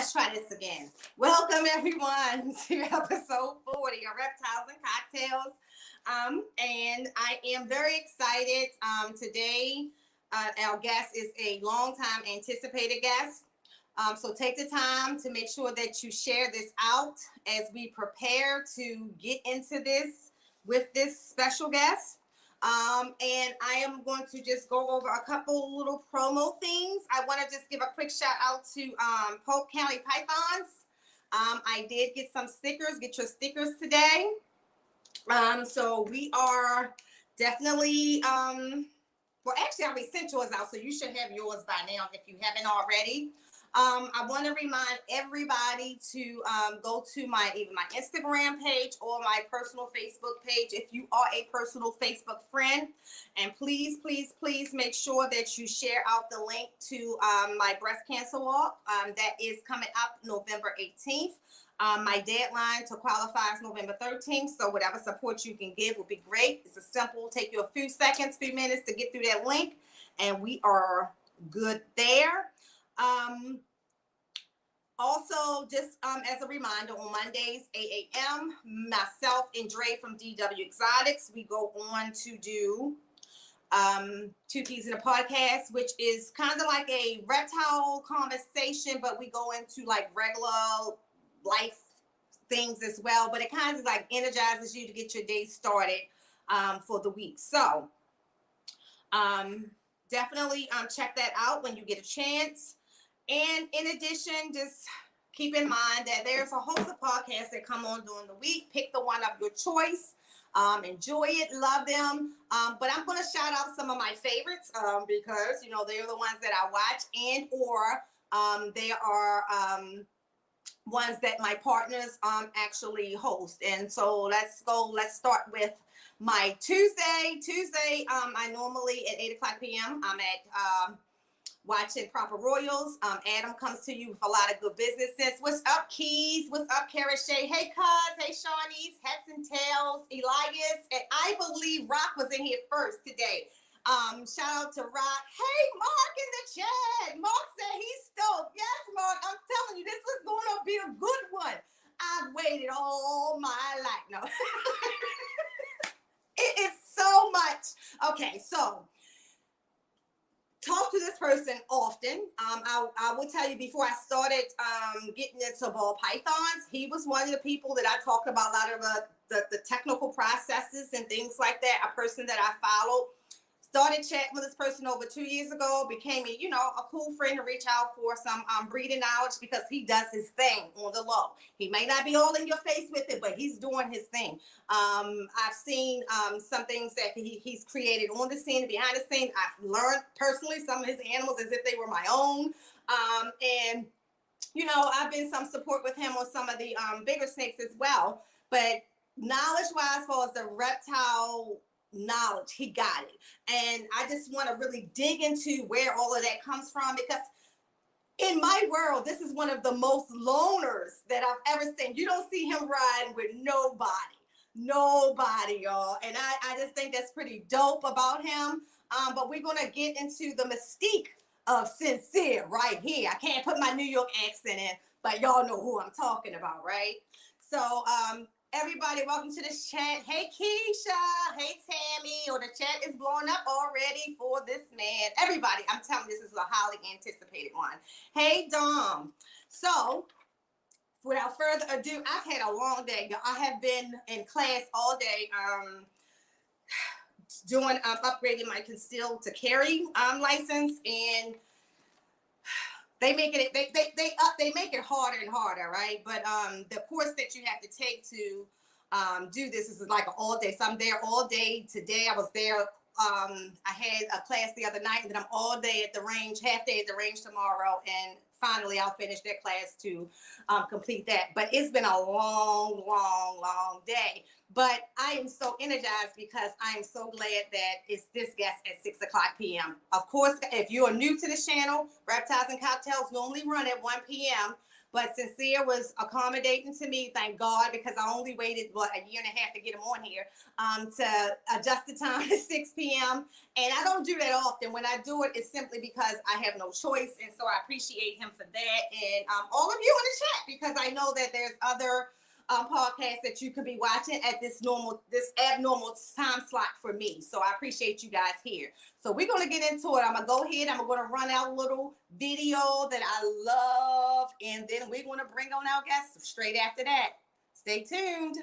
Let's try this again. Welcome everyone to episode 40 of Reptiles and Cocktails. And I am very excited. Today, our guest is a long time anticipated guest. So take the time to make sure that you share this out as we prepare to get into this with this special guest. And I am going to just go over a couple little promo things. I want to just give a quick shout out to Polk County Pythons. I did get some stickers. Get your stickers today. So we are definitely, well, actually, I already sent yours out, so you should have yours by now if you haven't already. I want to remind everybody to go to either my Instagram page or my personal Facebook page if you are a personal Facebook friend. And please, please, please make sure that you share out the link to my breast cancer walk. That is coming up November 18th. My deadline to qualify is November 13th. So whatever support you can give would be great. It's a simple, take you a few seconds, few minutes to get through that link. And we are good there. Also, just as a reminder, on Mondays, 8 a.m., myself and Dre from DW Exotics, we go on to do Two Peas in a Podcast, which is kind of like a reptile conversation, but we go into like regular life things as well. But it kind of like energizes you to get your day started for the week. So definitely check that out when you get a chance. And in addition, just keep in mind that there's a host of podcasts that come on during the week. Pick the one of your choice. Enjoy it. Love them. But I'm going to shout out some of my favorites because, you know, they're the ones that I watch and or they are ones that my partners actually host. And so let's start with my Tuesday. I normally at 8 o'clock p.m. I'm at watching Proper Royals. Adam comes to you with a lot of good businesses. What's up, Keys? What's up, Kara Shay? Hey, Cuz. Hey, Shawnees. Heads and Tails. Elias. And I believe Rock was in here first today. Shout out to Rock. Hey, Mark in the chat. Mark said he's stoked. Yes, Mark. I'm telling you, this was going to be a good one. I've waited all my life. No. It is so much. Okay, so talk to this person often. I will tell you, before I started getting into ball pythons, he was one of the people that I talked about a lot of the technical processes and things like that. A person that I followed. Started chatting with this person over 2 years ago, became a cool friend to reach out for some breeding knowledge because he does his thing on the low. He may not be all in your face with it, but he's doing his thing. I've seen some things that he's created on the scene and behind the scene. I've learned personally some of his animals as if they were my own. And, you know, I've been some support with him on some of the bigger snakes as well. But knowledge-wise, as far as the reptile knowledge, he got it. And I just want to really dig into where all of that comes from, because in my world, this is one of the most loners that I've ever seen. You don't see him riding with nobody, y'all. And I just think that's pretty dope about him. But we're going to get into the mystique of Sincere right here. I can't put my New York accent in, but y'all know who I'm talking about, right? So, everybody, welcome to this chat. Hey, Keisha. Hey, Tammy. The chat is blowing up already for this man. Everybody, I'm telling you, this is a highly anticipated one. Hey, Dom. So, without further ado, I've had a long day. I have been in class all day doing upgrading my concealed to carry license, and they make it they make it harder and harder, right? But the course that you have to take to do this is like an all day. So I'm there all day today. I was there. I had a class the other night, and then I'm all day at the range, half day at the range tomorrow, and finally I'll finish that class to complete that. But it's been a long day. But I am so energized because I am so glad that it's this guest at 6 o'clock p.m. Of course, if you are new to the channel, Reptiles and Cocktails normally run at 1 p.m., but Sincere was accommodating to me, thank God, because I only waited, a year and a half to get him on here, to adjust the time to 6 p.m. And I don't do that often. When I do it, it's simply because I have no choice. And so I appreciate him for that. And all of you in the chat, because I know that there's other podcasts that you could be watching at this abnormal time slot for me. So I appreciate you guys here. So we're going to get into it. I'm going to go ahead. I'm going to run out a little video that I love. And then we're going to bring on our guests straight after that. Stay tuned.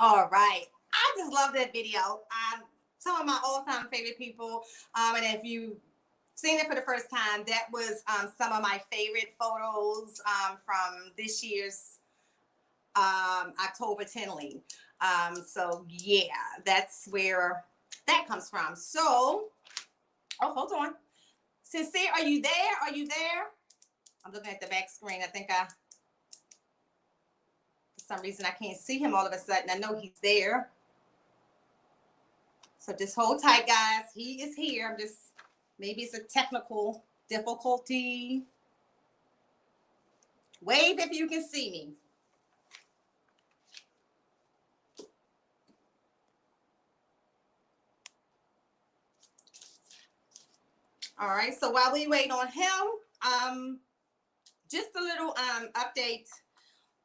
All right. I just love that video. Some of my all-time favorite people. And if you've seen it for the first time, that was some of my favorite photos from this year's October 10 lead. So yeah, that's where that comes from. So, oh, hold on. Sincere, are you there? Are you there? I'm looking at the back screen. I think for some reason I can't see him all of a sudden. I know he's there. So just hold tight, guys. He is here. Maybe it's a technical difficulty. Wave if you can see me. All right, so while we wait on him, just a little update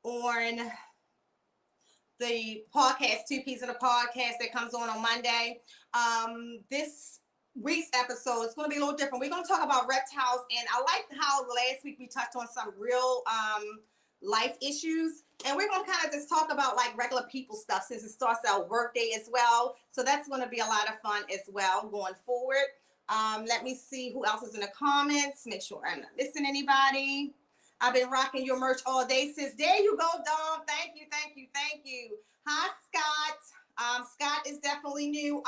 on the podcast, 2 P's in a Podcast that comes on Monday. This week's episode is going to be a little different. We're going to talk about reptiles, and I liked how last week we touched on some real life issues, and we're going to kind of just talk about like regular people stuff since it starts our work day as well. So that's going to be a lot of fun as well going forward. Let me see who else is in the comments. Make sure I'm not missing anybody. I've been rocking your merch all day since. There you go, Dom. Thank you, thank you, thank you. Hi, Scott. Scott is definitely new.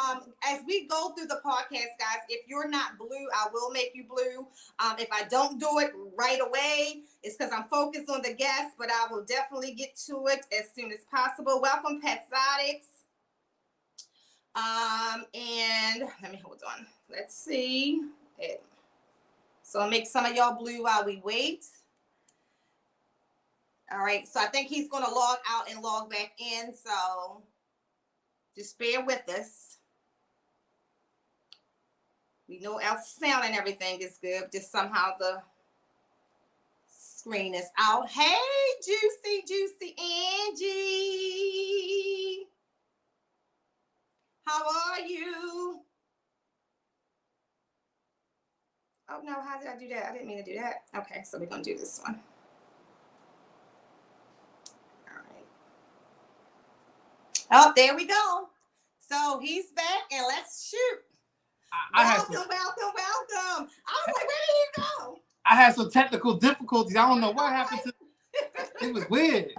As we go through the podcast, guys, if you're not blue, I will make you blue. If I don't do it right away, it's because I'm focused on the guests, but I will definitely get to it as soon as possible. Welcome, Petzotics. And let me hold on. Let's see. So I'll make some of y'all blue while we wait. All right, so I think he's going to log out and log back in, so just bear with us. We know our sound and everything is good, just somehow the screen is out. Hey, Juicy Angie. How are you? Oh, no, how did I do that? I didn't mean to do that. Okay, so we're going to do this one. Oh, there we go. So he's back, and let's shoot. Welcome. I was like, where did he go? I had some technical difficulties. I don't know what happened to it. Was weird.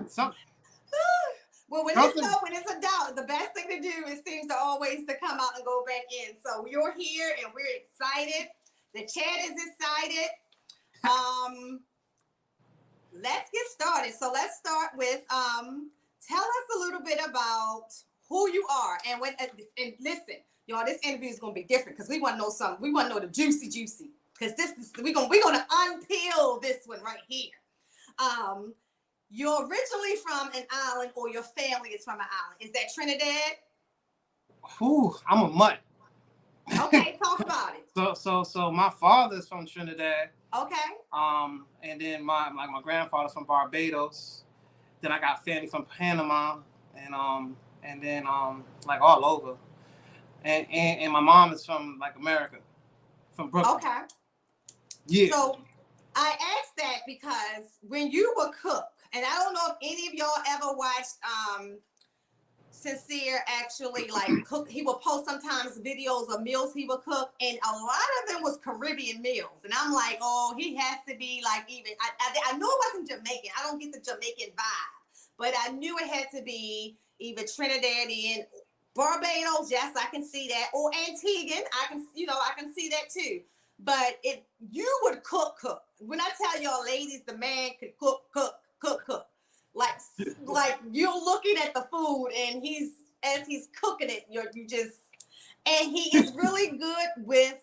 Well, Well, when it's adult, the best thing to do is seems to always to come out and go back in. So you're here and we're excited. The chat is excited. Let's get started. So let's start with tell us a little bit about who you are and listen, y'all. This interview is gonna be different because we want to know something. We want to know the juicy. Because we're gonna unpeel this one right here. You're originally from an island, or your family is from an island. Is that Trinidad? Ooh, I'm a mutt. Okay, talk about it. So my father's from Trinidad. Okay. And then my grandfather's from Barbados. Then I got family from Panama, and then like all over. And my mom is from like America, from Brooklyn. Okay. Yeah. So I asked that because when you would cook, and I don't know if any of y'all ever watched Sincere actually like cook. He would post sometimes videos of meals he would cook, and a lot of them was Caribbean meals. And I'm like, oh, he has to be like even. I know it wasn't Jamaican. I don't get the Jamaican vibe, but I knew it had to be either Trinidadian, Barbados. Yes, I can see that, or Antiguan. I can see that too. But you would cook. When I tell y'all ladies, the man could cook. Like you're looking at the food and as he's cooking it, and he is really good with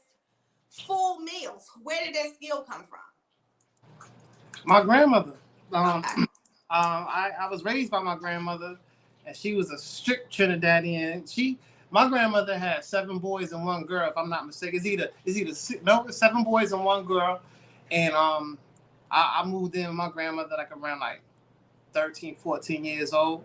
full meals. Where did that skill come from? My grandmother. I was raised by my grandmother, and she was a strict Trinidadian. My grandmother had 7 boys and 1 girl, if I'm not mistaken. It's 7 boys and 1 girl. And I moved in with my grandmother like around like 13, 14 years old.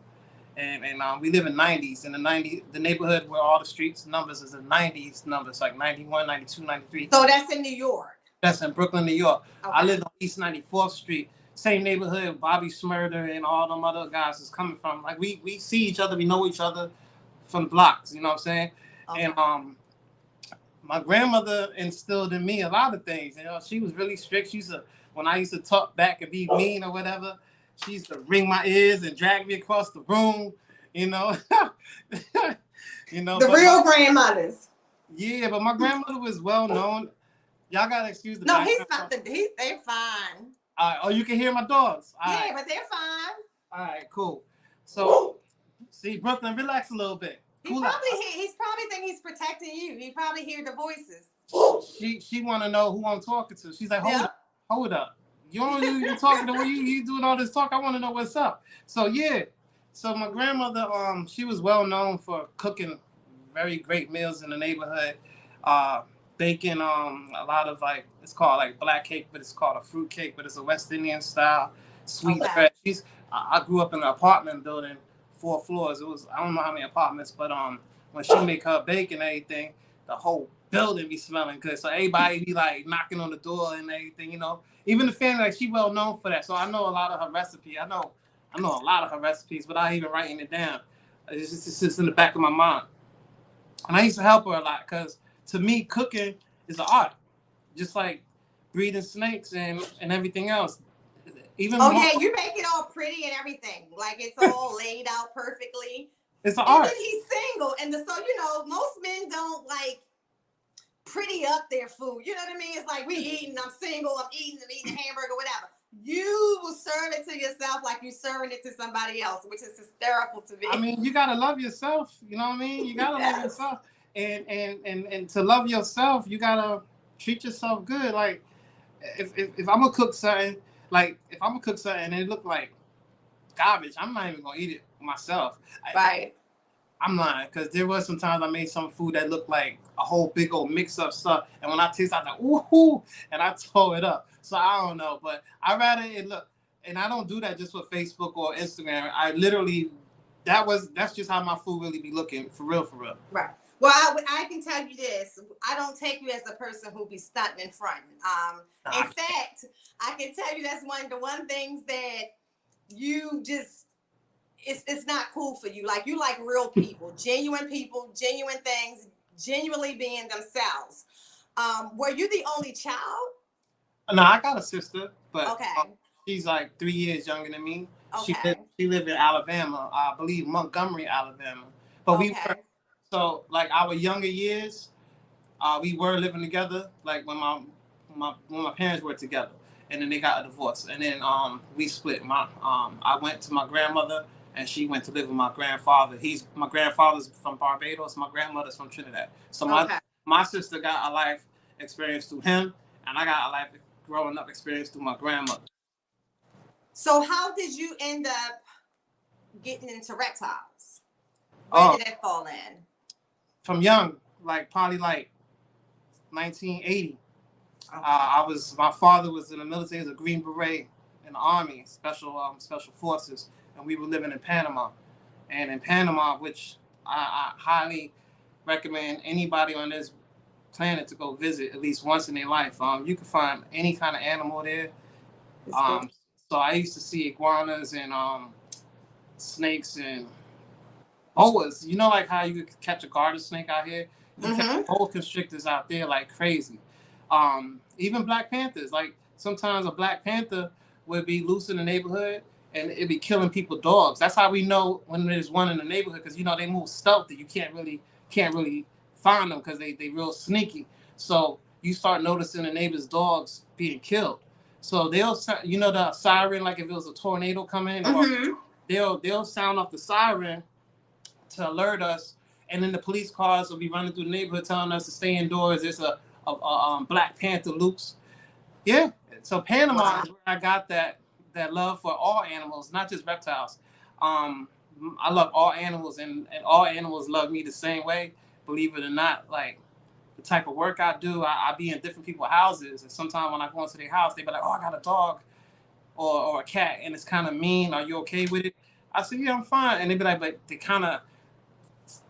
And we live in 90s. In the neighborhood where all the streets numbers is the 90s numbers, like 91, 92, 93. So that's in New York? That's in Brooklyn, New York. Okay. I live on East 94th Street. Same neighborhood Bobby Smurder and all them other guys is coming from. Like we see each other, we know each other from blocks, you know what I'm saying? Okay. And my grandmother instilled in me a lot of things. You know, she was really strict. When I used to talk back and be mean or whatever, she used to ring my ears and drag me across the room, you know. The real grandmothers. Yeah, but my grandmother was well known. Y'all gotta excuse the No, he's not. They're fine. Oh, you can hear my dogs. All right. But they're fine. All right, cool. So, see, Brooklyn, relax a little bit. He's probably think he's protecting you. He probably hear the voices. She want to know who I'm talking to. She's like, hold up. You talking to me? You doing all this talk? I want to know what's up. So yeah. So my grandmother, she was well known for cooking very great meals in the neighborhood. Baking a lot of like, it's called like black cake, but it's called a fruit cake, but it's a West Indian style sweet bread. I grew up in an apartment building, 4 floors. It was, I don't know how many apartments, but when she make her bake and everything, the whole building be smelling good. So everybody be like knocking on the door and everything, you know. Even the family, like she well known for that. So I know a lot of her recipe. I know a lot of her recipes without even writing it down. It's just in the back of my mind. And I used to help her a lot because to me, cooking is an art, just like breeding snakes and everything else. You make it all pretty and everything, like it's all laid out perfectly. It's an art. And then he's single, and most men don't like pretty up their food. You know what I mean? It's like we eating. I'm single. I'm eating a hamburger, whatever. You will serve it to yourself like you're serving it to somebody else, which is hysterical to me. I mean, you gotta love yourself. You know what I mean? You gotta love yourself. And to love yourself, you gotta treat yourself good. Like if I'm gonna cook something, and it look like garbage, I'm not even gonna eat it myself. Right. I'm lying, because there was some times I made some food that looked like a whole big old mix up stuff, and when I taste, I was like, ooh, and I tore it up. So I don't know, but I rather it look, and I don't do that just for Facebook or Instagram. I literally, that's just how my food really be looking, for real. Right. Well, I can tell you this. I don't take you as a person who be stunting in front. In fact, I can tell you that's one of the one things that you just, it's not cool for you. Like, you like real people, genuine things, genuinely being themselves. Were you the only child? No, I got a sister, but okay. She's like 3 years younger than me. Okay. She lived in Alabama, I believe Montgomery, Alabama. But we were Okay. so like our younger years, we were living together. Like when my parents were together, and then they got a divorce, and then we split. I went to my grandmother, and she went to live with my grandfather. My grandfather's from Barbados. My grandmother's from Trinidad. So Okay. my sister got a life experience through him, and I got a life growing up experience through my grandmother. So how did you end up getting into reptiles? Where Oh, did that fall in? from young, like probably like 1980. Okay. My father was in the military, he was a Green Beret in the Army, special forces, and we were living in Panama. And in Panama, which I highly recommend anybody on this planet to go visit at least once in their life. You can find any kind of animal there. Um, so I used to see iguanas and snakes and boas. You know, like how you could catch a garter snake out here. You catch Mm-hmm. boa constrictors out there like crazy. Even black panthers. Like sometimes a black panther would be loose in the neighborhood and it'd be killing people's dogs. That's how we know when there's one in the neighborhood because you know they move stealthy. You can't really find them because they real sneaky. So you start noticing the neighbors' dogs being killed. So the siren, like if it was a tornado coming, or Mm-hmm. they'll sound off the siren to alert us, and then the police cars will be running through the neighborhood telling us to stay indoors. There's a Black Panther loose. Yeah. So Panama Wow. is where I got that love for all animals, not just reptiles. Um, I love all animals, and all animals love me the same way. Believe it or not, like the type of work I do, I be in different people's houses, and sometimes when I go into their house, they be like, "Oh, I got a dog or a cat, and it's kind of mean. Are you okay with it?" I said, "Yeah, I'm fine." And they be like, "But they kind of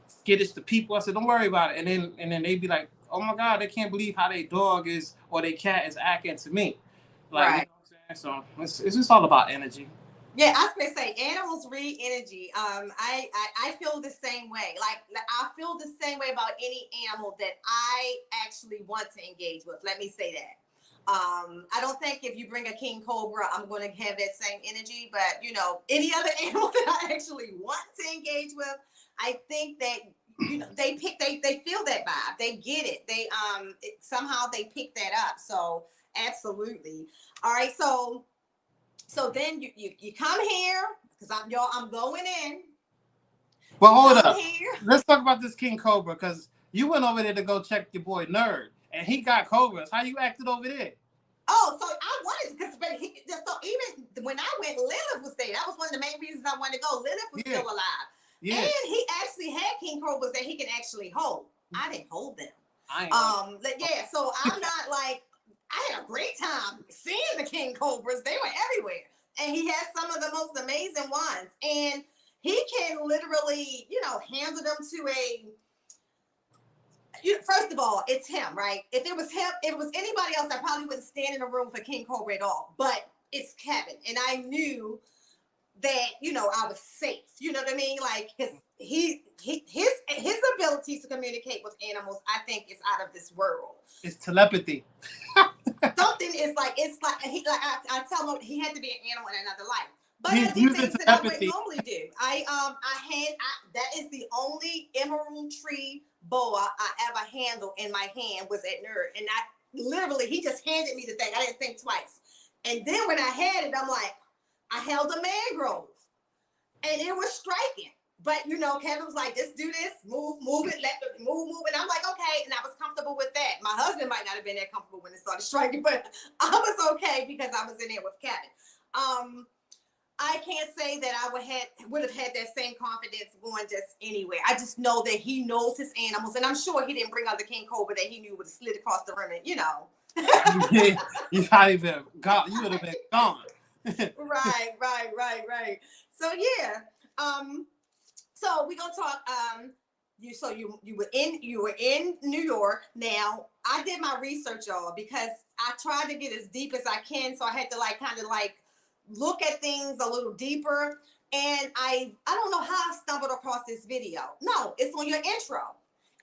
skittish to people." I said, "Don't worry about it." And then they'd be like, "Oh my God, they can't believe how their dog is or their cat is acting to me." Like, you know Right. what I'm saying? So it's just all about energy. Yeah, I was gonna say animals read energy. I feel the same way. Like I feel the same way about any animal that I actually want to engage with. Let me say that. I don't think if you bring a king cobra, I'm going to have that same energy. But any other animal that I actually want to engage with, I think that they feel that vibe. They get it. Somehow they pick that up. So absolutely. All right. So then you come here because I'm going in. Well, You hold come up. here. Let's talk about this king cobra because you went over there to go check your boy Nerd, and he got cobras. How you acted over there? Oh, so I wanted because so even when I went, Lilith was there. That was one of the main reasons I wanted to go. Lilith was Yeah, still alive, yeah. and he actually had king cobras that he can actually hold. I didn't hold them. I ain't gonna. Yeah. So I'm not like I had a great time seeing the king cobras. They were everywhere, and he has some of the most amazing ones, and he can literally, handle them to a first of all, it's him, right? If it was him, if it was anybody else, I probably wouldn't stand in a room with a king cobra at all. But it's Kevin, and I knew that I was safe. You know what I mean? Like because his ability to communicate with animals, I think, is out of this world. It's telepathy. Something is like I tell him he had to be an animal in another life. But I He's did using things that I wouldn't telepathy. normally do. That is the only emerald tree boa I ever handled in my hand was at Nerd, and I literally he just handed me the thing. I didn't think twice. And then when I had it, I'm like, I held a mangrove, and it was striking. But Kevin was like, just do this, move it, move, and I'm like, okay, and I was comfortable with that. My husband might not have been that comfortable when it started striking, but I was okay because I was in there with Kevin. I can't say that I would have had that same confidence going just anywhere. I just know that he knows his animals, and I'm sure he didn't bring out the king cobra that he knew would have slid across the rim, and You probably been gone. You would have been gone. right. So yeah, so we're gonna talk. You were in New York. Now I did my research, y'all, because I tried to get as deep as I can. So I had to kind of look at things a little deeper. And I don't know how I stumbled across this video. No, it's on your intro,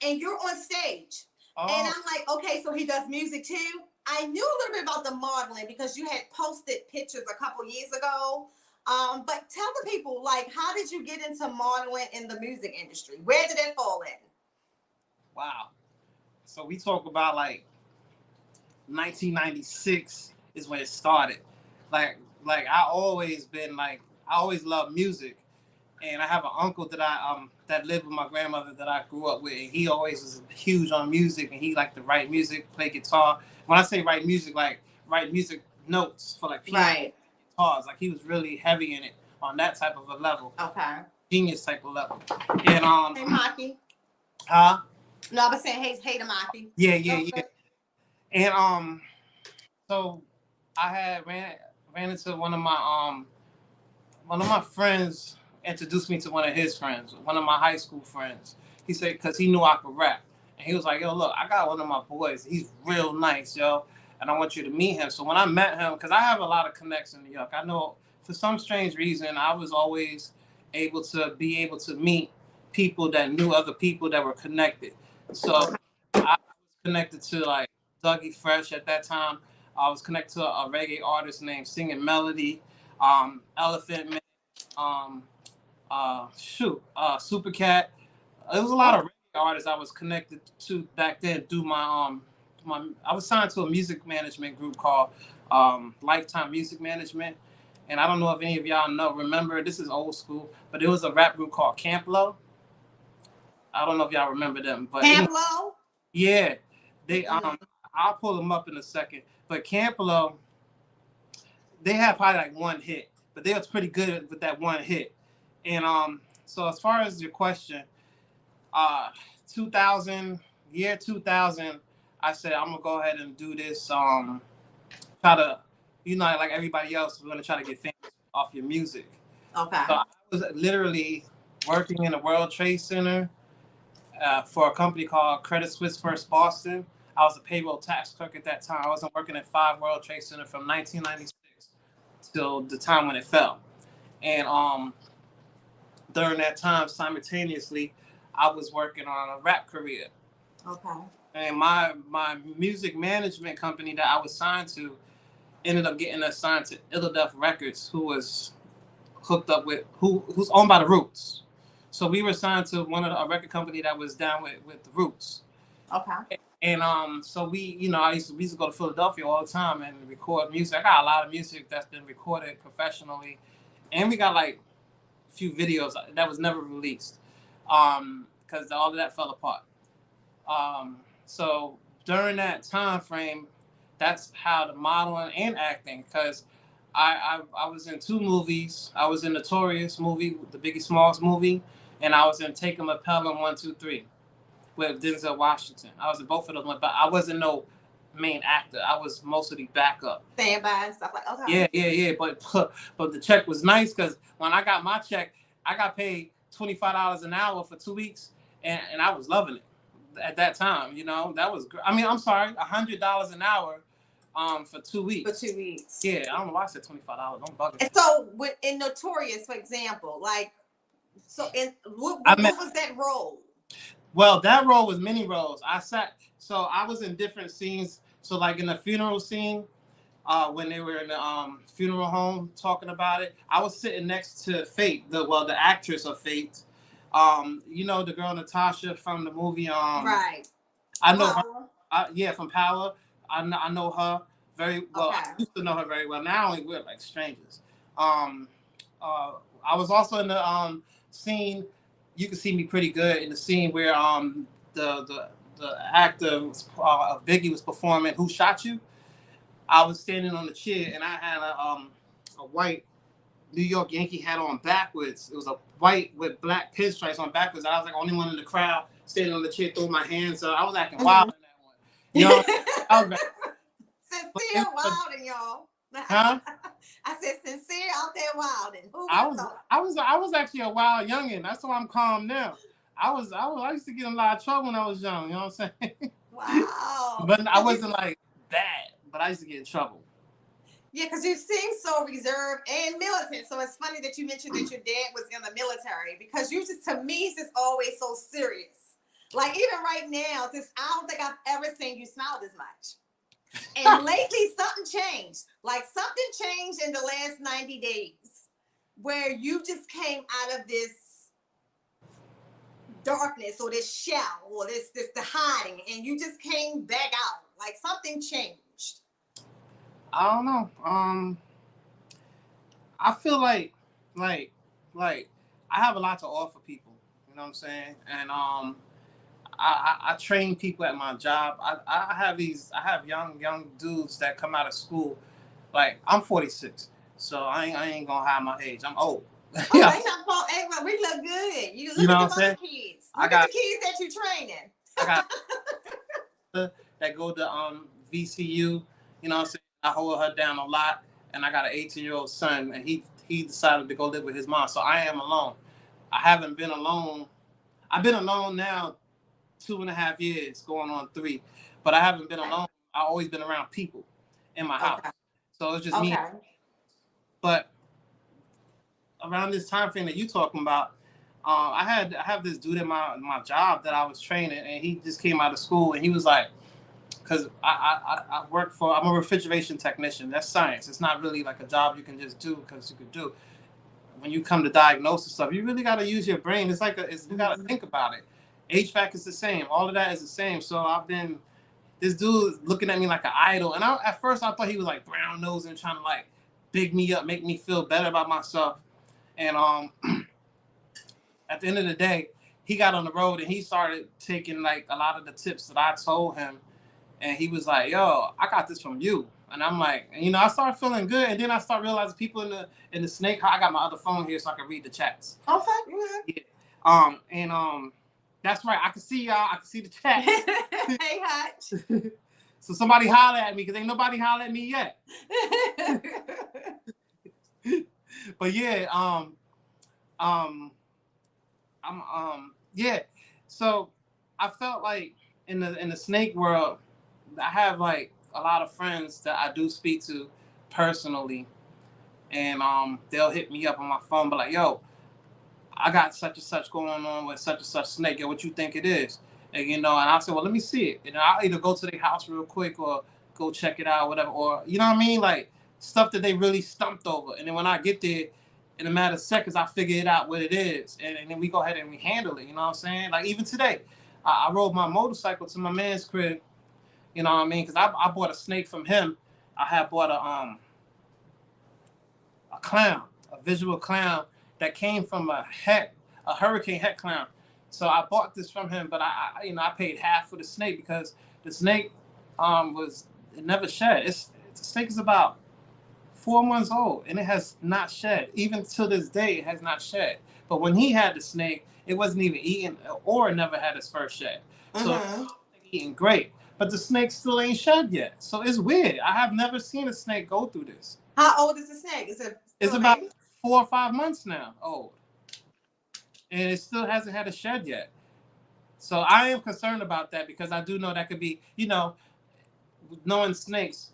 and you're on stage. Oh. And I'm like, okay, so he does music too. I knew a little bit about the modeling because you had posted pictures a couple years ago But tell the people, like, how did you get into modeling in the music industry? Where did it fall in? Wow. So we talk about like 1996 is when it started. Like I always been like I always loved music, and I have an uncle that lived with my grandmother that I grew up with, and he always was huge on music, and he liked to write music, play guitar. When I say write music, like write music notes for like piano Right. guitars. Like he was really heavy in it on that type of a level, Okay. genius type of level. And Hey, Maki. huh? No, I was saying, hey to Maki. Yeah. Okay. And so I had ran into one of my friends introduced me to one of his friends, one of my high school friends. He said, because he knew I could rap. And he was like, yo, look, I got one of my boys. He's real nice, yo. And I want you to meet him. So when I met him, because I have a lot of connects in New York, I know for some strange reason, I was always able to meet people that knew other people that were connected. So I was connected to like Dougie Fresh at that time. I was connected to a reggae artist named Singing Melody, Elephant Man, um, Supercat. There was a lot of reggae artists I was connected to back then through I was signed to a music management group called Lifetime Music Management. And I don't know if any of y'all remember, this is old school, but it was a rap group called Camp Lo. I don't know if y'all remember them, but Camp Lo? Yeah, they I'll pull them up in a second. But Camp Lo, they had probably like one hit, but they was pretty good with that one hit. And so as far as your question, uh 2000 year 2000, I said I'm gonna go ahead and do this. Try to, like everybody else, we're gonna try to get famous off your music. Okay. So I was literally working in the World Trade Center for a company called Credit Suisse First Boston. I was a payroll tax clerk at that time. I wasn't working at 5 World Trade Center from 1996 till the time when it fell. And during that time, simultaneously, I was working on a rap career. Okay. And my music management company that I was signed to ended up getting assigned to Illidef Records, who was hooked up with who's owned by the Roots. So we were signed to a record company that was down with the Roots. Okay. And so we used to go to Philadelphia all the time and record music. I got a lot of music that's been recorded professionally, and we got like a few videos that was never released, because all of that fell apart. So during that time frame, that's how the modeling and acting, because I was in 2 movies. I was in Notorious movie, the Biggie Smalls movie, and I was in Take 'Em a Pelham 1, 2, 3 with Denzel Washington. I was in both of those, but I wasn't no main actor. I was mostly backup. Standby and stuff like okay. Yeah. But the check was nice, because when I got my check, I got paid $25 an hour for 2 weeks, and I was loving it at that time. That was great. I mean, I'm sorry, $100 an hour for 2 weeks. For 2 weeks. Yeah, I don't know why I said $25. Don't bug me. And so in Notorious, for example, like, so what was that role? Well, that role was many roles. So I was in different scenes. So like in the funeral scene, when they were in the funeral home talking about it, I was sitting next to Fate, the actress of Fate. The girl Natasha from the movie. Right. I know her. From Power. I know her very well. Okay. I used to know her very well. Now we're like strangers. I was also in the scene. You can see me pretty good in the scene where the actor of Biggie was performing "Who Shot You." I was standing on the chair and I had a white New York Yankee hat on backwards. It was a white with black pinstripes on backwards. I was like the only one in the crowd standing on the chair, throwing my hands up. I was acting wild in that one. I was sincere wilding, y'all. Huh? I said sincere out there wilding. I was actually a wild youngin'. That's why I'm calm now. I used to get in a lot of trouble when I was young. You know what I'm saying? Wow. But I wasn't like bad. But I used to get in trouble. Yeah, because you seem so reserved and militant. So it's funny that you mentioned that your dad was in the military, because you just, to me, it's just always so serious. Like even right now, I don't think I've ever seen you smile this much. And lately something changed. Like something changed in the last 90 days. where you just came out of this darkness or this shell or this the hiding, and you just came back out, like something changed? I don't know. I feel like I have a lot to offer people. You know what I'm saying? And I train people at my job. I have young dudes that come out of school. Like I'm 46, so I ain't gonna hide my age. I'm old. Oh, Yeah, ain't not fault. Hey, well, we look good. You you look know at what I'm the saying? other kids. I Look at got the kids that you training. I got that go to VCU. You know what I'm saying? I hold her down a lot, and I got an 18-year-old son, and he decided to go live with his mom. So I am alone. I haven't been alone. I've been alone now 2.5 years, going on 3, but I haven't been alone. I've always been around people in my house, Okay. so it's just me. Okay. But around this time frame that you talking about, I have this dude at my job that I was training, and he just came out of school, and he was like, because I work for, I'm a refrigeration technician. That's science. It's not really like a job you can just do because you could do. When you come to diagnosis stuff, you really got to use your brain. It's like you got to think about it. HVAC is the same. All of that is the same. So this dude looking at me like an idol. And at first I thought he was like brown nosing and trying to like big me up, make me feel better about myself. And at the end of the day, he got on the road and he started taking like a lot of the tips that I told him. And he was like, "Yo, I got this from you." And I'm like, I started feeling good. And then I start realizing people in the snake. I got my other phone here so I can read the chats. Okay. Yeah. That's right. I can see y'all. I can see the chat. Hey, Hutch. So somebody holler at me because ain't nobody holler at me yet. But yeah, yeah. So I felt like in the snake world, I have like a lot of friends that I do speak to personally, and they'll hit me up on my phone, but like, yo, I got such and such going on with such and such snake. Yo, what you think it is? And I'll say, well, let me see it. And I'll either go to their house real quick or go check it out, whatever. Or you know what I mean, like stuff that they really stumped over. And then when I get there, in a matter of seconds, I figure it out what it is, and then we go ahead and we handle it. You know what I'm saying? Like even today, I rode my motorcycle to my man's crib. You know what I mean? Because I bought a snake from him. I had bought a clown, a visual clown that came from a hurricane het clown. So I bought this from him, but I paid half for the snake because the snake it never shed. The snake is about 4 months old and it has not shed. Even to this day, it has not shed. But when he had the snake, it wasn't even eaten or never had its first shed. So it's eating great. But the snake still ain't shed yet. So it's weird. I have never seen a snake go through this. How old is the snake? It's about 4 or 5 months now old. And it still hasn't had a shed yet. So I am concerned about that because I do know that could be, knowing snakes,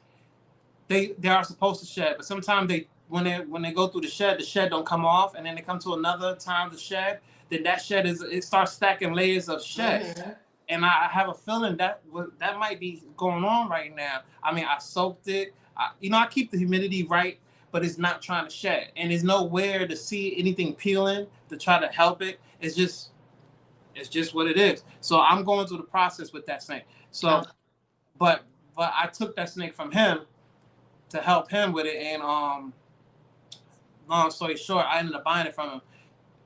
they are supposed to shed, but sometimes when they go through the shed don't come off, and then they come to another time to shed, then that shed it starts stacking layers of shed. Mm-hmm. And I have a feeling that might be going on right now. I mean, I soaked it. I keep the humidity right, but it's not trying to shed, and there's nowhere to see anything peeling to try to help it. It's just what it is. So I'm going through the process with that snake. So, but I took that snake from him to help him with it, and long story short, I ended up buying it from him.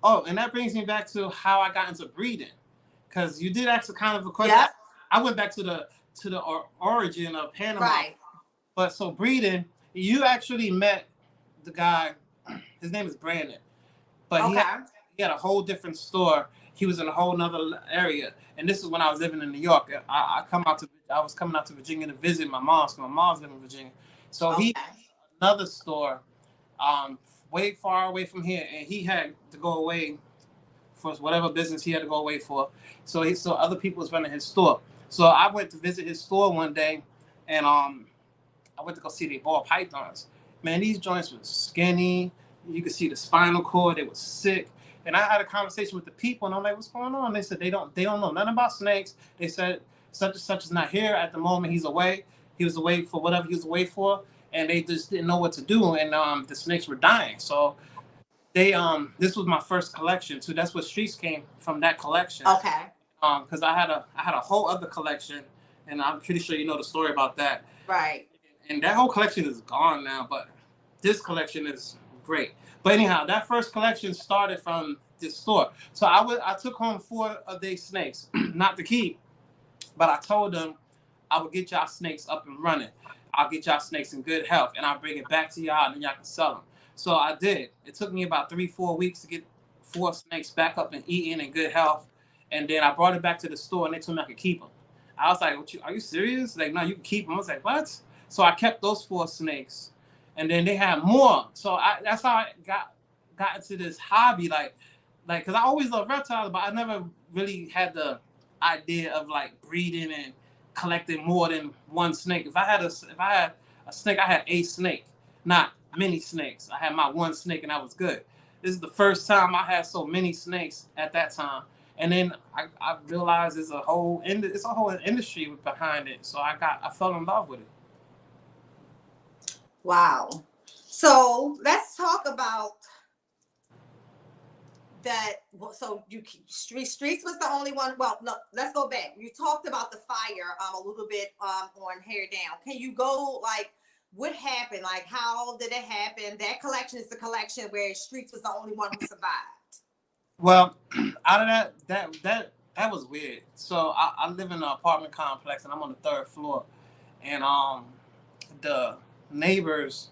Oh, and that brings me back to how I got into breeding, because you did ask a kind of a question. Yep. I went back to the origin of Panama. Right. But so breeding, you actually met the guy. His name is Brandon, but he had a whole different store. He was in a whole nother area, and this is when I was living in New York. I was coming out to Virginia to visit my mom. So my mom's living in Virginia, so he had another store, way far away from here, and he had to go away for whatever business he had to go away for. So other people was running his store. So I went to visit his store one day, and I went to go see the ball pythons. Man, these joints were skinny. You could see the spinal cord. They were sick. And I had a conversation with the people, and I'm like, "What's going on?" They said they don't know nothing about snakes. They said such and such is not here at the moment. He's away. He was away for whatever he was away for, and they just didn't know what to do. And the snakes were dying. So They this was my first collection too. That's what Streets came from, that collection. Okay. Because I had a whole other collection, and I'm pretty sure you know the story about that. Right. And that whole collection is gone now, but this collection is great. But anyhow, that first collection started from this store. So I took home 4 of their snakes, not to keep, but I told them I would get y'all snakes up and running. I'll get y'all snakes in good health, and I'll bring it back to y'all, and then y'all can sell them. So I did. It took me about 3-4 weeks to get 4 snakes back up and eating in good health, and then I brought it back to the store, and they told me I could keep them. I was like, are you serious? Like, no, you can keep them. I was like, what? So I kept those 4 snakes, and then they had more. So that's how I got into this hobby, like, because I always loved reptiles, but I never really had the idea of like breeding and collecting more than one snake. If I had a snake, I had a snake, not many snakes. I had my one snake, and that was good. This is the first time I had so many snakes at that time. And then I realized it's a whole industry behind it. So I fell in love with it. Wow. So let's talk about that. So Streets was the only one. Well, no, let's go back. You talked about the fire a little bit on Hair Down. Can you go like what happened? Like how did it happen? That collection is the collection where Streets was the only one who survived. Well, out of that was weird. So I live in an apartment complex, and I'm on the 3rd floor, and the neighbors,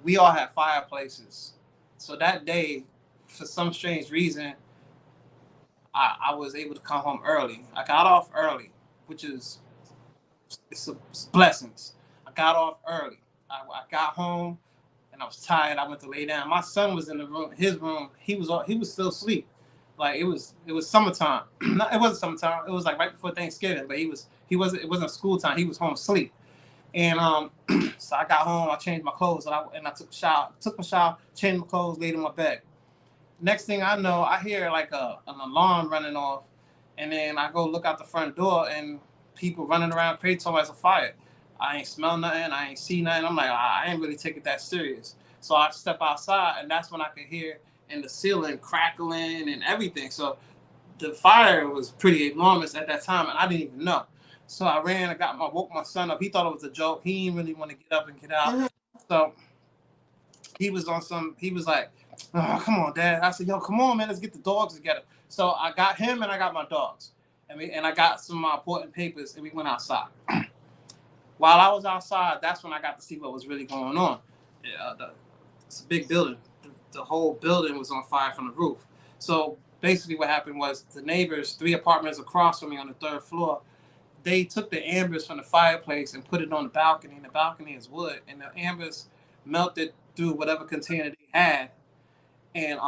we all had fireplaces. So that day, for some strange reason, I was able to come home early. I got off early, which is it's blessings. I got off early. I got home, and I was tired. I went to lay down. My son was in the room, his room. He was still asleep. Like it was summertime. No, it wasn't summertime. It was like right before Thanksgiving, but it wasn't school time. He was home asleep. And so I got home. I changed my clothes, and I took a shower. Took my shower, changed my clothes, laid in my bed. Next thing I know, I hear like an alarm running off, and then I go look out the front door, and people running around crazy talking about it's a fire. I ain't smell nothing. I ain't see nothing. I'm like, I ain't really take it that serious. So I step outside, and that's when I could hear in the ceiling crackling and everything. So the fire was pretty enormous at that time, and I didn't even know. So I ran. Woke my son up. He thought it was a joke. He didn't really want to get up and get out. Mm-hmm. So he was like, oh, come on, Dad. I said, yo, come on, man. Let's get the dogs together. So I got him, and I got my dogs. And I got some of my important papers, and we went outside. While I was outside, that's when I got to see what was really going on. It's a big building. The whole building was on fire from the roof. So basically what happened was the neighbors, 3 apartments across from me on the 3rd floor, they took the embers from the fireplace and put it on the balcony. And the balcony is wood. And the embers melted through whatever container they had and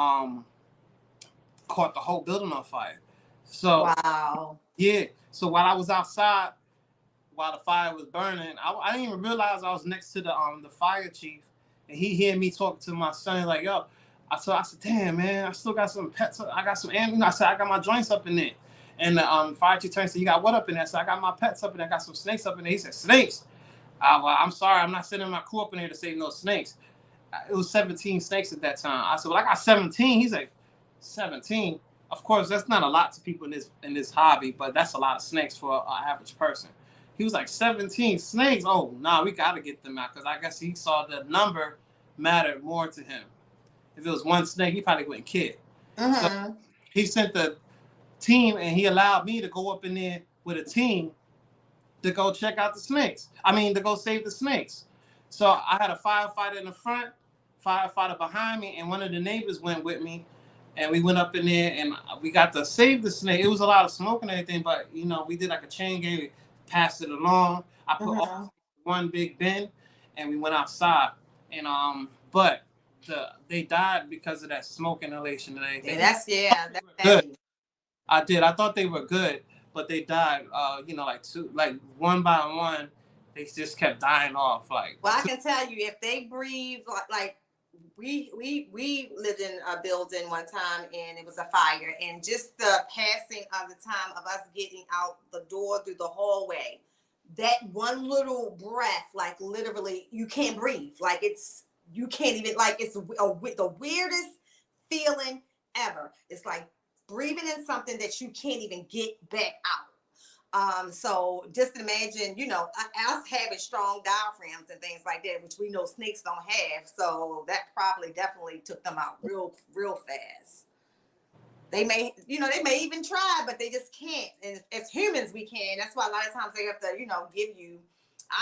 caught the whole building on fire. So wow. Yeah. So while I was outside, while the fire was burning, I didn't even realize I was next to the fire chief, and he heard me talk to my son like, yo. I said, damn, man, I still got some pets. I got some animals. I said, I got my joints up in there. And the fire chief turned and said, you got what up in there? I said, I got my pets up in there. I got some snakes up in there. He said, snakes? Well, I'm sorry. I'm not sending my crew up in there to save no snakes. It was 17 snakes at that time. I said, well, I got 17. He's like, 17? Of course, that's not a lot to people in this hobby, but that's a lot of snakes for an average person. He was like, 17 snakes? Oh, nah, we got to get them out, because I guess he saw the number mattered more to him. If it was one snake, he probably wouldn't care. Mm-hmm. So he sent the team, and he allowed me to go up in there with a team to go check out the snakes. To go save the snakes. So I had a firefighter in the front, firefighter behind me, and one of the neighbors went with me. And we went up in there, and we got to save the snake. It was a lot of smoke and everything, but, we did like a chain gang. We passed it along. I put all one big bin, and we went outside. And but they died because of that smoke inhalation and everything. That's good. I did. I thought they were good, but they died. Like one by one, they just kept dying off. Like, well, I can tell you, if they breathe like we lived in a building one time, and it was a fire, and just the passing of the time of us getting out the door through the hallway, that one little breath, like literally, you can't breathe. Like you can't even, like it's the weirdest feeling ever. It's like breathing in something that you can't even get back out. So just imagine, us having strong diaphragms and things like that, which we know snakes don't have. So that probably definitely took them out real, real fast. They may even try, but they just can't. And as humans, we can. That's why a lot of times they have to, give you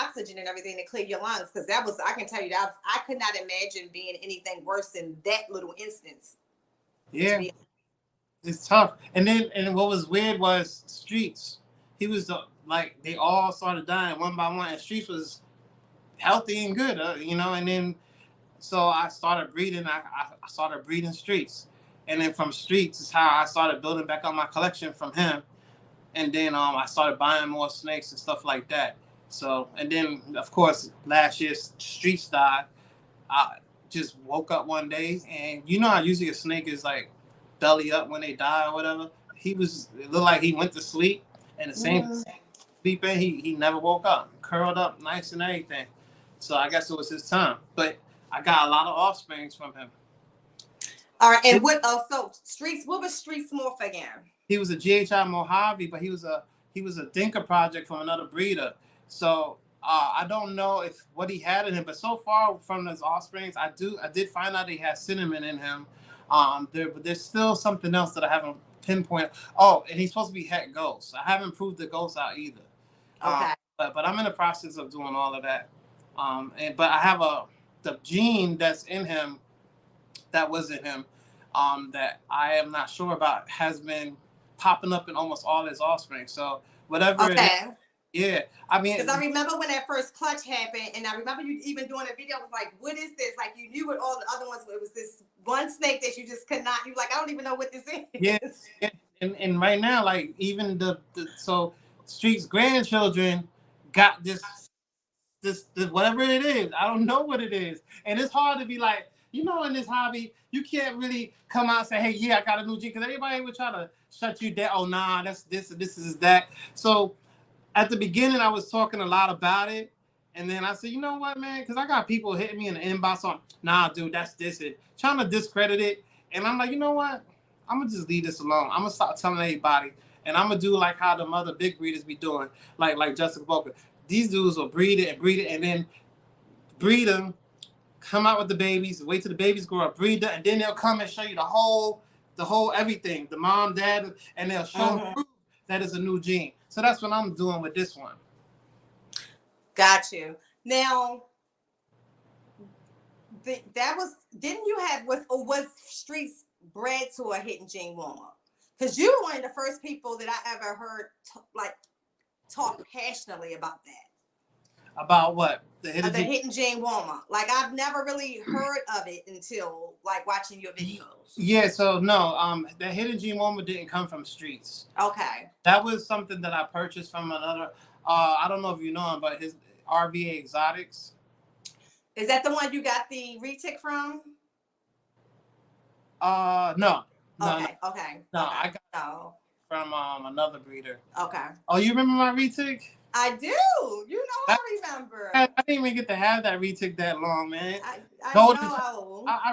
oxygen and everything to clear your lungs. Because I can tell you that I could not imagine being anything worse than that little instance. Yeah, it's tough. And what was weird was Streets. He was they all started dying one by one, and Streets was healthy and good, And then so I started breeding. I started breeding Streets, and then from Streets is how I started building back up my collection from him. And then I started buying more snakes and stuff like that. So, and then of course last year Streets died. I just woke up one day, and how usually a snake is like belly up when they die or whatever. It looked like he went to sleep, and the same sleeping, he never woke up, curled up nice and everything. So I guess it was his time. But I got a lot of offsprings from him. All right, and what Streets? What was Streets morph again? He was a GHI Mojave, but he was a Dinka project from another breeder. So I don't know if what he had in him, but so far from his offsprings, I did find out he had cinnamon in him. But there's still something else that I haven't pinpointed. Oh, and he's supposed to be het ghost. I haven't proved the ghost out either. Okay. But I'm in the process of doing all of that. But I have the gene that's in him, that was in him, that I am not sure about, has been popping up in almost all his offspring. So whatever it is, yeah. I mean, because I remember when that first clutch happened, and I remember you even doing a video. I was like, "What is this?" Like you knew what all the other ones. It was this one snake that you just could not. You like, I don't even know what this is. Yeah, and right now, like even so Street's grandchildren got this whatever it is. I don't know what it is, and it's hard to be like, in this hobby, you can't really come out and say, "Hey, yeah, I got a new gene," because everybody would try to shut you down. Oh, nah, that's this, and this is that. So at the beginning, I was talking a lot about it, and then I said, you know what, man, because I got people hitting me in the inbox on, nah, dude, that's this, it, trying to discredit it, and I'm like, you know what, I'm gonna just leave this alone. I'm gonna stop telling everybody, and I'm gonna do like how the other big breeders be doing, like Jessica Boca. These dudes will breed it, and then breed them, come out with the babies, wait till the babies grow up, breed them, and then they'll come and show you the whole everything, the mom, dad, and they'll show proof that is a new gene. So that's what I'm doing with this one. Got you. Now, was Streets bred to a hidden gene warmer? Because you were one of the first people that I ever heard talk passionately about that. About what? The hidden gene warmer. Like I've never really heard of it until like watching your videos. Yeah, so no, the hidden gene warmer didn't come from Streets. Okay. That was something that I purchased from another. I don't know if you know him, but his RVA Exotics. Is that the one you got the retic from? No. Okay. No, okay. I got it from another breeder. Okay. Oh, you remember my retic? I do. I remember. I didn't even get to have that retic that long, man. I know.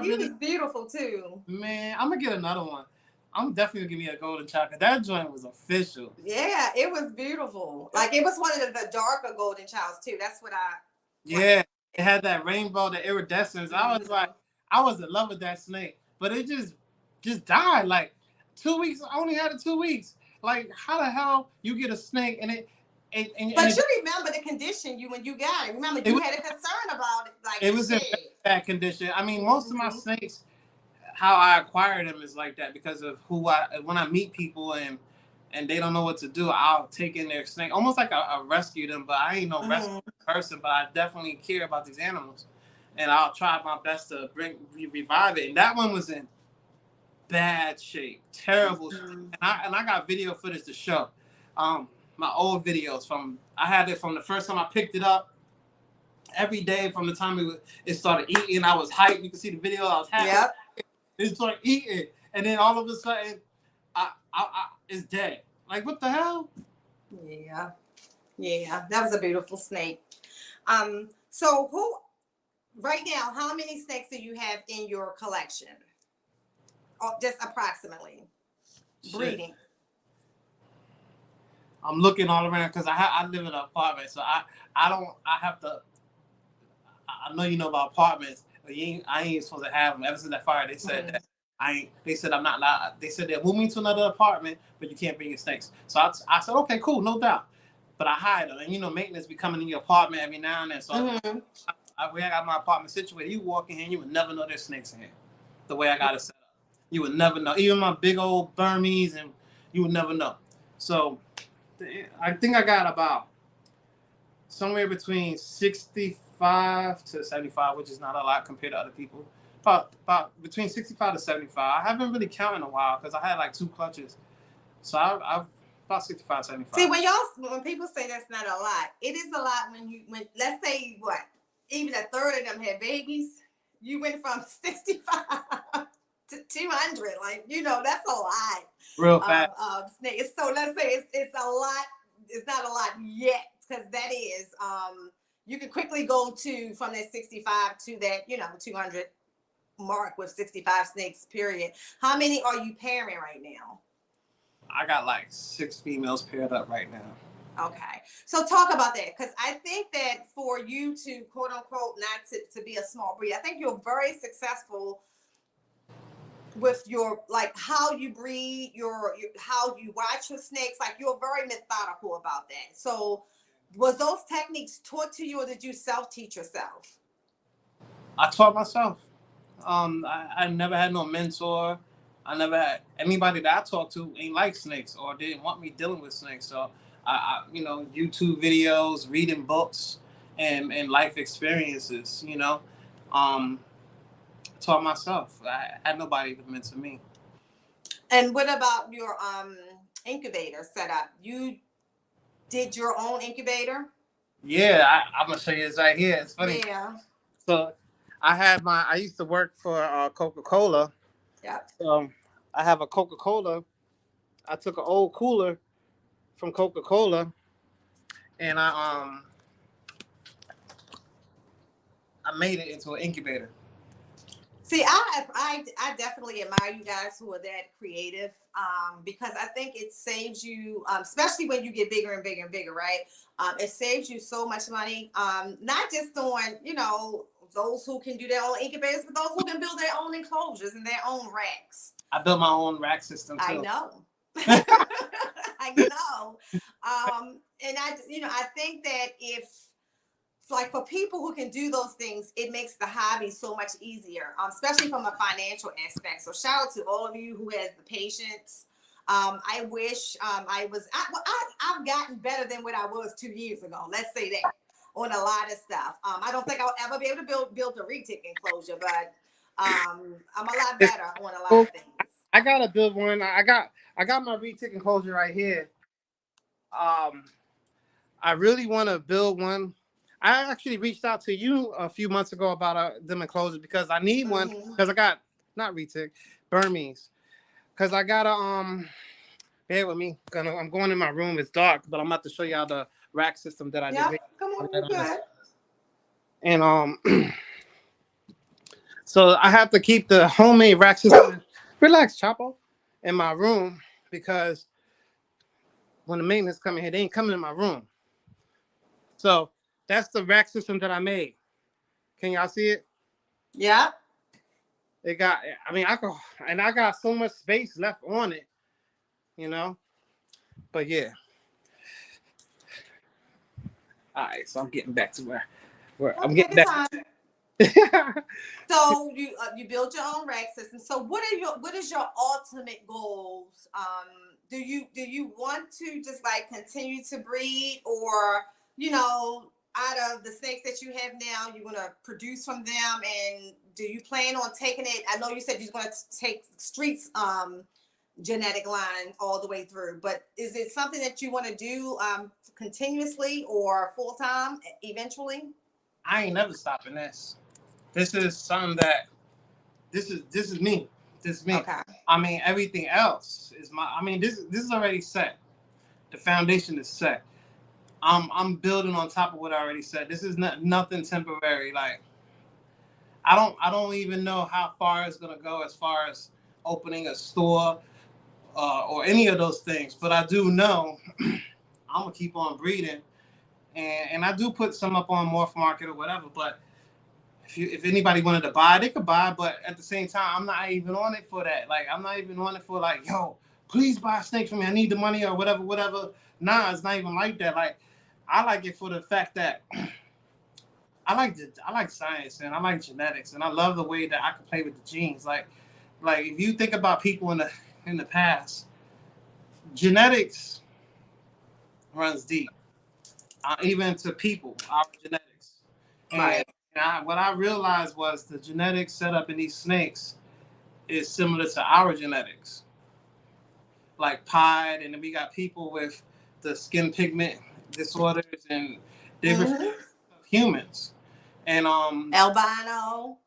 He really, was beautiful too. Man, I'm gonna get another one. I'm definitely gonna give me a golden chocolate. That joint was official. Yeah, it was beautiful. Like it was one of the darker golden childs too. That's what I. Yeah, it had that rainbow, the iridescence. I was like, I was in love with that snake, but it just died. Like 2 weeks. I only had it 2 weeks. Like how the hell you get a snake and it? But you remember the condition when you got it. Remember you had a concern about it. Like it was in bad condition. I mean, most of my snakes, how I acquired them is like that because of when I meet people and they don't know what to do, I'll take in their snake, almost like I rescue them. But I ain't no rescue person, but I definitely care about these animals, and I'll try my best to revive it. And that one was in bad shape, terrible shape. And I got video footage to show. My old videos I had it from the first time I picked it up. Every day from the time it started eating, I was hyped. You can see the video. I was happy. Yep. It started eating, and then all of a sudden, it's dead. Like what the hell? Yeah, that was a beautiful snake. So right now, how many snakes do you have in your collection? just approximately breeding? I'm looking all around because I live in an apartment, so I have to. I know you know about apartments, but I ain't supposed to have them. Ever since that fire, they said that I ain't. They said I'm not allowed. They said they'll move me to another apartment, but you can't bring your snakes. So I said, okay, cool, no doubt. But I hide them, and maintenance be coming in your apartment every now and then. So where I got my apartment situated, you walk in here, and you would never know there's snakes in here. The way I got it set up, you would never know. Even my big old Burmese, and you would never know. So I think I got about somewhere between 65 to 75, which is not a lot compared to other people. About between 65 to 75. I haven't really counted in a while because I had like 2 clutches. So I've about 65, 75. See, when people say that's not a lot, it is a lot when let's say what, even a third of them had babies, you went from 65 to 200. Like, that's a lot. Real fast. Snakes. So let's say it's a lot. It's not a lot yet, because that is you can quickly go from that 65 to that 200 mark with 65 snakes. Period. How many are you pairing right now? I got like 6 females paired up right now. Okay, so talk about that, because I think that for you to quote unquote not to be a small breed, I think you're very successful with your how you breed, your how you watch your snakes. Like, you're very methodical about that. So was those techniques taught to you, or did you self-teach yourself? I taught myself. I never had no mentor. I never had anybody that I talked to ain't like snakes or didn't want me dealing with snakes. So I YouTube videos, reading books, and life experiences. Taught myself. I had nobody to mentor me. And what about your incubator setup? You did your own incubator? Yeah, I'm gonna show you this right here. It's funny. Yeah. So I used to work for Coca-Cola. Yeah. I have a Coca-Cola. I took an old cooler from Coca-Cola, and I made it into an incubator. See, I definitely admire you guys who are that creative, because I think it saves you, especially when you get bigger and bigger and bigger, right? It saves you so much money, not just on, those who can do their own incubators, but those who can build their own enclosures and their own racks. I built my own rack system too. I know. I know. And I think that for people who can do those things, it makes the hobby so much easier, especially from a financial aspect. So shout out to all of you who has the patience. I wish I've gotten better than what I was 2 years ago. Let's say that, on a lot of stuff. I don't think I'll ever be able to build a retic enclosure, but I'm a lot better on a lot of things. I gotta build one. I got my retic enclosure right here. I really want to build one. I actually reached out to you a few months ago about them enclosures because I need one, because I got not retic, Burmese, because I got bear with me. I'm going in my room. It's dark, but I'm about to show y'all the rack system that I did. Come on, you good. And so I have to keep the homemade rack system. Relax, Chapo, in my room, because when the maintenance come in here, they ain't coming in my room. So that's the rack system that I made. Can y'all see it? Yeah. I got so much space left on it, But yeah. All right, so I'm getting back to where I'm getting back. So you built your own rack system. So what is your ultimate goals? Do you want to just continue to breed, or out of the snakes that you have now, you're gonna produce from them, and do you plan on taking it? I know you said you're gonna take Street's genetic line all the way through, but is it something that you want to do continuously or full time eventually? I ain't never stopping this. This is something that this is me. This is me. Okay. I mean, everything else is this is already set. The foundation is set. I'm building on top of what I already said. This is nothing temporary. Like I don't even know how far it's gonna go as far as opening a store or any of those things. But I do know I'm gonna keep on breeding, and I do put some up on Morph Market or whatever. But if anybody wanted to buy, they could buy. But at the same time, I'm not even on it for that. Like, I'm not even on it for like, yo, please buy a snake for me. I need the money or whatever. Nah, it's not even like that. Like, I like it for the fact that I like science and I like genetics and I love the way that I can play with the genes. Like if you think about people in the past, genetics runs deep, even to people, our genetics. Right. And what I realized was the genetics set up in these snakes is similar to our genetics, like pied, and then we got people with the skin pigment disorders, and they reflect humans. And albino.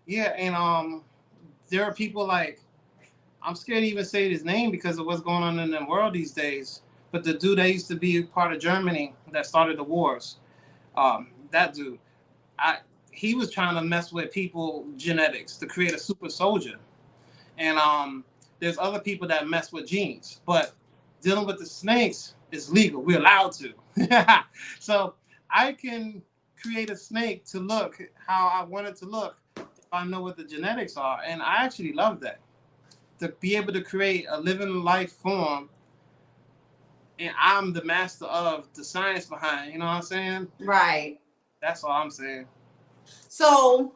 yeah, and there are people like, I'm scared to even say his name because of what's going on in the world these days. But the dude that used to be part of Germany that started the wars, that dude, he was trying to mess with people genetics to create a super soldier. And there's other people that mess with genes, but dealing with the snakes is legal. We're allowed to. So I can create a snake to look how I want it to look if I know what the genetics are. And I actually love that. To be able to create a living life form, and I'm the master of the science behind it, you know what I'm saying? Right. That's all I'm saying. So,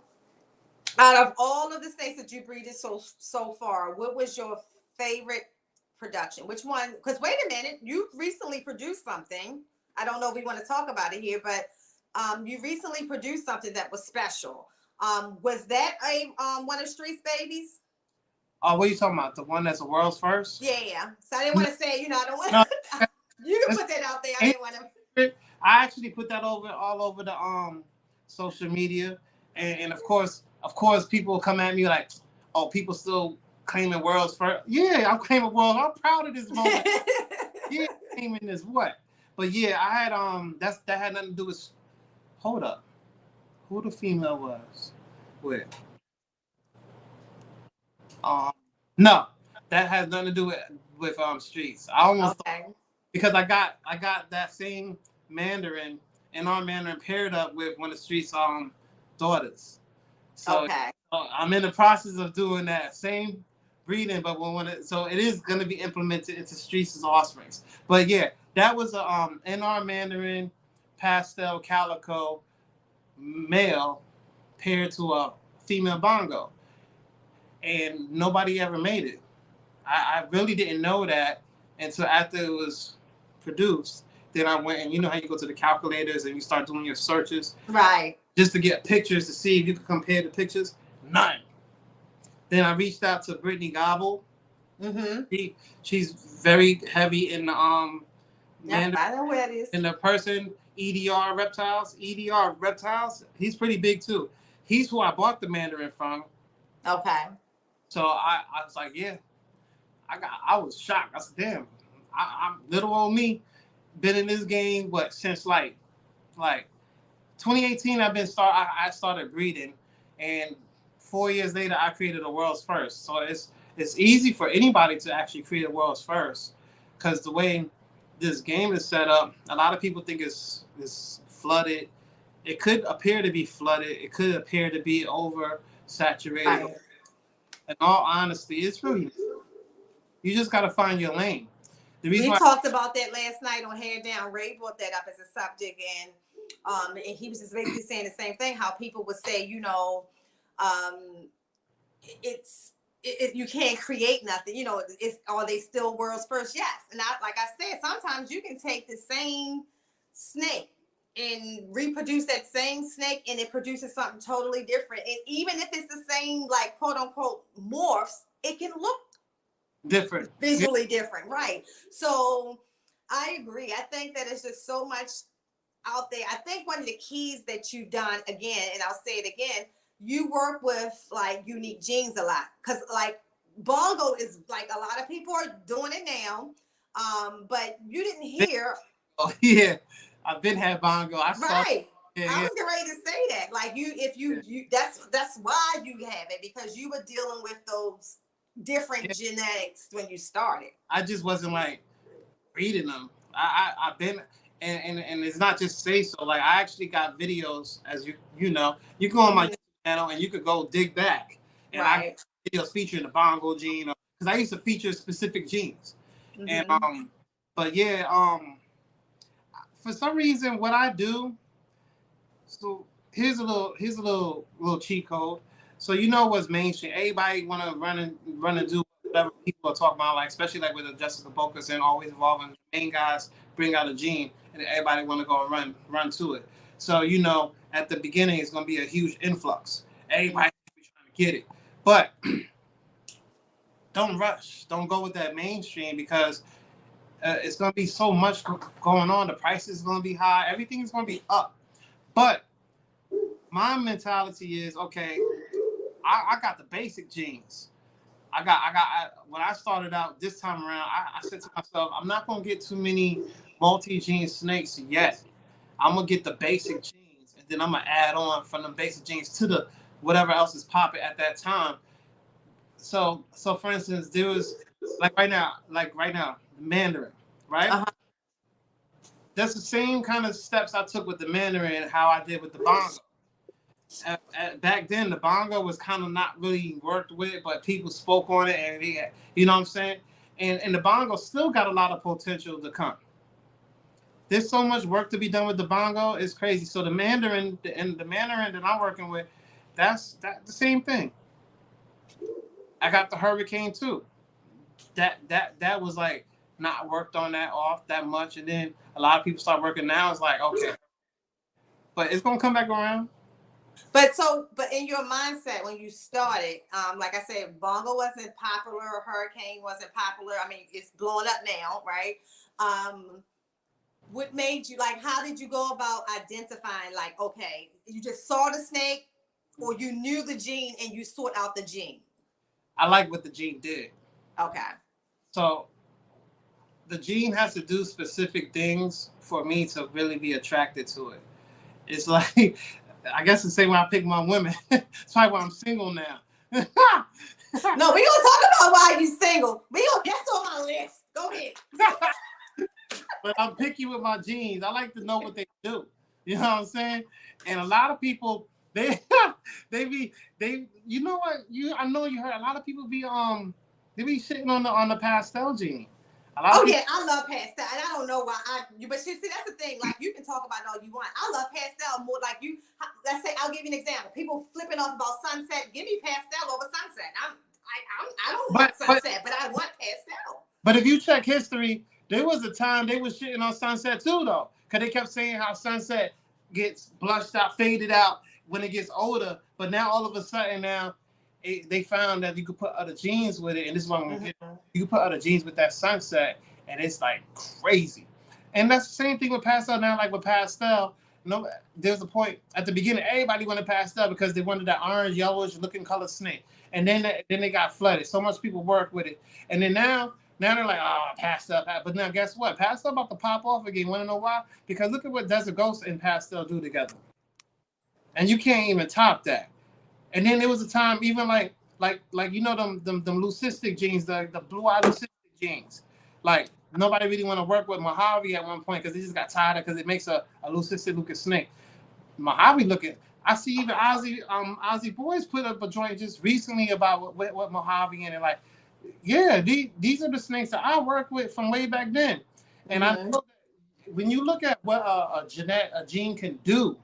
out of all of the snakes that you breeded so far, what was your favorite production? Which one? Because wait a minute, you recently produced something. I don't know if we want to talk about it here, but you recently produced something that was special. Was that a one of Street's babies? Oh, what are you talking about? The one that's the world's first? Yeah. So I didn't want to say, I don't want No, to. You can put that out there. I didn't want to. I actually put that all over the social media, and of course people come at me like, oh, people still claiming world's first. Yeah, I'm claiming world. I'm proud of this moment. Yeah, claiming this what? But yeah, I had that had nothing to do with. Hold up, who the female was with? Um, no, that has nothing to do with Streets. I almost Okay. because I got that same Mandarin and our Mandarin paired up with one of Street's daughters. So Okay. I'm in the process of doing that same breeding, but so it is going to be implemented into Street's offsprings. But yeah, that was a NR Mandarin pastel calico male paired to a female bongo, and nobody ever made it. I really didn't know that until after it was produced. Then I went and you know how you go to the calculators and you start doing your searches. Right. Just to get pictures to see if you could compare the pictures. None. Then I reached out to Brittany Gobble. Mm-hmm. She's very heavy in the Yep, I know where it is. in the person EDR Reptiles. EDR Reptiles. He's pretty big too. He's who I bought the Mandarin from. Okay. So I was like, yeah. I was shocked. I said, damn, I'm little old me, been in this game since like 2018. I started breeding, and 4 years later I created a world's first. So it's easy for anybody to actually create a world's first, because the way this game is set up, a lot of people think it's flooded. It could appear to be flooded. It could appear to be oversaturated. Right. In all honesty, it's really. You just got to find your lane. We talked about that last night on Hair Down. Ray brought that up as a subject, and he was just basically saying the same thing. How people would say, you can't create nothing. Are they still world's first? Yes. And like I said, sometimes you can take the same snake and reproduce that same snake, and it produces something totally different. And even if it's the same, like quote unquote morphs, it can look different, visually different, right? So I agree. I think that it's just so much out there. I think one of the keys that you've done, again, and I'll say it again, you work with like unique genes a lot, because like bongo is like a lot of people are doing it now, but you didn't hear. Oh yeah, I've been had bongo. I saw Right. Yeah, I yeah. was getting ready to say that. Like you that's why you have it, because you were dealing with those different Yeah. genetics when you started. I just wasn't like reading them. I've been and it's not just say so. Like I actually got videos, as you know, you go on my Mhm. channel and you could go dig back, and I got Right. videos featuring the bongo gene, because I used to feature specific genes, and Hmm. but yeah, for some reason, what I do. So here's a little cheat code. So you know what's mainstream. Everybody want to run and do whatever people are talking about, like especially like with the Jessica Bocas and always evolving. The main guys bring out a gene, and everybody want to go and run to it. So you know at the beginning it's going to be a huge influx. Everybody be trying to get it, but don't rush. Don't go with that mainstream because it's going to be so much going on. The price is going to be high. Everything is going to be up, but my mentality is okay. I got the basic genes. When I started out this time around, I said to myself, I'm not gonna get too many multi-gene snakes yet. I'm gonna get the basic genes, and then I'm gonna add on from the basic genes to the whatever else is popping at that time. So for instance, there was like right now, the Mandarin, right? Uh-huh. That's the same kind of steps I took with the Mandarin and how I did with the bongo. Back then the bongo was kind of not really worked with, but people spoke on it, and you know what I'm saying. And the bongo still got a lot of potential to come. There's so much work to be done with the bongo. It's crazy. So the Mandarin and the Mandarin that I'm working with, that's the same thing. I got the Hurricane too. That was like not worked on that off that much, and then a lot of people start working now. It's like okay, but it's gonna come back around. But in your mindset when you started, like I said, bongo wasn't popular, hurricane wasn't popular. I mean, it's blowing up now, right? Um, what made you like? How did you go about identifying? Like, okay, you just saw the snake, or you knew the gene and you sought out the gene. I like what the gene did. Okay. So the gene has to do specific things for me to really be attracted to it. It's like I guess the same way I pick my women. That's probably why I'm single now. No, we gonna talk about why you single. We gonna That's on my list. Go ahead. But I'm picky with my genes. I like to know what they do. You know what I'm saying? And a lot of people they they you know what I know you heard a lot of people they be shitting on the pastel gene. A lot of Oh people. yeah, I love pastel, and I don't know why but see that's the thing. Like you can talk about it all you want. I love pastel more. Like you, let's say I'll give you an example. People flipping off about sunset. Give me pastel over sunset. I don't want But sunset, but I want pastel. But if you check history, there was a time they was shitting on Sunset too, though, because they kept saying how Sunset gets blushed out, faded out when it gets older. But now all of a sudden now they found that you could put other genes with it, and this is what I'm gonna get. Mm-hmm. You can put other genes with that Sunset, and it's like crazy. And that's the same thing with pastel now. Like with pastel, no, there's a point at the beginning. Everybody wanted pastel because they wanted that orange, yellowish looking color snake, and then they got flooded. So much people work with it, and then now they're like, oh, pastel. But now guess what? Pastel about to pop off again. Want to know why? Because look at what Desert Ghost and pastel do together, and you can't even top that. And then there was a time, even like you know them leucistic genes, the blue eye leucistic genes. Like nobody really want to work with Mojave at one point because they just got tired of because it makes a leucistic looking snake. Mojave looking. I see even Ozzy Boys put up a joint just recently about what Mojave and like, yeah, these are the snakes that I work with from way back then, and I Mm-hmm. know that when you look at what a gene can do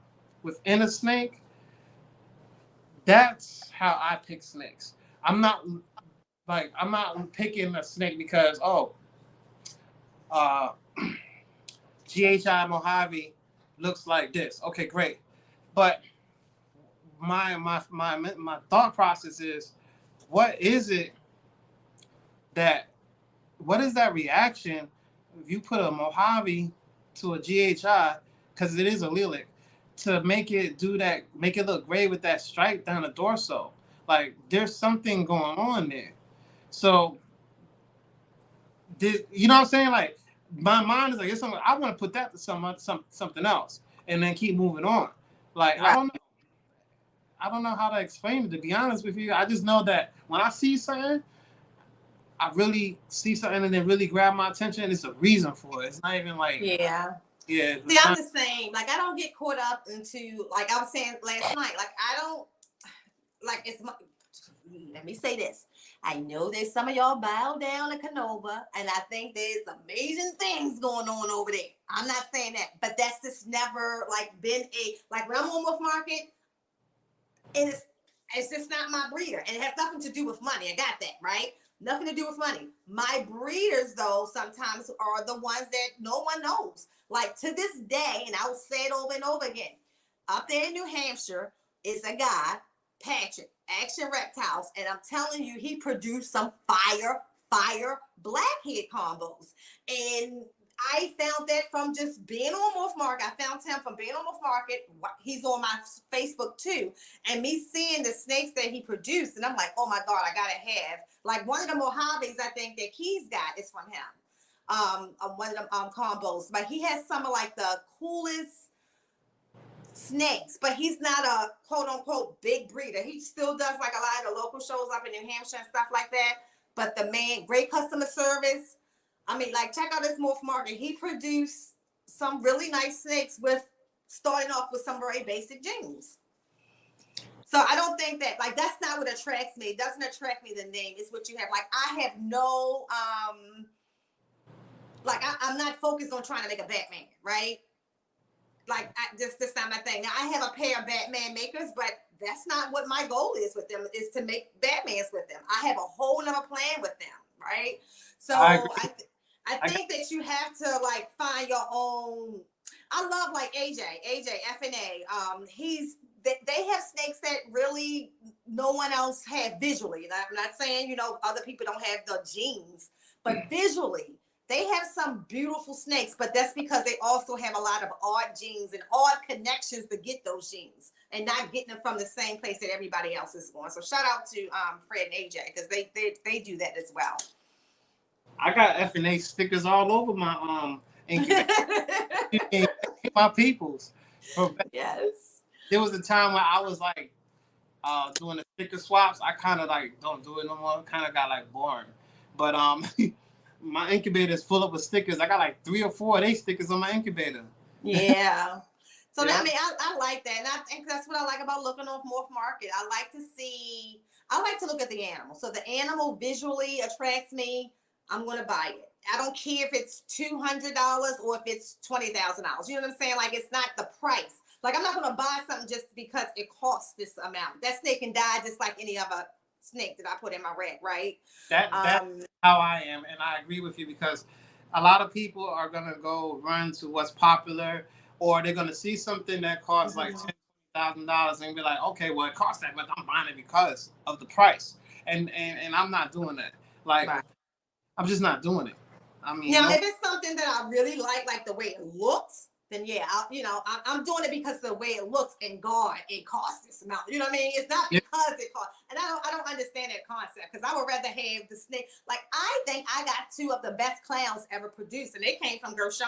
within a snake, that's how I pick snakes. I'm not I'm not picking a snake because uh, GHI Mojave looks like this. Okay, great, but my thought process is, what is it that what is that reaction if you put a Mojave to a GHI, because it is allelic, to make it do that, make it look gray with that stripe down the dorsal? Like there's something going on there. So you know what I'm saying? Like my mind is like, it's something, I want to put that to something else and then keep moving on. Like Right. I don't know how to explain it, to be honest with you. I just know that when I see something, I really see something and it really grab my attention. It's a reason for it. It's not even like, Yeah. yeah. See, I'm the same. Like, I don't get caught up into, like I was saying last night, like, I don't, like, it's my, let me say this. I know there's some of y'all bow down in Canova, and I think there's amazing things going on over there. I'm not saying that, but that's just never, like, been a, like, when I'm on Wolf Market, it's just not my breeder, and it has nothing to do with money. I got that, right? Nothing to do with money. My breeders, though, sometimes are the ones that no one knows. Like, to this day, and I'll say it over and over again, up there in New Hampshire is a guy, Patrick, Action Reptiles, and I'm telling you, he produced some fire blackhead combos. And I found that from just being on Wolf Market. I found him from being on Wolf Market. He's on my Facebook too. And me seeing the snakes that he produced. And I'm like, oh my God, I got to have. Like, one of the Mojaves I think that Key's got is from him. One of them combos. But he has some of like the coolest snakes. But he's not a quote unquote big breeder. He still does like a lot of the local shows up in New Hampshire and stuff like that. But the man, great customer service. I mean, like, check out this Wolf Market. He produced some really nice snakes with starting off with some very basic genes. So I don't think that, like, that's not what attracts me. It doesn't attract me, the name. It's what you have. Like, I have no, like, I'm not focused on trying to make a Batman, right? Like, that's not my thing. Now, I have a pair of Batman makers, but that's not what my goal is with them, is to make Batmans with them. I have a whole nother plan with them, right? So I think that you have to, like, find your own. I love, like, AJ FNA. They have snakes that really no one else had visually. And I'm not saying, you know, other people don't have the genes, but visually they have some beautiful snakes. But that's because they also have a lot of odd genes and odd connections to get those genes, and not getting them from the same place that everybody else is going. So shout out to Fred and AJ, because they do that as well. I got F&A stickers all over my my peoples. Yes. There was a time where I was like doing the sticker swaps. I kind of like don't do it no more. Kind of got like boring. But my incubator is full up with stickers. I got like 3 or 4 of these stickers on my incubator. Yeah. So yeah. I mean, I like that, and I think that's what I like about looking off Wolf Market. I like to look at the animal. So the animal visually attracts me. I'm going to buy it. I don't care if it's $200 or if it's $20,000. You know what I'm saying? Like, it's not the price. Like, I'm not going to buy something just because it costs this amount. That snake can die just like any other snake that I put in my rack, right? That's how I am, and I agree with you, because a lot of people are going to go run to what's popular, or they're going to see something that costs like $10,000 and be like, okay, well, it costs that much. I'm buying it because of the price. And I'm not doing that. Like, right. I'm just not doing it. I mean, now, if it's something that I really like the way it looks, then yeah, I'm doing it because of the way it looks, and God, it costs this amount. You know what I mean? It's not because it costs, and I don't understand that concept, because I would rather have the snake. Like, I think I got 2 of the best clowns ever produced, and they came from Gershon.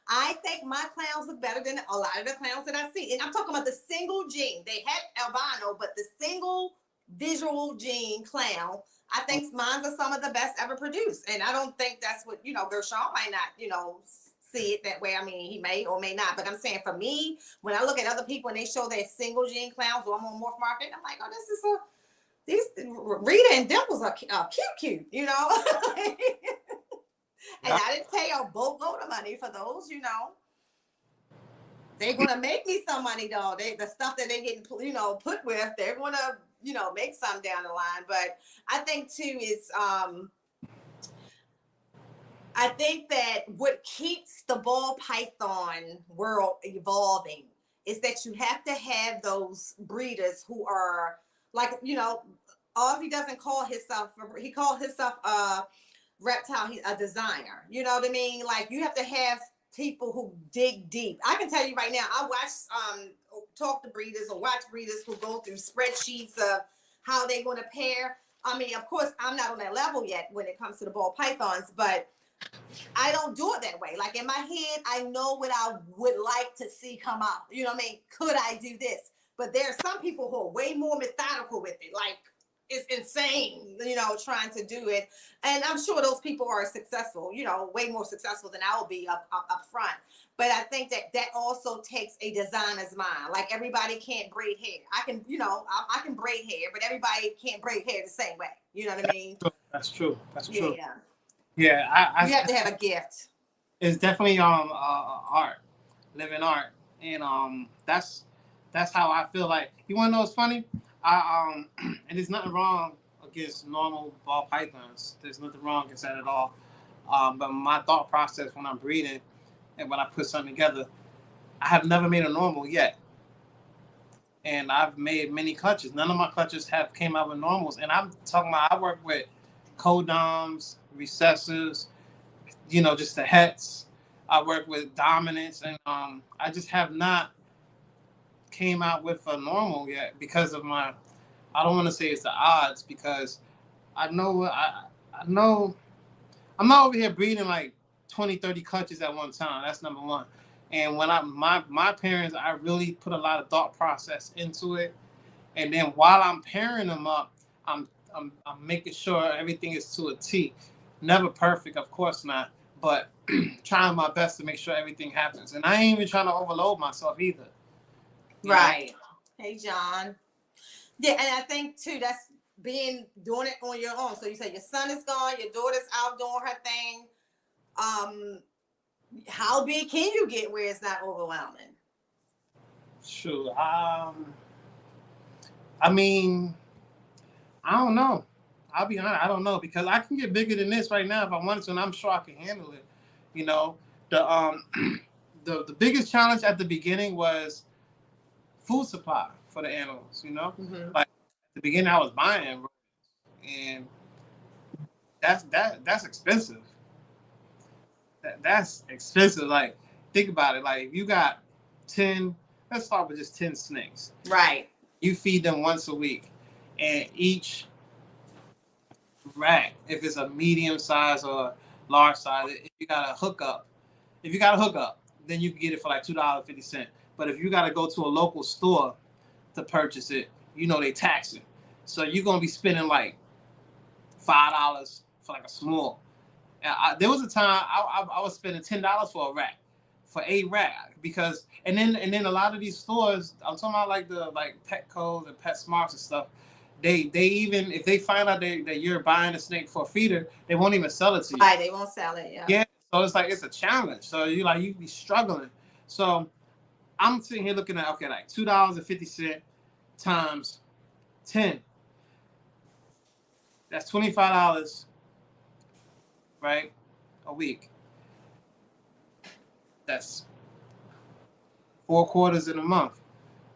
I think my clowns look better than a lot of the clowns that I see, and I'm talking about the single gene. They had albino, but the single visual gene clown, I think mine are some of the best ever produced. And I don't think that's what, Gershon might not, see it that way. I mean, he may or may not, but I'm saying, for me, when I look at other people and they show their single gene clowns, or I'm on Morph Market, I'm like, oh, these Rita and Dimples are cute, And I didn't pay a boatload of money for those, They're going to make me some money, though. The stuff that they're getting, put with, they're going to, make some down the line. But I think, too, is I think that what keeps the ball python world evolving is that you have to have those breeders who are like, Ozzy doesn't call himself, he called himself a reptile, he's a designer. You know what I mean? Like, you have to have people who dig deep. I can tell you right now, I watch, talk to breeders or watch breeders who go through spreadsheets of how they're going to pair. I mean, of course, I'm not on that level yet when it comes to the ball pythons, but I don't do it that way. Like in my head, I know what I would like to see come out. You know what I mean? Could I do this? But there are some people who are way more methodical with it. Like it's insane, trying to do it. And I'm sure those people are successful, way more successful than I will be up front. But I think that also takes a designer's mind. Like everybody can't braid hair. I can, I can braid hair, but everybody can't braid hair the same way. You know what I mean? That's true. That's true. Yeah. Yeah, You have to have a gift. It's definitely art, living art, and that's how I feel. Like, you want to know what's funny? And there's nothing wrong against normal ball pythons. There's nothing wrong against that at all. But my thought process when I'm breeding and when I put something together, I have never made a normal yet. And I've made many clutches. None of my clutches have came out with normals. And I'm talking about, I work with codoms, recessives, just the hets. I work with dominants, and I just have not came out with a normal yet because of my. I don't want to say it's the odds, because I know I'm not over here breeding like 20, 30 clutches at one time. That's number one. And when my parents, I really put a lot of thought process into it. And then while I'm pairing them up, I'm making sure everything is to a T. Never perfect, of course not, but trying my best to make sure everything happens. And I ain't even trying to overload myself either. Right. Hey, John. Yeah, and I think too that's doing it on your own. So you say your son is gone, your daughter's out doing her thing. How big can you get where it's not overwhelming? Sure. I mean, I don't know. I'll be honest, I don't know, because I can get bigger than this right now if I wanted to, and I'm sure I can handle it. The the biggest challenge at the beginning was food supply for the animals. Mm-hmm. Like at the beginning, I was buying, and that's expensive. That's expensive. Like, think about it. Like, if you got 10, let's start with just 10 snakes. Right. You feed them once a week, and each rack, if it's a medium size or large size, if you got a hookup, then you can get it for like $2.50. But if you got to go to a local store to purchase it, they tax it. So you're gonna be spending like $5 for like a small. There was a time I was spending $10 for a rack, for a rack, because and then a lot of these stores, I'm talking about like the Petco's and PetSmarts and stuff. They even, if they find out that you're buying a snake for a feeder, they won't even sell it to you. Right, they won't sell it. Yeah. Yeah. So it's like, it's a challenge. So you be struggling. So I'm sitting here looking at, okay, like $2.50 times 10. That's $25, right? A week. That's 4 quarters in a month.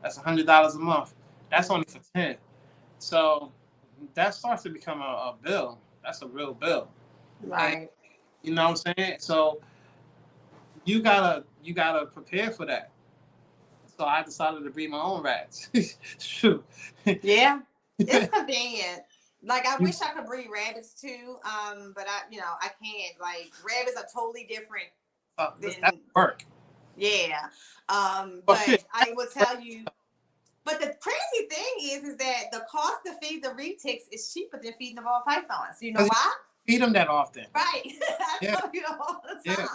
That's $100 a month. That's only for 10. So that starts to become a bill. That's a real bill. Right. And, you know what I'm saying? So you gotta prepare for that. So I decided to breed my own rats. Shoot. Yeah, it's convenient. Like, I wish I could breed rabbits too, but I can't. Like, rabbits are totally different. That's work. Yeah, but I will tell you. But the crazy thing is that the cost to feed the retics is cheaper than feeding the ball pythons. You know why? Feed them that often. Right. I tell you all the time.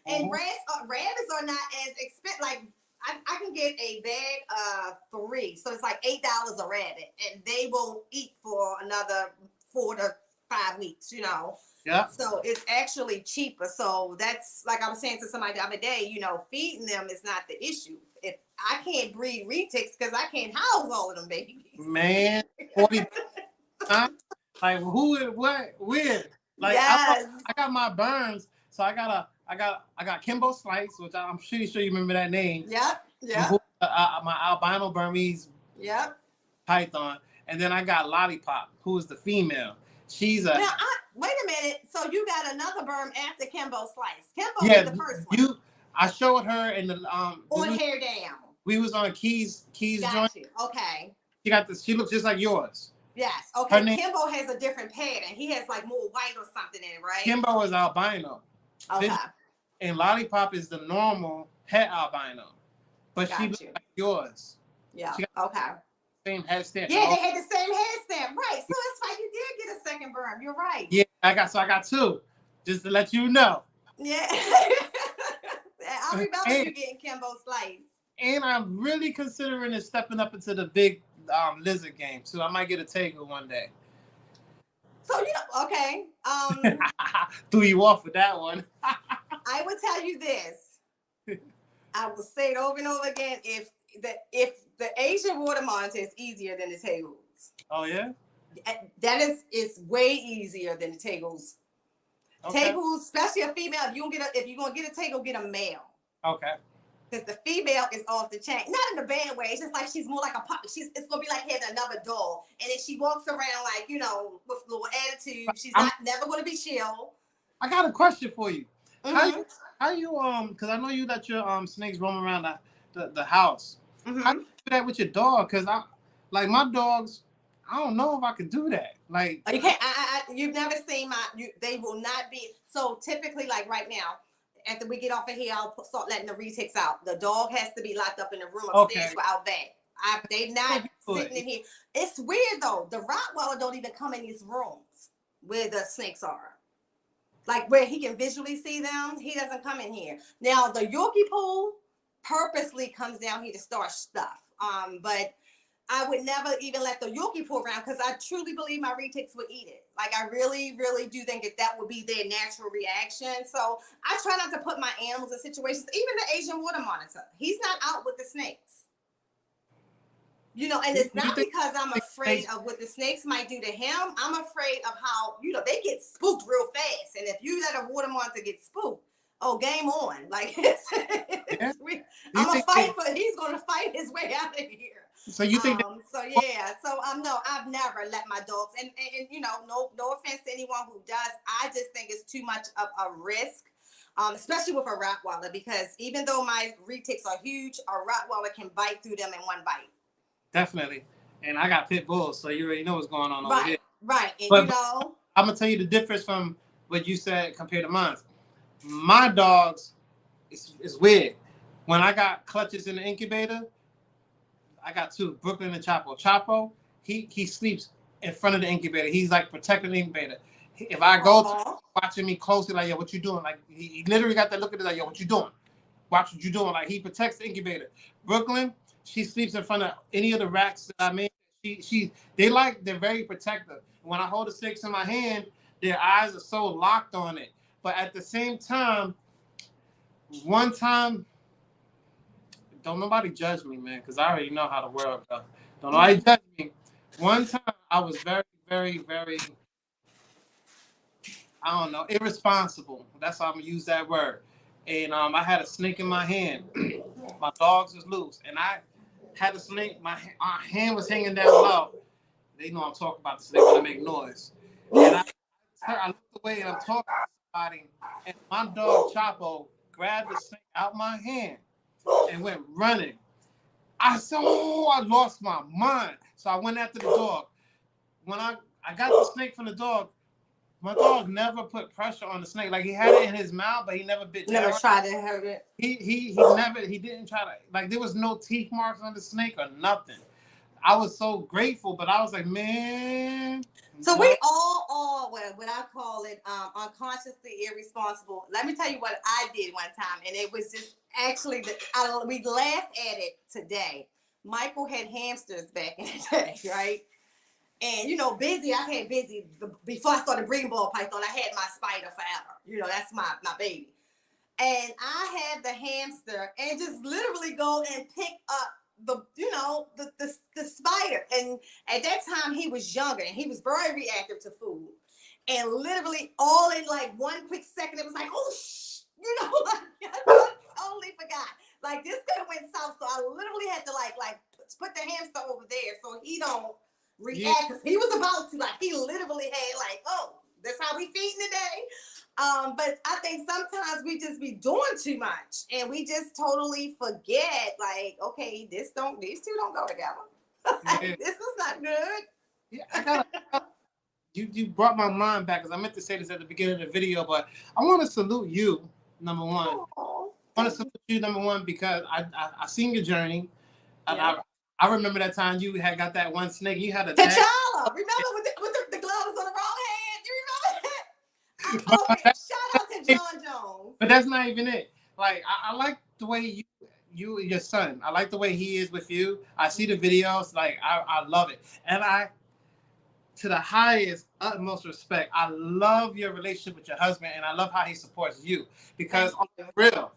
Yeah. And rabbits are not as expensive. Like, I can get a bag of 3, so it's like $8 a rabbit, and they will eat for another 4 to 5 weeks. Yeah. So it's actually cheaper. So that's, like I was saying to somebody the other day. Feeding them is not the issue. If I can't breed retics because I can't house all of them babies. Man, 40 times. Like, who? What? Where? Like, yes. I got my Burns, so I got Kimbo Slice, which I'm pretty sure you remember that name. Yep. My albino Burmese. Yep. Python, and then I got Lollipop, who is the female. She's a. Now, wait a minute. So you got another Burm after Kimbo Slice. Kimbo was the first one. I showed her in the on Hair Down. We was on Keys joint. You. Okay. She got this. She looks just like yours. Yes. Okay. Kimbo has a different pattern. He has like more white or something in it, right? Kimbo is albino. Okay. And Lollipop is the normal het albino, but she Got looks you. like yours. Yeah. She got Okay. the same head stamp. Yeah, they had the same head stamp. Right. So that's why you did get a second berm. You're right. Yeah, I got two. Just to let you know. Yeah. I remember And, you getting Kimbo Slice. and I'm really considering it stepping up into the big lizard game too. I might get a Tego one day. So okay. Threw you off with that one. I will tell you this. I will say it over and over again. If the Asian water monitor is easier than the Tegos. Oh yeah. That is way easier than the Tegos. Okay. Tegos, especially a female. If you're gonna get a Tego, get a male. Okay. Because the female is off the chain. Not in a bad way. It's just like she's more like a puppy. It's gonna be like having another doll. And if she walks around like, with a little attitude, she's never gonna be chill. I got a question for you. Mm-hmm. How you because I know you let your snakes roam around the house. Mm-hmm. How do you do that with your dog? Because like my dogs, I don't know if I could do that. Like you can't. You've never seen they will not be. So typically, like right now, after we get off of here, I'll start letting the retics out. The dog has to be locked up in the room upstairs or out back. They not sitting in here. It's weird though. The Rottweiler don't even come in these rooms where the snakes are. Like where he can visually see them, he doesn't come in here. Now the Yorkie pool purposely comes down here to start stuff. But I would never even let the Yorkie pool around because I truly believe my retics would eat it. Like I really, really do think that would be their natural reaction. So I try not to put my animals in situations. Even the Asian water monitor, he's not out with the snakes. And it's not because I'm afraid of what the snakes might do to him. I'm afraid of how, they get spooked real fast. And if you let a water monitor get spooked, game on. Like, he's going to fight his way out of here. So you think no, I've never let my dogs, and no offense to anyone who does. I just think it's too much of a risk. Especially with a Rottweiler, because even though my retics are huge, a Rottweiler can bite through them in one bite. Definitely. And I got pit bulls, so you already know what's going on over there. Right. And I'm going to tell you the difference from what you said compared to mine. My dogs, it's weird. When I got clutches in the incubator, I got two, Brooklyn and Chapo. Chapo, he sleeps in front of the incubator. He's like protecting the incubator. If I go to watching me closely, like, yo, what you doing? Like, he literally got that look at it like, yo, what you doing? Watch what you doing. Like, he protects the incubator. Brooklyn, she sleeps in front of any of the racks that I made. They're very protective. When I hold the snakes in my hand, their eyes are so locked on it. But at the same time, one time, don't nobody judge me, man, because I already know how the world goes. Don't nobody judge me. One time, I was very, very, very, I don't know, irresponsible. That's how I'm gonna use that word. And I had a snake in my hand. My dogs was loose, and I had a snake. My hand was hanging down low. They know I'm talking about this. They want to make noise. And I looked away, and I'm talking to somebody, and my dog Chapo grabbed the snake out my hand and went running. I said, "Oh, I lost my mind." So I went after the dog. When I got the snake from the dog, my dog never put pressure on the snake. Like, he had it in his mouth, but he never bit. Never tried to hurt it. He didn't try to, like, there was no teeth marks on the snake or nothing. I was so grateful, but I was like, man. So we all are what I call it, unconsciously irresponsible. Let me tell you what I did one time, and it was just actually we laughed at it today. Michael had hamsters back in the day, right? And Busy, I had Busy before I started breeding ball python. I had my spider forever. That's my baby. And I had the hamster and just literally go and pick up the spider. And at that time he was younger and he was very reactive to food. And literally all in like one quick second, it was like, oh, I totally forgot. Like, this could have went south. So I literally had to like put the hamster over there so he don't react, because he was about to, like, he literally had like, oh, that's how we feeding today. But I think sometimes we just be doing too much and we just totally forget, like, okay, these two don't go together. Yeah. This is not good. Yeah, you brought my mind back, because I meant to say this at the beginning of the video, but I want to salute you, number one. Oh, I want to salute you, number one, because I seen your journey. And yeah. I remember that time you had got that one snake. You had a T'Challa, remember with the gloves on the wrong hand? You remember that? Okay, shout out to John Jones. But that's not even it. Like I like the way you and your son. I like the way he is with you. I see the videos. Like I love it, and to the highest, utmost respect. I love your relationship with your husband, and I love how he supports you. Because on the real,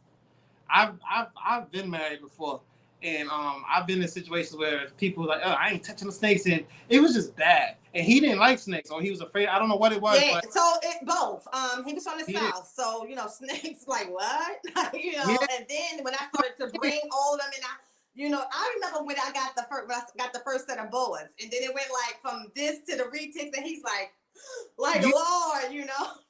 I've been married before, and I've been in situations where people were like, oh, I ain't touching the snakes, and it was just bad. And he didn't like snakes, or he was afraid. I don't know what it was. Yeah, but so both. He was from the South, so snakes like what? Yeah. And then when I started to bring all of them, and I remember when I got the first set of boas, and then it went like from this to the retics, and he's like Lord,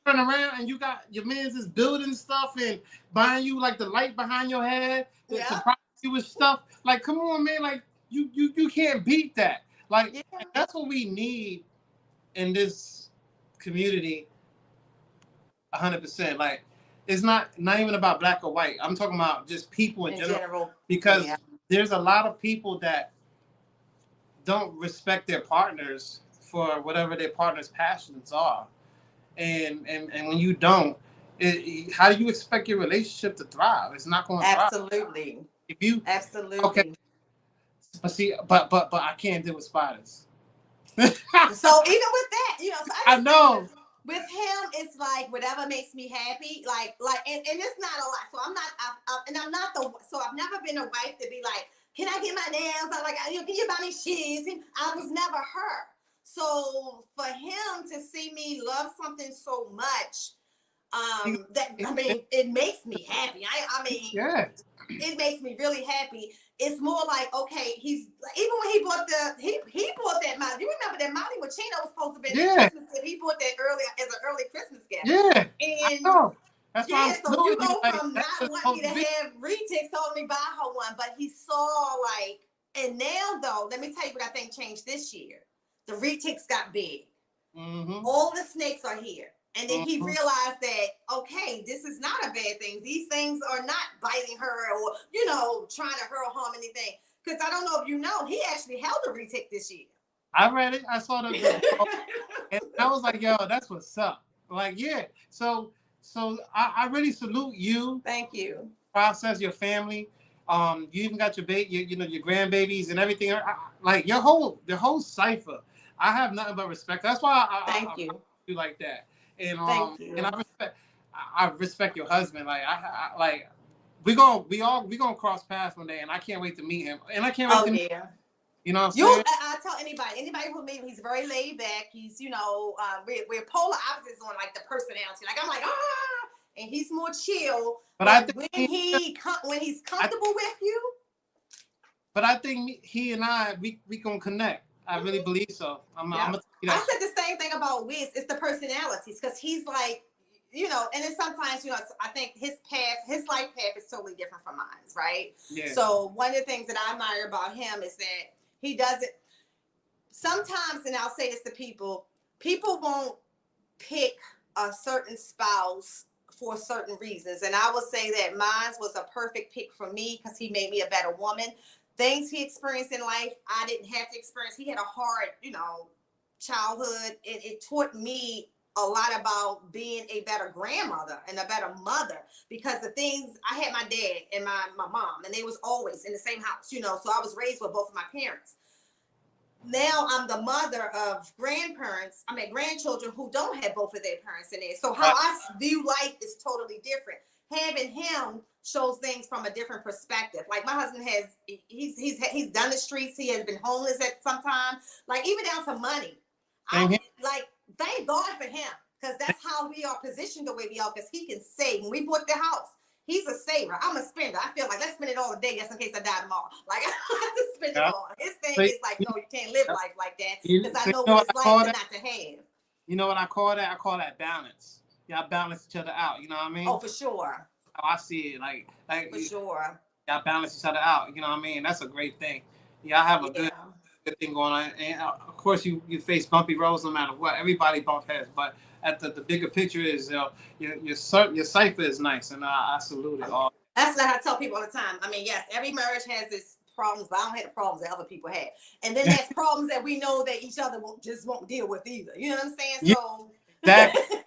Turn around and you got your man's is building stuff and buying you like the light behind your head, to surprise you with stuff. Like, come on, man! Like you can't beat that. Like that's what we need in this community. 100%. Like, it's not even about black or white. I'm talking about just people in general. Because there's a lot of people that don't respect their partners for whatever their partner's passions are. And when you don't, how do you expect your relationship to thrive? It's not going to thrive. Absolutely. If you absolutely. But I can't deal with spiders. So even with that, so I know. With him, it's like whatever makes me happy, and it's not a lot. So I've never been a wife to be like, can I get my nails? I'm like, can you buy me shoes? I was never her. So for him to see me love something so much, it makes me happy. It makes me really happy. It's more like, okay, he's even when he bought that Molly. You remember that Molly Wachino was supposed to be Christmas gift. He bought that as an early Christmas gift. Yeah. And that's why so you go from not wanting me to have retics, told me buy her one, but he saw and now though, let me tell you what I think changed this year. The retics got big. Mm-hmm. All the snakes are here. And then he realized that, okay, this is not a bad thing. These things are not biting her or, trying to hurt or harm anything. Because I don't know if you know, he actually held a retic this year. I read it. I saw the and I was like, yo, that's what's up. Like, yeah. So I really salute you. Thank you. Process your family. You even got your your grandbabies and everything. Like your whole cipher. I have nothing but respect. That's why I you like that. And thank you. And I respect your husband. Like we gonna cross paths one day, and I can't wait to meet him. And I can't wait to meet him. You know what I'm saying? I tell anybody who meet him, he's very laid back. He's we're polar opposites on like the personality. Like I'm like and he's more chill. But I think when he's comfortable with you. But I think he and we gonna connect. I really believe so. I'm gonna tell you that. I said the same thing about Wiz. It's the personalities, because he's like, and then sometimes, I think his life path is totally different from mine, right? Yeah. So one of the things that I admire about him is that he doesn't. Sometimes, and I'll say this to people won't pick a certain spouse for certain reasons, and I will say that mine was a perfect pick for me because he made me a better woman. Things he experienced in life, I didn't have to experience. He had a hard, childhood. It taught me a lot about being a better grandmother and a better mother, because the things I had my dad and my mom, and they was always in the same house, so I was raised with both of my parents. Now I'm the mother of grandchildren who don't have both of their parents in there. So how I view life is totally different. Having him shows things from a different perspective. Like my husband he's done the streets. He has been homeless at some time. Like even down to money. Thank God for him, because that's how we are positioned the way we are. Because he can save. When we bought the house, he's a saver. I'm a spender. I feel like let's spend it all day just in case I die tomorrow. Like I have to spend it all. His thing is like, no, you can't live life like that, because I know what it's like to not to have. You know what I call that? I call that balance. Y'all balance each other out. You know what I mean? Oh, for sure. I see it like for sure. Y'all balance each other out. You know what I mean? That's a great thing. Y'all have a good good thing going on. And of course, you face bumpy roads no matter what. Everybody bump heads, but at the bigger picture is your cipher is nice, and I salute it all. That's what I tell people all the time. I mean, yes, every marriage has its problems, but I don't have the problems that other people have. And then there's problems that we know that each other won't deal with either. You know what I'm saying? Yeah, So exactly.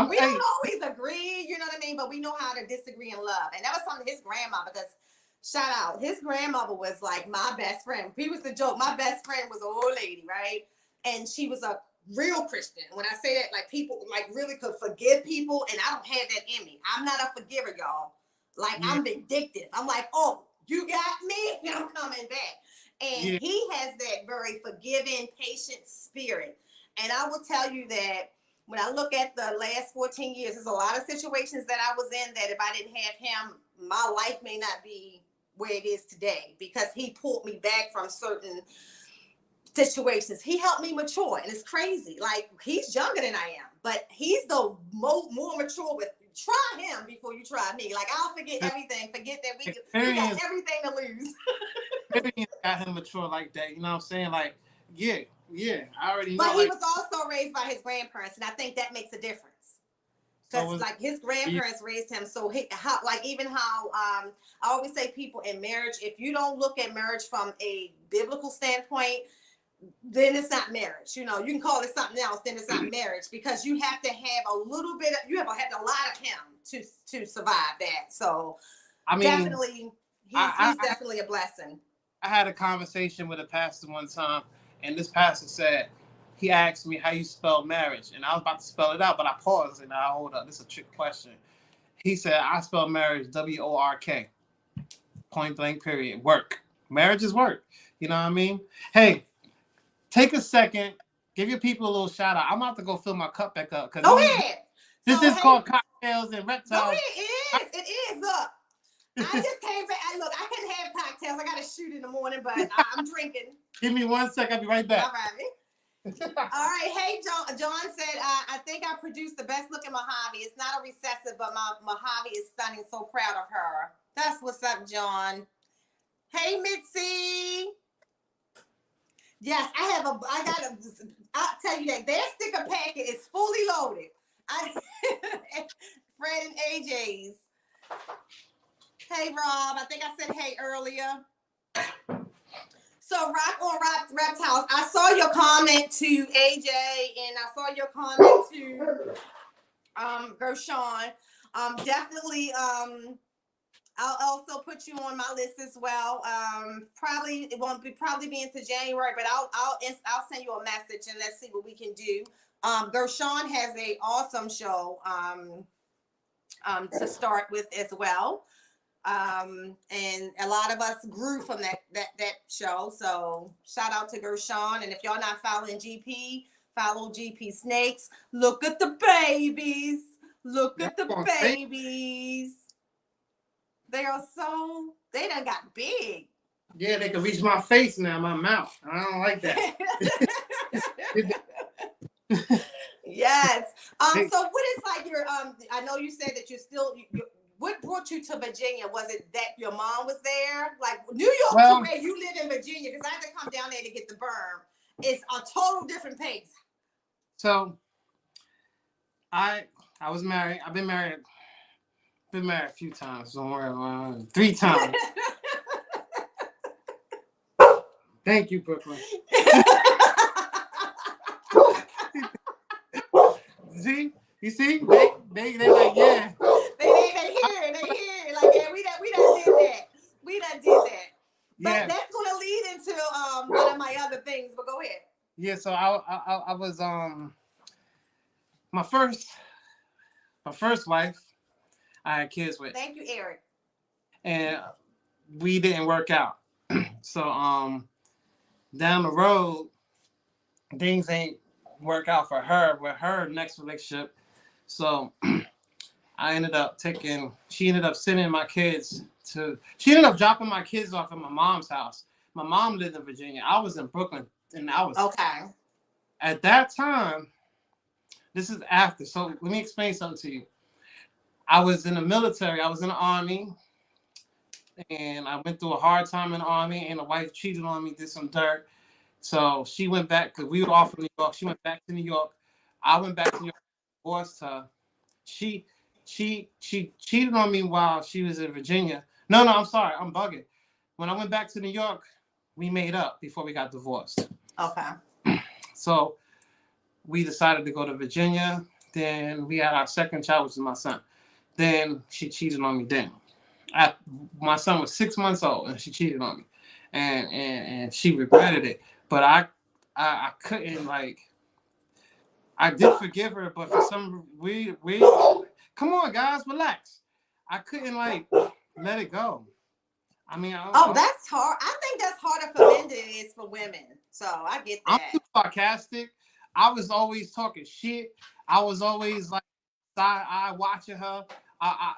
we don't always agree, you know what I mean? But we know how to disagree in love. And that was something his grandma, because shout out, his grandmother was like my best friend. He was the joke. My best friend was an old lady, right? And she was a real Christian. When I say that, like, people like really could forgive people, and I don't have that in me. I'm not a forgiver, y'all. Like, I'm vindictive. I'm like, oh, you got me, I'm coming back. And he has that very forgiving, patient spirit. And I will tell you that when I look at the last 14 years, there's a lot of situations that I was in that if I didn't have him, my life may not be where it is today, because he pulled me back from certain situations. He helped me mature, and it's crazy. Like, he's younger than I am, but he's the more mature with. Try him before you try me. Like, I'll forget everything. Forget that we got everything to lose. Experience got him mature like that. You know what I'm saying? Like, yeah, I already know. But he was also raised by his grandparents, and I think that makes a difference. Because like his grandparents raised him, so I always say, people in marriage, if you don't look at marriage from a biblical standpoint, then it's not marriage. You know, you can call it something else, then it's not marriage, because you have to have a little bit of, you have to have a lot of him to survive that. So I mean, definitely, he's definitely a blessing. I had a conversation with a pastor one time, and this pastor said, he asked me how you spell marriage, and I was about to spell it out, but I paused and I hold up. This is a trick question. He said, I spell marriage WORK, point blank period. Work. Marriage is work. You know what I mean? Hey, take a second, give your people a little shout out. I'm about to go fill my cup back up. Go ahead. This is called Cocktails and Reptiles. Go ahead. It is. Look, I just came back. Look, I couldn't have cocktails. I got to shoot in the morning, but I'm drinking. Give me 1 second. I'll be right back. All right. Hey, John said, I think I produced the best looking Mojave. It's not a recessive, but my Mojave is stunning. So proud of her. That's what's up, John. Hey, Mitzi. Yes, I'll tell you that their sticker packet is fully loaded. Fred and AJ's. Hey, Rob. I think I said hey earlier. So, Rock on Reptiles. I saw your comment to AJ, and I saw your comment to Gershon. Definitely. I'll also put you on my list as well. Probably it won't be be into January, but I'll send you a message and let's see what we can do. Gershon has an awesome show to start with as well. And a lot of us grew from that show. So shout out to Gershon. And if y'all not following GP, follow GP Snakes. Look at the babies. Look at the babies. They done got big. Yeah, they can reach my face now, my mouth. I don't like that. Yes. So what is like your I know you said that you're still what brought you to Virginia? Was it that your mom was there? Like New York to where you live in Virginia, because I had to come down there to get the berm. It's a total different pace. So I was married. I've been married a few times. Don't worry, 3 times. Thank you, Brooklyn. See? You see? They like, yeah. They hear. Like, yeah, we done did that. But yeah. That's gonna lead into one of my other things, but go ahead. Yeah, so I was my first wife I had kids with. Thank you, Eric. And we didn't work out. So down the road, things ain't work out for her with her next relationship. So she ended up sending my kids she ended up dropping my kids off at my mom's house. My mom lived in Virginia. I was in Brooklyn, and I was okay. At that time, this is after. So let me explain something to you. I was in the military. I was in the Army. and I went through a hard time in the army, and the wife cheated on me, did some dirt. So she went back because we were off from New York. She went back to New York. I went back to New York, divorced her. She she cheated on me while she was in Virginia. No, I'm sorry, I'm bugging. When I went back to New York, we made up before we got divorced. Okay. So we decided to go to Virginia. Then we had our second child, which is my son. Then she cheated on me. Then my son was 6 months old, and she cheated on me, and she regretted it. But I couldn't like. I did forgive her, but for some weird. Come on, guys, relax. I couldn't like let it go. I mean, that's hard. I think that's harder for men than it is for women. So I get that. I'm too sarcastic. I was always talking shit. I was always like side eye watching her.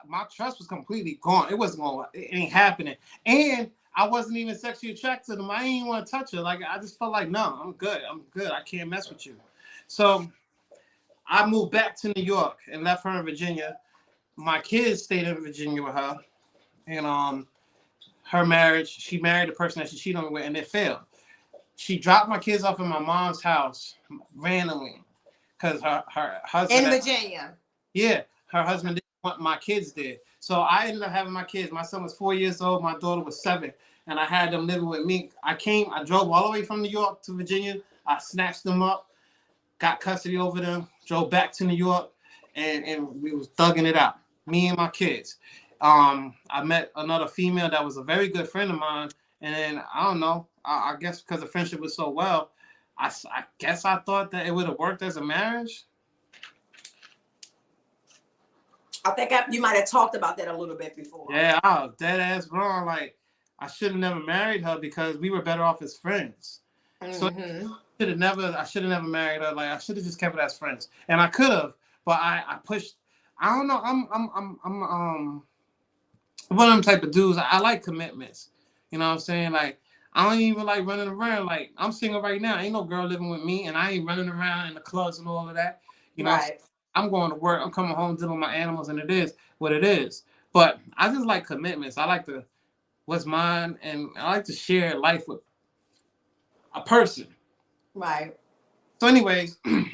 My trust was completely gone. It wasn't going. It ain't happening. And I wasn't even sexually attracted to them. I didn't even want to touch her. Like I just felt like, no, I'm good. I'm good. I can't mess with you. So I moved back to New York and left her in Virginia. My kids stayed in Virginia with her, and her marriage. She married the person that she cheated on me with, and it failed. She dropped my kids off in my mom's house randomly because her husband in Virginia. Yeah, her husband didn't want my kids there. So I ended up having my kids. My son was 4 years old. My daughter was 7. And I had them living with me. I drove all the way from New York to Virginia. I snatched them up, got custody over them, drove back to New York, and we was thugging it out, me and my kids. I met another female that was a very good friend of mine. And then, I don't know, I guess because the friendship was so well, I guess I thought that it would have worked as a marriage. I think you might have talked about that a little bit before. Yeah, I was dead ass wrong. Like, I should have never married her because we were better off as friends. Mm-hmm. So I should have never married her. Like, I should have just kept it as friends, and I could have, but I pushed. I don't know. I'm one of them type of dudes. I like commitments. You know what I'm saying? Like, I don't even like running around. Like, I'm single right now. Ain't no girl living with me, and I ain't running around in the clubs and all of that. You know. Right. I'm going to work. I'm coming home dealing with my animals, and it is what it is. But I just like commitments. I like what's mine, and I like to share life with a person. Right. So, anyways, so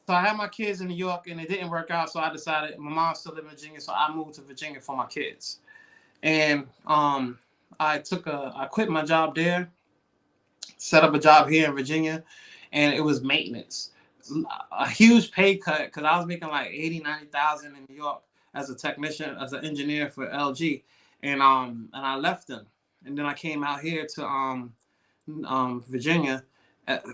I had my kids in New York, and it didn't work out. So I decided my mom still lived in Virginia, so I moved to Virginia for my kids. And I quit my job there, set up a job here in Virginia, and it was maintenance. A huge pay cut because I was making like 80,000-90,000 in New York as a technician, as an engineer for LG, and I left them, and then I came out here to Virginia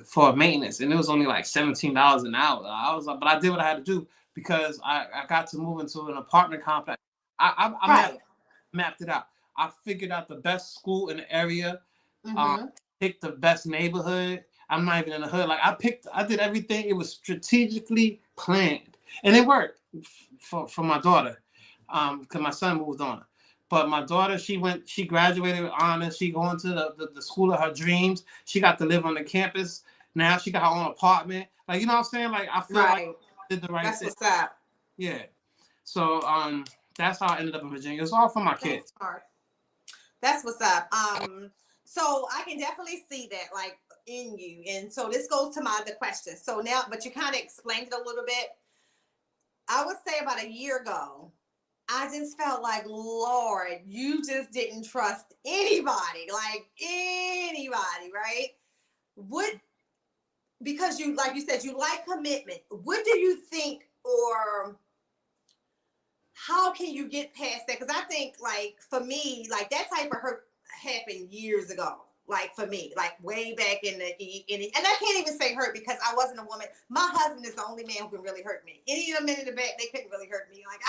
for maintenance, and it was only like $17 an hour. I was like, but I did what I had to do because I got to move into an apartment complex. I mapped it out. I figured out the best school in the area, picked the best neighborhood. I'm not even in the hood. Like I did everything. It was strategically planned, and it worked for my daughter, because my son moved on. But my daughter, she graduated with honors. She going to the school of her dreams. She got to live on the campus. Now she got her own apartment. Like, you know what I'm saying? Like, I feel like I did the right thing. That's what's up. Yeah. So that's how I ended up in Virginia. It's all for my kids. That's what's up. So I can definitely see that, like, in you. And so this goes to my other question. So now, but you kind of explained it a little bit. I would say about a year ago, I just felt like, Lord, you just didn't trust anybody, right? Because you, like you said, you like commitment. What do you think, or how can you get past that? Because I think, like, for me, like, that type of hurt happened years ago. Like, for me, like, way back in the and I can't even say hurt because I wasn't a woman. My husband is the only man who can really hurt me. Any of them in the back, they couldn't really hurt me. Like,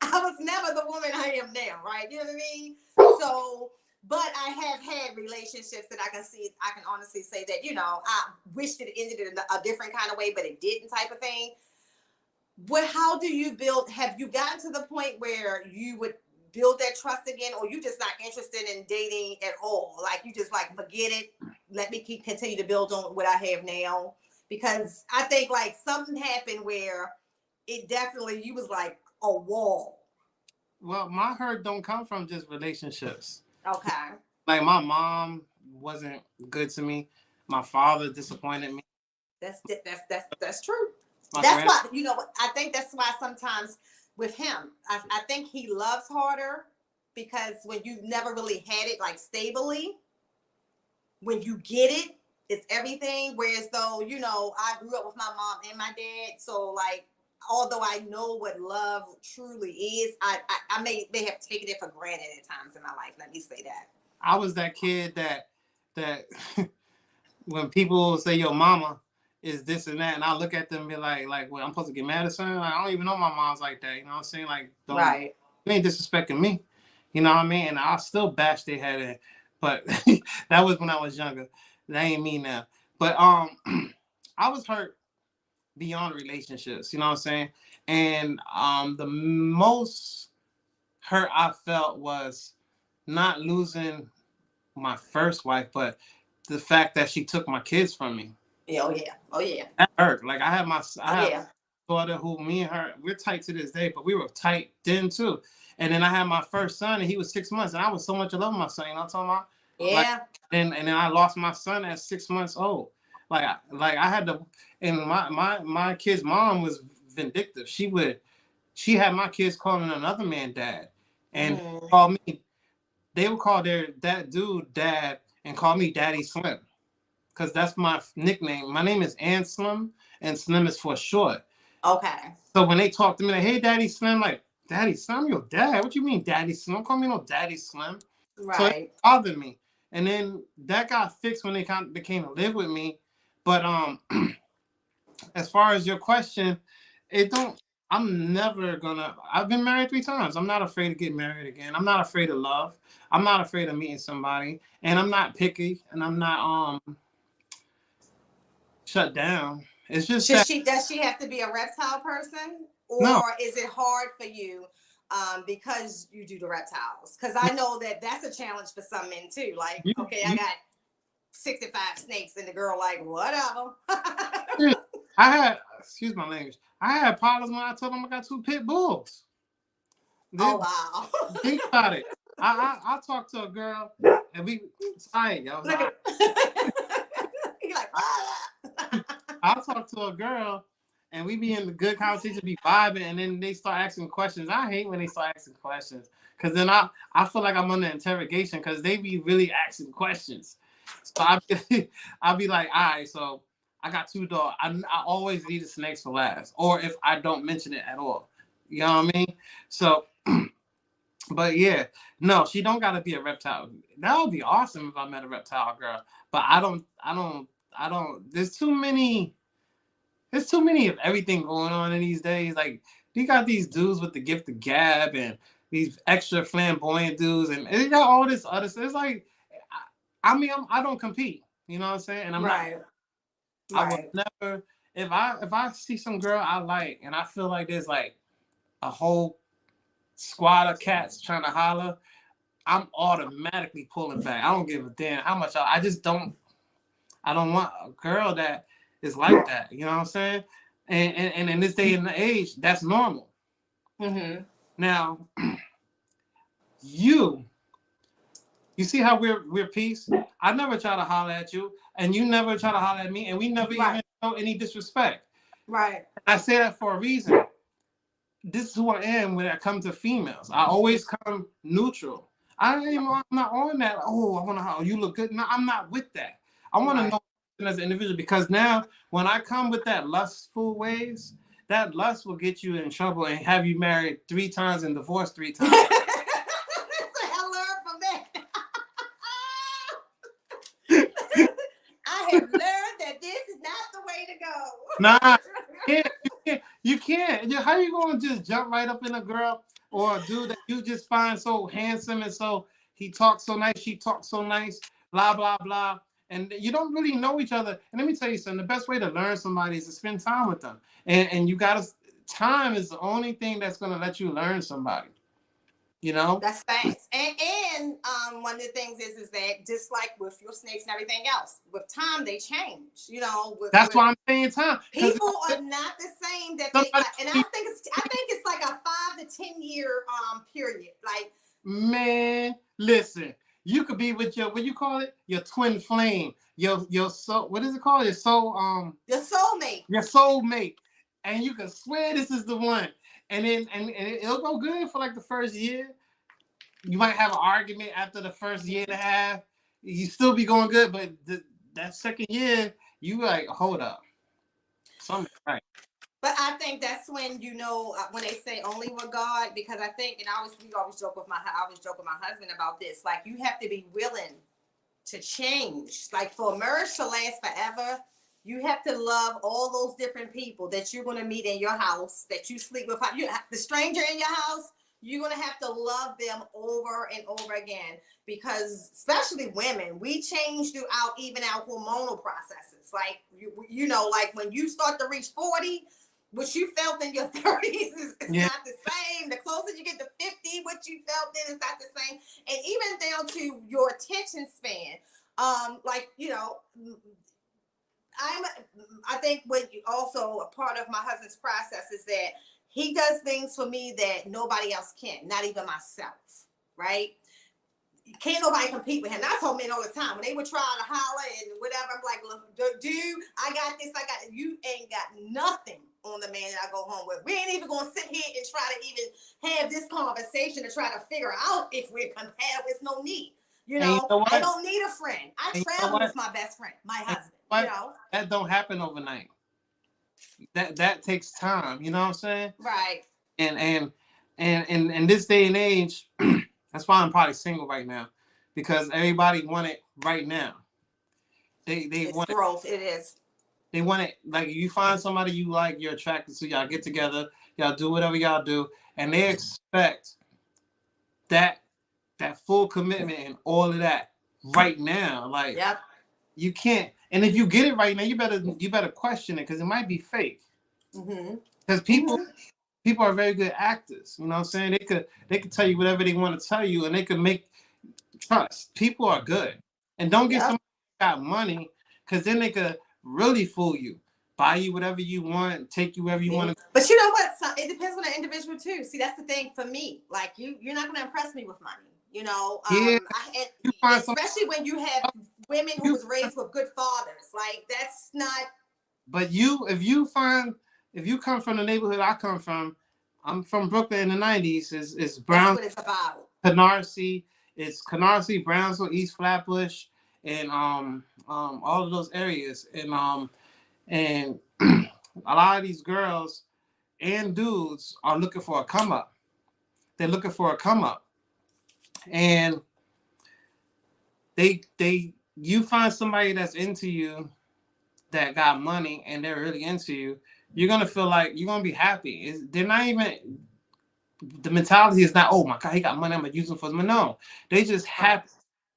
I was never the woman I am now, right? You know what I mean? So, but I have had relationships that I can honestly say that, you know, I wished it ended in a different kind of way, but it didn't, type of thing. How do you have you gotten to the point where you would build that trust again, or you just not interested in dating at all? Like, you just like, forget it. Let me continue to build on what I have now. Because I think, like, something happened where it definitely, you was like a wall. Well, my hurt don't come from just relationships. Okay. Like my mom wasn't good to me. My father disappointed me. That's true. My That's grand why, you know, I think that's why sometimes with him, I think he loves harder because when you never really had it like stably, when you get it, it's everything. Whereas though, you know, I grew up with my mom and my dad, so like, although I know what love truly is, I may have taken it for granted at times in my life. Let me say that. I was that kid that when people say your mama is this and that, and I look at them and be like, well, I'm supposed to get mad at something? Like, I don't even know my mom's like that. You know what I'm saying? Like, don't Right. you ain't disrespecting me. You know what I mean? And I still bash their head in. But that was when I was younger. That ain't me now. But I was hurt beyond relationships. You know what I'm saying? And the most hurt I felt was not losing my first wife, but the fact that she took my kids from me. Yeah, oh yeah. Oh yeah. That hurt. Like I Oh have yeah. a daughter who me and her we're tight to this day, but we were tight then too. And then I had my first son, and he was 6 months, and I was so much in love with my son. You know what I'm talking about? Like, Yeah. and then I lost my son at 6 months old. Like I had to, and my kid's mom was vindictive. She had my kids calling another man dad, and Mm-hmm. call me. They would call that dude dad and call me Daddy Slim, because that's my nickname. My name is Slim, and Slim is for short. Okay. So when they talk to me like, "Hey, Daddy Slim," like, "Daddy Slim, your dad? What you mean, Daddy Slim? Don't call me no Daddy Slim." So it Right. bothered me, and then that got fixed when they came to live with me. But as far as your question, it don't. I'm never gonna. I've been married 3 times. I'm not afraid to get married again. I'm not afraid of love. I'm not afraid of meeting somebody, and I'm not picky, and I'm not shut down. It's just Should that she does she have to be a reptile person, no, or is it hard for you because you do the reptiles? Because I know that that's a challenge for some men too. Like, you, okay, I you got 65 snakes, and the girl like whatever. I had, excuse my language. I had problems when I told them I got 2 pit bulls. Oh They, wow. think about it. I talked to a girl and we sorry, yo. Look at you like I talked to a girl and we be in the good conversation, be vibing, and then they start asking questions. I hate when they start asking questions because then I feel like I'm under interrogation because they be really asking questions. So I be like, all right, so I got 2 dogs. I always leave the snakes for last, or if I don't mention it at all. You know what I mean? So, but yeah, no, she don't gotta be a reptile. That would be awesome if I met a reptile girl. But I don't. There's too many of everything going on in these days. Like you got these dudes with the gift of gab and these extra flamboyant dudes, and you got all this other stuff. It's like, I mean, I don't compete. You know what I'm saying? And I'm not. right, I will right. never. If I see some girl I like and I feel like there's like a whole squad of cats trying to holler, I'm automatically pulling back. I don't give a damn how much I just don't. I don't want a girl that is like that. You know what I'm saying? And in this day and age, that's normal. Mm-hmm. Now, you you see how we're peace? I never try to holler at you, and you never try to holler at me, and we never Right, even show any disrespect. right. I say that for a reason. This is who I am when it comes to females. I always come neutral. I'm not on that. Oh, I want to how you look good. No, I'm not with that. I want to Right. know as an individual because now when I come with that lustful ways, that lust will get you in trouble and have you married 3 times and divorced 3 times. I learned from that. I have learned that this is not the way to go. Nah, you can't. How you gonna just jump right up in a girl or a dude that you just find so handsome and so he talks so nice, she talks so nice, blah blah blah, and you don't really know each other. And let me tell you something: the best way to learn somebody is to spend time with them, and you gotta. Time is the only thing that's gonna let you learn somebody. You know, That's facts. And one of the things is that just like with your snakes and everything else, with time they change. You know, that's why I'm saying time. People are not the same that they like, and I think it's like a 5 to 10 year period. Like, man, listen, you could be with your, what you call it, your twin flame, your soul. What is it called? Your soulmate. Your soulmate, and you can swear this is the one. And then and it'll go good for like the first year. You might have an argument after the first year and a half. You still be going good, but that second year, you like, hold up, something right. But I think that's when, you know, when they say only with God, because I think, and we always joke with I always joke with my husband about this. Like, you have to be willing to change. Like, for a marriage to last forever, you have to love all those different people that you're going to meet in your house, that you sleep with. The stranger in your house, you're going to have to love them over and over again, because especially women, we change throughout even our hormonal processes. Like, you know, like when you start to reach 40, what you felt in your 30s is not the same. The closer you get to 50, what you felt then is not the same. And even down to your attention span. Like, you know, I think what you also, a part of my husband's process is that he does things for me that nobody else can, not even myself, right? Can't nobody compete with him. I told men all the time when they would try to holler and whatever, I'm like, look, dude, I got this, you ain't got nothing on the man that I go home with. We ain't even gonna sit here and try to even have this conversation to try to figure out if we're compatible. It's no need. You know I don't need a friend. I travel with my best friend, my husband. You know, that don't happen overnight. That takes time. You know what I'm saying? Right. And in this day and age, that's why I'm probably single right now, because everybody want it right now. They want growth. It is. They want it, like, you find somebody you like, you're attracted to, y'all get together, y'all do whatever y'all do, and they expect that full commitment and all of that right now. Like, yep. You can't. And if you get it right now, you better question it, because it might be fake. Because people are very good actors. You know what I'm saying? They could tell you whatever they want to tell you, and they could make trust. People are good, and don't get somebody who got money, because then they could really fool you, buy you whatever you want, take you wherever you want to. But you know what? It depends on the individual too. See, that's the thing for me. Like, you're not going to impress me with money. You know, especially when you have women who was raised with good fathers. Like, that's not. But if you come from the neighborhood I come from, I'm from Brooklyn in the 90s. It's Brown. That's what it's about. Canarsie. It's Canarsie, Brownsville, East Flatbush, and all of those areas, and a lot of these girls and dudes are looking for a come up. They're looking for a come up, and you find somebody that's into you, that got money, and they're really into you. You're gonna feel like you're gonna be happy. They're not even. The mentality is not, oh my God, he got money, I'm gonna use him for them. No, they just happy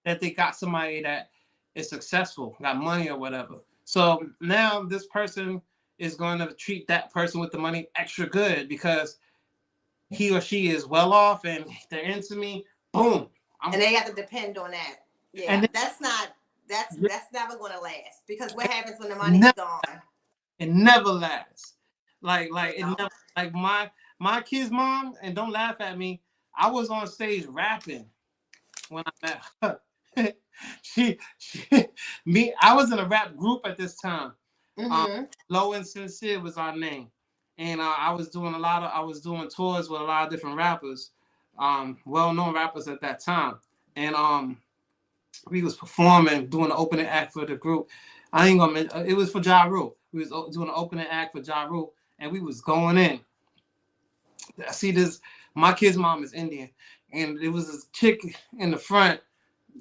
that they got somebody that is successful, got money or whatever. So now this person is going to treat that person with the money extra good, because he or she is well off and they're into me. Boom. And they have to depend on that. Yeah, and that's never going to last, because what happens when the money's gone? It never lasts. Like my kid's mom, and don't laugh at me, I was on stage rapping when I met her. I was in a rap group at this time. Low and Sincere was our name, and I was doing tours with a lot of different rappers, well-known rappers at that time, and we was performing, doing the opening act for the group. I ain't gonna mention, it was for Ja Rule. We was doing an opening act for Ja Rule, and we was going in. I see this. My kid's mom is Indian, and it was this chick in the front,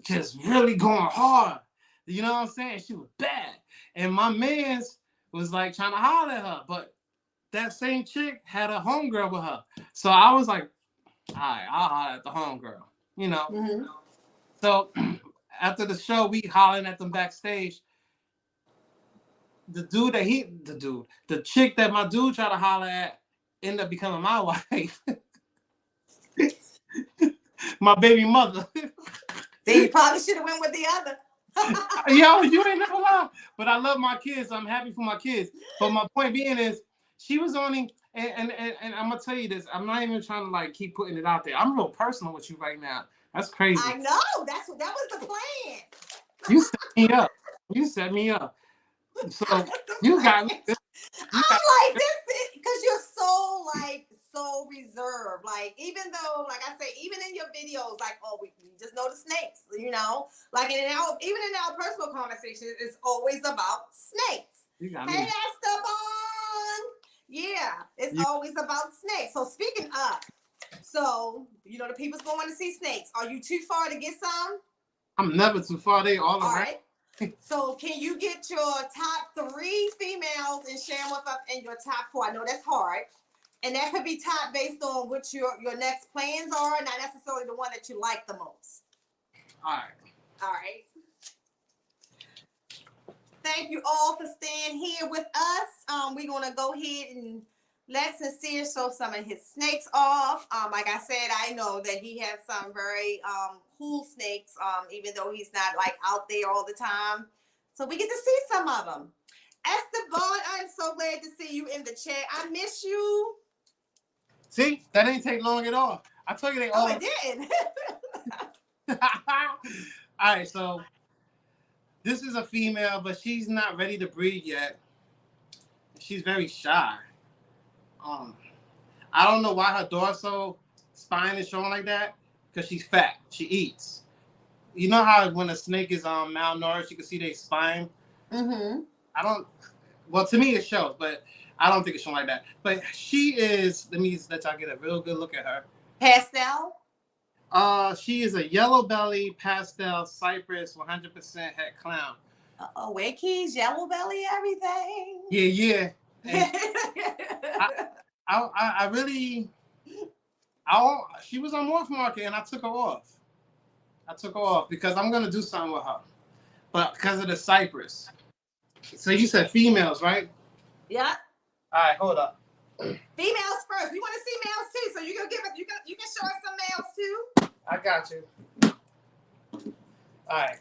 just really going hard. You know what I'm saying? She was bad. And my man's was like trying to holler at her, but that same chick had a homegirl with her. So I was like, all right, I'll holler at the homegirl, you know? So after the show, we hollering at them backstage. The chick that my dude tried to holler at ended up becoming my wife. my baby mother. Then you probably should have went with the other. Yo, you ain't never lie. But I love my kids. I'm happy for my kids. But my point being is, she was only, and I'm gonna tell you this. I'm not even trying to like keep putting it out there. I'm real personal with you right now. That's crazy. I know. That was the plan. You set me up. You set me up. So you got me. I'm like this because you're so reserved. Like, even though, like I say, even in your videos, like, oh, we just know the snakes, you know, like even in our personal conversations, it's always about snakes. Hey, Esteban. Yeah, it's always about snakes. So speaking of, so you know the people's going to see snakes. Are you too far to get some? I'm never too far. They all around. Right. So can you get your top 3 females and share them with us in your top 4? I know that's hard. And that could be top based on what your next plans are, not necessarily the one that you like the most. All right. Thank you all for staying here with us. We're going to go ahead and let Sincere show some of his snakes off. Like I said, I know that he has some very cool snakes, even though he's not like out there all the time. So we get to see some of them. Esteban, I'm so glad to see you in the chat. I miss you. See, that ain't take long at all. I told you they all. Oh, it did. All right, so this is a female, but she's not ready to breed yet. She's very shy. I don't know why her dorsal spine is showing like that, because she's fat. She eats. You know how when a snake is malnourished, you can see their spine? Mm-hmm. Well, to me it shows, but I don't think it's showing like that. But she is, let me just let y'all get a real good look at her. Pastel? She is a yellow belly, pastel, cypress, 100% het clown. Oh, where keys, yellow belly, everything. Yeah. I really, she was on Morph Market and I took her off because I'm going to do something with her. But because of the cypress. So you said females, right? Yeah. All right, hold up. Females first. We want to see males too. So you can show us some males too. I got you. All right.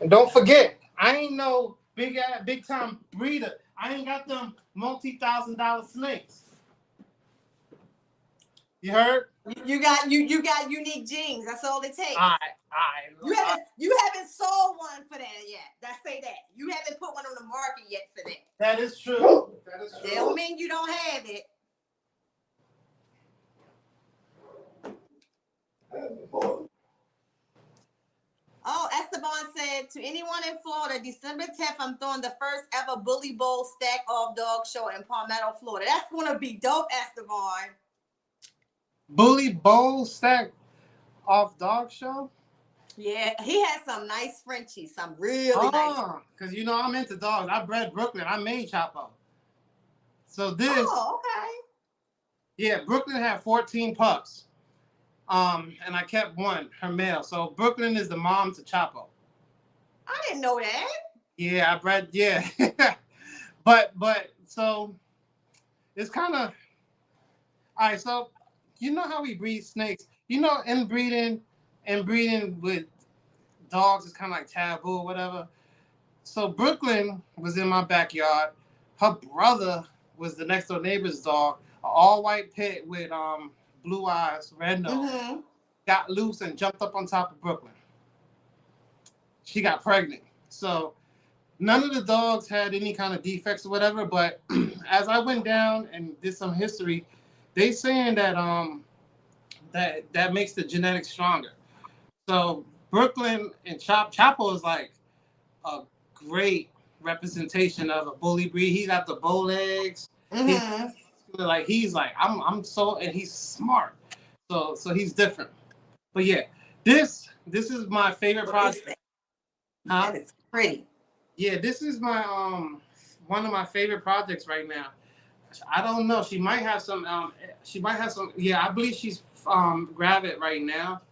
And don't forget, I ain't no big time breeder. I ain't got them multi-$1,000 snakes. You heard? You got unique genes. That's all it takes. All right. You haven't sold one for that yet. Let's say that. You haven't put one on the market yet for that. That is true. That don't mean you don't have it. Oh, Esteban said, to anyone in Florida, December 10th, I'm throwing the first ever Bully Bowl stack off dog show in Palmetto, Florida. That's going to be dope, Esteban. Bully Bowl stack off dog show? Yeah, he has some nice Frenchies, some really nice. Because you know I'm into dogs. I bred Brooklyn. I made Chapo. So this. Oh, okay. Yeah, Brooklyn had 14 pups. And I kept one, her male. So Brooklyn is the mom to Chapo. I didn't know that. Yeah, I bred. Yeah. but so it's kind of all right. So you know how we breed snakes. You know, inbreeding with dogs is kind of like taboo or whatever. So Brooklyn was in my backyard. Her brother was the next door neighbor's dog, an all white pit with blue eyes, red nose. Mm-hmm. Got loose and jumped up on top of Brooklyn. She got pregnant. So none of the dogs had any kind of defects or whatever. But as I went down and did some history, they saying that that makes the genetics stronger. So Brooklyn and Chapo is like a great representation of a bully breed. He got the bow legs. Mm-hmm. He's like I'm so, and he's smart. So he's different. But yeah, this is my favorite project. That is pretty. Yeah, this is my one of my favorite projects right now. I don't know. She might have some. Yeah, I believe she's gravid right now.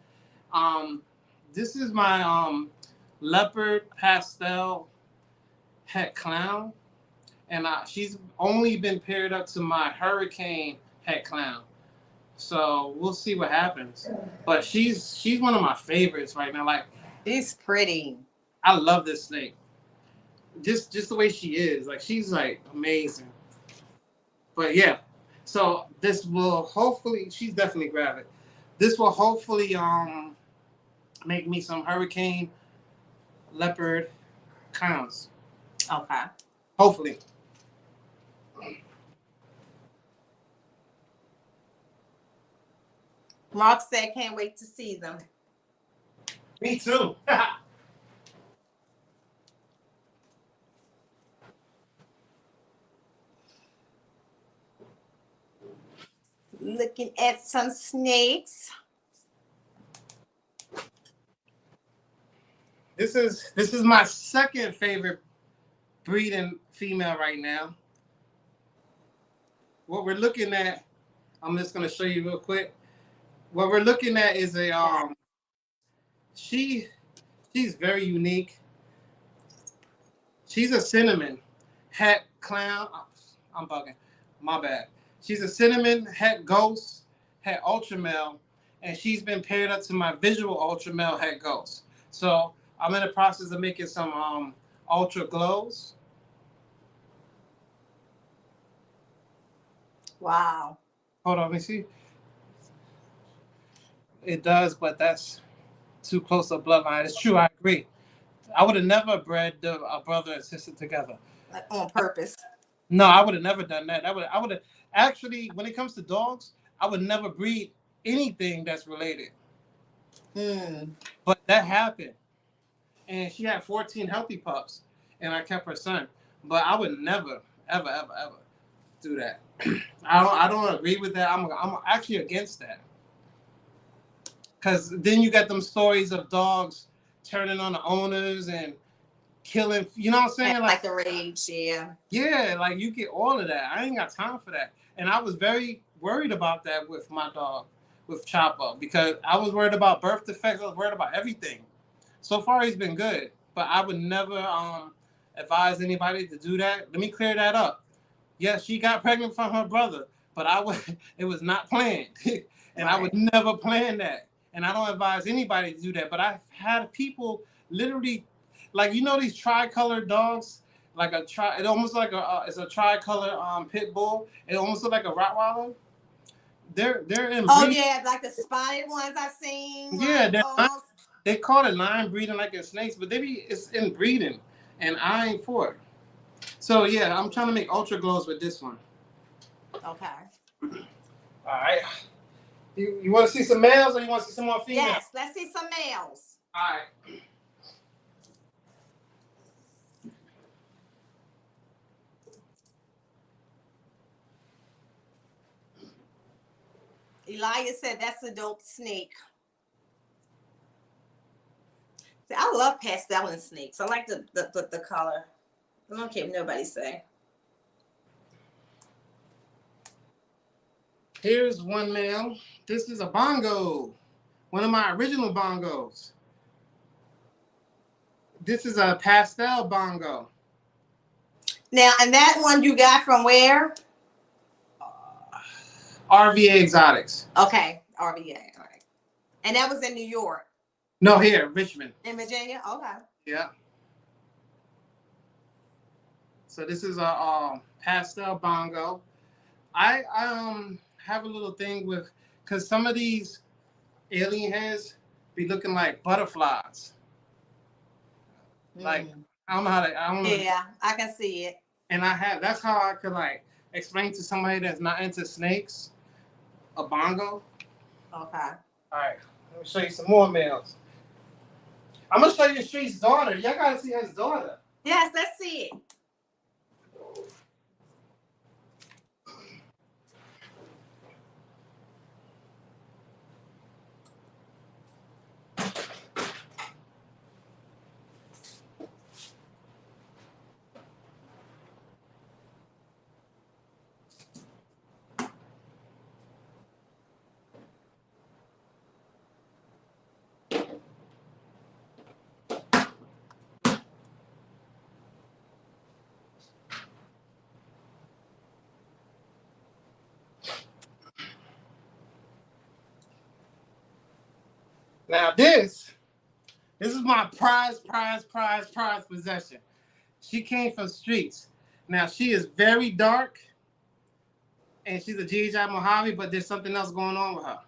This is my leopard pastel het clown. and she's only been paired up to my hurricane het clown. So we'll see what happens. But she's one of my favorites right now. Like, she's pretty. I love this snake. Just the way she is. Like, she's like amazing. But yeah. So this will hopefully, she's definitely grab it. This will hopefully make me some hurricane leopard clowns. Okay. Hopefully. Mark said can't wait to see them. Me too. Looking at some snakes. This is my second favorite breeding female right now. What we're looking at, I'm just gonna show you real quick. What we're looking at is a she's very unique. She's a cinnamon het clown. I'm bugging. My bad. She's a cinnamon het ghost, het ultra male, and she's been paired up to my visual ultra male het ghost. So I'm in the process of making some ultra glows. Wow. Hold on, let me see. It does, but that's too close to a bloodline. It's true, I agree. I would have never bred a brother and sister together. Like on purpose. No, I would have never done that. I would have actually, when it comes to dogs, I would never breed anything that's related. But that happened. And she had 14 healthy pups, and I kept her son. But I would never, ever, ever, ever do that. I don't agree with that. I'm actually against that. Because then you get them stories of dogs turning on the owners and killing, you know what I'm saying? Like the rage, yeah. Yeah, like you get all of that. I ain't got time for that. And I was very worried about that with my dog, with Chopper, because I was worried about birth defects. I was worried about everything. So far, he's been good, but I would never advise anybody to do that. Let me clear that up. Yes, she got pregnant from her brother, but it was not planned, and right. I would never plan that. And I don't advise anybody to do that. But I've had people literally, like, you know, these tri-colored dogs, like it almost like it's a tri-color pit bull. It almost looks like a Rottweiler. They're in. Oh yeah, like the spotted ones I've seen. Yeah, like, they call it line breeding like in snakes, but it's in breeding, and I ain't for it. So yeah, I'm trying to make ultra glows with this one. Okay. All right. You want to see some males or you want to see some more females? Yes, let's see some males. All right. Elijah said that's a dope snake. See, I love pastel and snakes. I like the color. I don't care what nobody say. Here's one male. This is a bongo. One of my original bongos. This is a pastel bongo. Now, and that one you got from where? RVA Exotics. Okay, RVA. All right. And that was in New York? No, here, Richmond. In Virginia? Okay. Yeah. So this is a pastel bongo. I have a little thing with, because some of these alien heads be looking like butterflies. Like, I don't know how to. Yeah, I can see it. And that's how I could like explain to somebody that's not into snakes a bongo. Okay. All right, let me show you some more males. I'm gonna show you Street's daughter. Y'all gotta see his daughter. Yes, let's see it. Now this is my prized possession. She came from streets. Now she is very dark, and she's a GHI Mojave, but there's something else going on with her.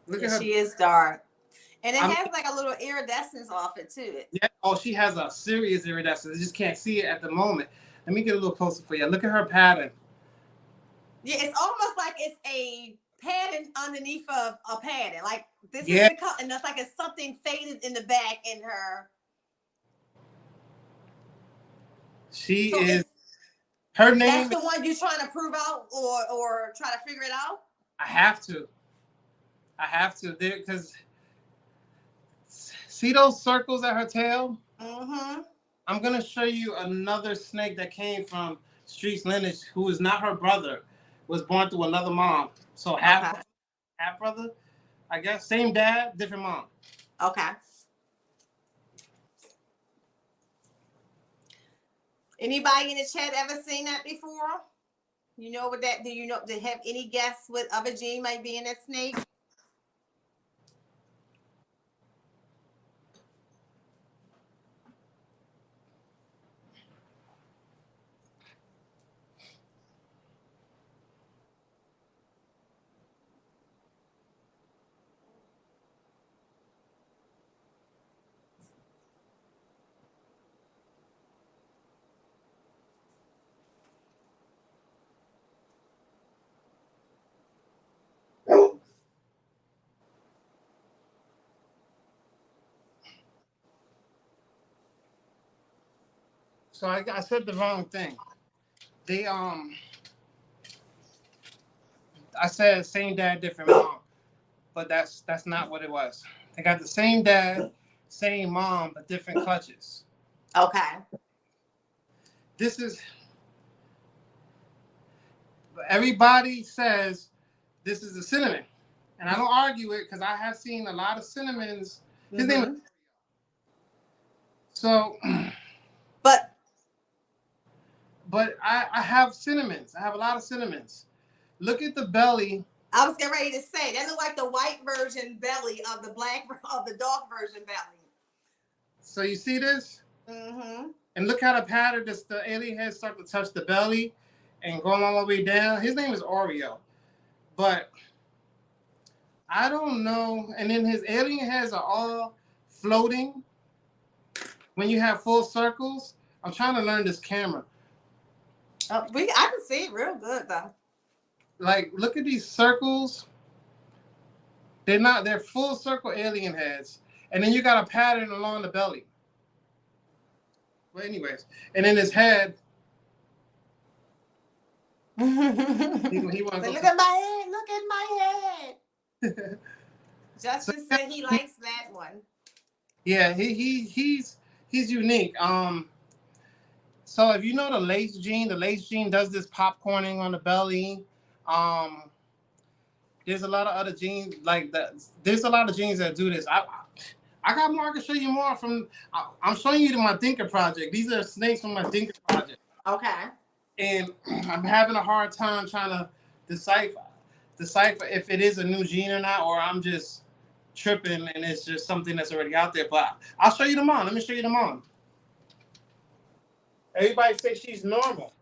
Look at her. She is dark. And it has like a little iridescence off it too. Yeah. Oh, she has a serious iridescence. You just can't see it at the moment. Let me get a little closer for you. Look at her pattern. Yeah, it's almost like it's a pattern underneath of a pattern. Like this is the color, and that's like it's something faded in the back in her. She is. Her name. That's the one you're trying to prove out, or try to figure it out. I have to because see those circles at her tail? Mm-hmm. I'm gonna show you another snake that came from Streets lineage, who is not her brother, was born through another mom. So half brother, I guess. Same dad, different mom. Okay. Anybody in the chat ever seen that before? You know what that? Do you know? Do you have any guess what other gene might be in that snake? So I said the wrong thing. They I said same dad, different mom, but that's not what it was. They got the same dad, same mom, but different clutches. Okay. This is. Everybody says this is a cinnamon, and I don't argue it because I have seen a lot of cinnamons. His name is. So. But I have cinnamons. I have a lot of cinnamons. Look at the belly. I was getting ready to say that looks like the white version belly of the dark version belly. So you see this? Mm-hmm. And look how the pattern, the alien heads start to touch the belly and going all the way down. His name is Oreo. But I don't know. And then his alien heads are all floating. When you have full circles, I'm trying to learn this camera. I can see it real good though. Like, look at these circles. They're full circle alien heads. And then you got a pattern along the belly. Well, anyways. And then his head. He look at my head. Look at my head. Justice said he likes that one. Yeah, he's unique. So if you know the lace gene does this popcorning on the belly. There's a lot of other genes like that. There's a lot of genes that do this. I got more. I can show you more from. I'm showing you my Thinker project. These are snakes from my Thinker project. Okay. And I'm having a hard time trying to decipher if it is a new gene or not, or I'm just tripping and it's just something that's already out there. But I'll show you the mom. Let me show you the mom. Everybody say she's normal.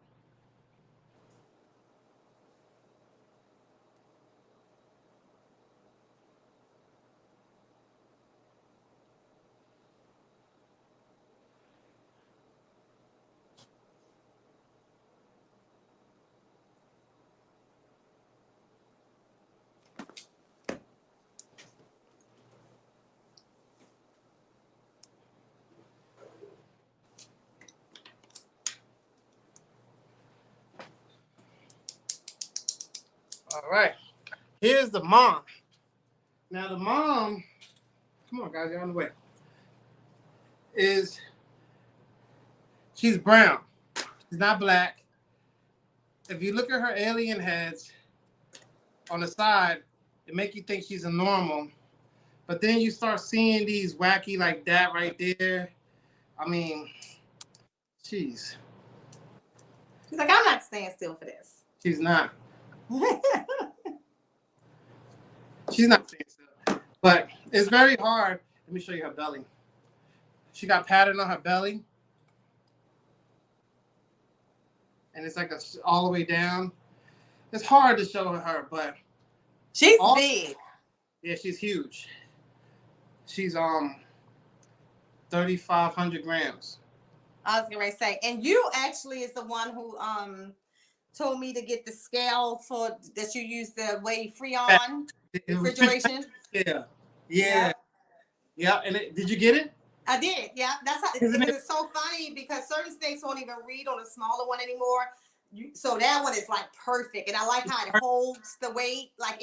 All right. Here's the mom. Now the mom, come on guys, you're on the way. She's brown. She's not black. If you look at her alien heads on the side, it make you think she's a normal. But then you start seeing these wacky like that right there. I mean, jeez. She's like, I'm not staying still for this. She's not. She's not staying still. But it's very hard. Let me show you her belly. She got pattern on her belly. And it's like all the way down. It's hard to show her, but she's big. Yeah, she's huge. She's 3,500 grams. I was gonna say, and you actually is the one who told me to get the scale for that you use the weigh Freon refrigeration. Yeah. And did you get it? I did. Yeah, that's how. Because it's so funny because certain states won't even read on a smaller one anymore. So that one is like perfect, and I like how it holds the weight. Like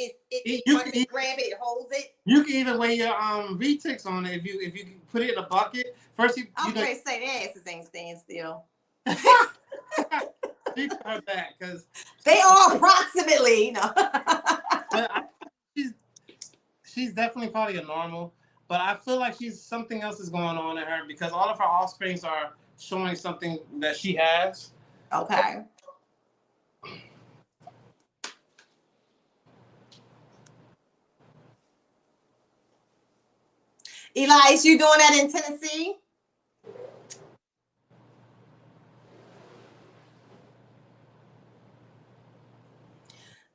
once you grab it, it holds it. You can even weigh your VTIX on it if you put it in a bucket. First, I'm going to say their asses ain't staying still. She cut her back because they are approximately. She's definitely probably a normal, but I feel like something else is going on in her because all of her offsprings are showing something that she has. Okay. Eli, is you doing that in Tennessee?